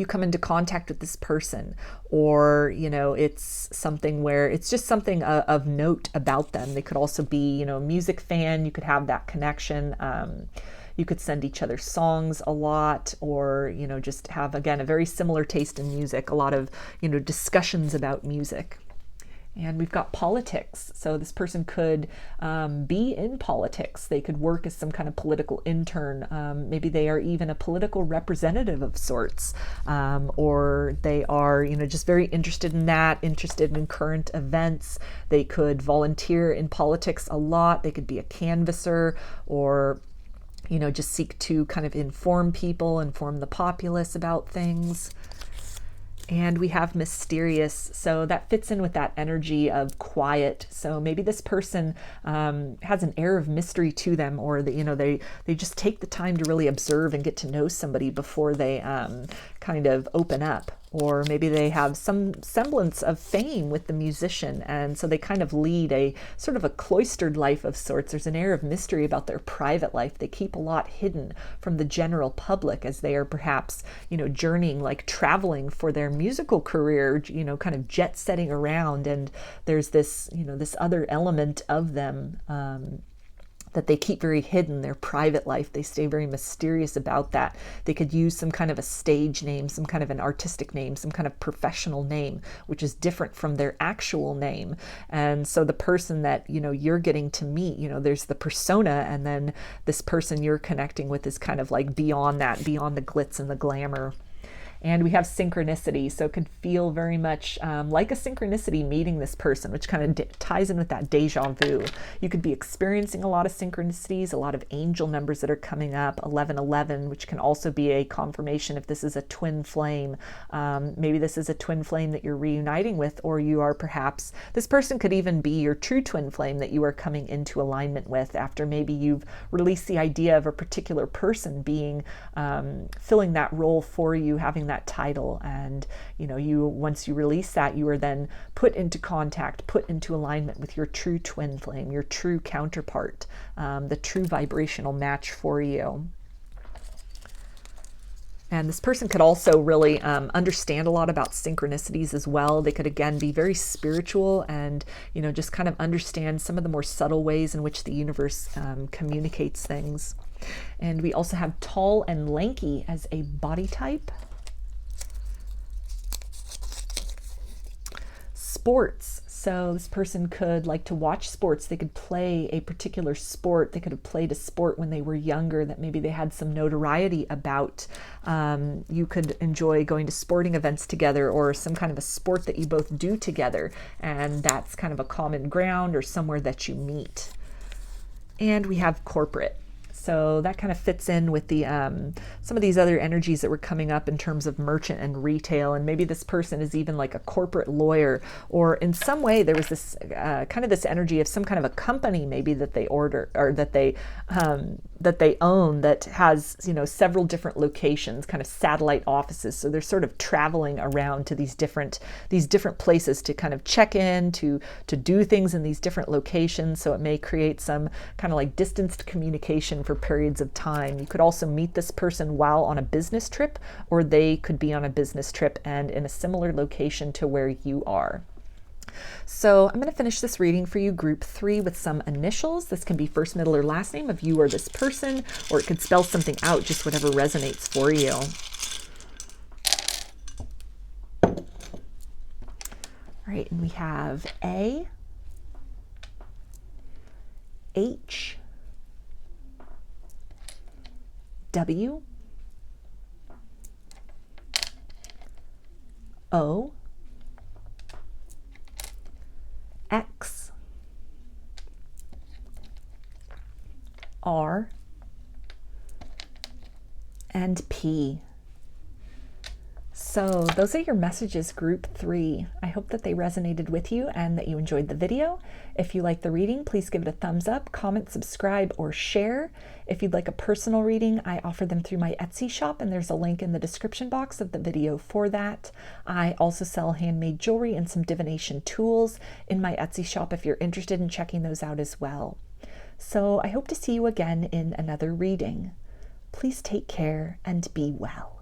come into contact with this person, or it's something where it's just something of note about them. They could also be a music fan. You could have that connection. You could send each other songs a lot, or just have, again, a very similar taste in music, a lot of discussions about music. And we've got politics. So this person could be in politics. They could work as some kind of political intern. Maybe they are even a political representative of sorts, or they are, just very interested in that, interested in current events. They could volunteer in politics a lot. They could be a canvasser, or just seek to kind of inform people, inform the populace about things. And we have mysterious, so that fits in with that energy of quiet. So maybe this person has an air of mystery to them, or they just take the time to really observe and get to know somebody before they kind of open up. Or maybe they have some semblance of fame with the musician, and so they kind of lead a sort of a cloistered life of sorts. There's an air of mystery about their private life. They keep a lot hidden from the general public as they are perhaps, journeying, like traveling for their musical career, kind of jet setting around. And there's this, this other element of them that they keep very hidden, their private life. They stay very mysterious about that. They could use some kind of a stage name, some kind of an artistic name, some kind of professional name, which is different from their actual name. And so the person that, you're getting to meet, there's the persona, and then this person you're connecting with is kind of like beyond that, beyond the glitz and the glamour. And we have synchronicity, so it could feel very much like a synchronicity meeting this person, which kind of ties in with that deja vu. You could be experiencing a lot of synchronicities, a lot of angel numbers that are coming up, 1111, which can also be a confirmation if this is a twin flame. Maybe this is a twin flame that you're reuniting with, or you are perhaps, this person could even be your true twin flame that you are coming into alignment with after maybe you've released the idea of a particular person being, filling that role for you, having that title. And once you release that, you are then put into contact, put into alignment with your true twin flame, your true counterpart, the true vibrational match for you. And this person could also really understand a lot about synchronicities as well. They could, again, be very spiritual and, just kind of understand some of the more subtle ways in which the universe communicates things. And we also have tall and lanky as a body type. Sports. So this person could like to watch sports. They could play a particular sport. They could have played a sport when they were younger that maybe they had some notoriety about. You could enjoy going to sporting events together, or some kind of a sport that you both do together. And that's kind of a common ground or somewhere that you meet. And we have corporate. So that kind of fits in with the some of these other energies that were coming up in terms of merchant and retail. And maybe this person is even like a corporate lawyer, or in some way there was this kind of this energy of some kind of a company maybe that they order, or that they own, that has several different locations, kind of satellite offices. So they're sort of traveling around to these different places to kind of check in, to do things in these different locations. So it may create some kind of like distanced communication for periods of time. You could also meet this person while on a business trip, or they could be on a business trip and in a similar location to where you are. So I'm going to finish this reading for you, group 3, with some initials. This can be first, middle, or last name of you or this person, or it could spell something out, just whatever resonates for you. All right, and we have A, H, W, O, X, R, and P. So those are your messages, group 3. I hope that they resonated with you and that you enjoyed the video. If you like the reading, please give it a thumbs up, comment, subscribe, or share. If you'd like a personal reading, I offer them through my Etsy shop, and there's a link in the description box of the video for that. I also sell handmade jewelry and some divination tools in my Etsy shop if you're interested in checking those out as well. So I hope to see you again in another reading. Please take care and be well.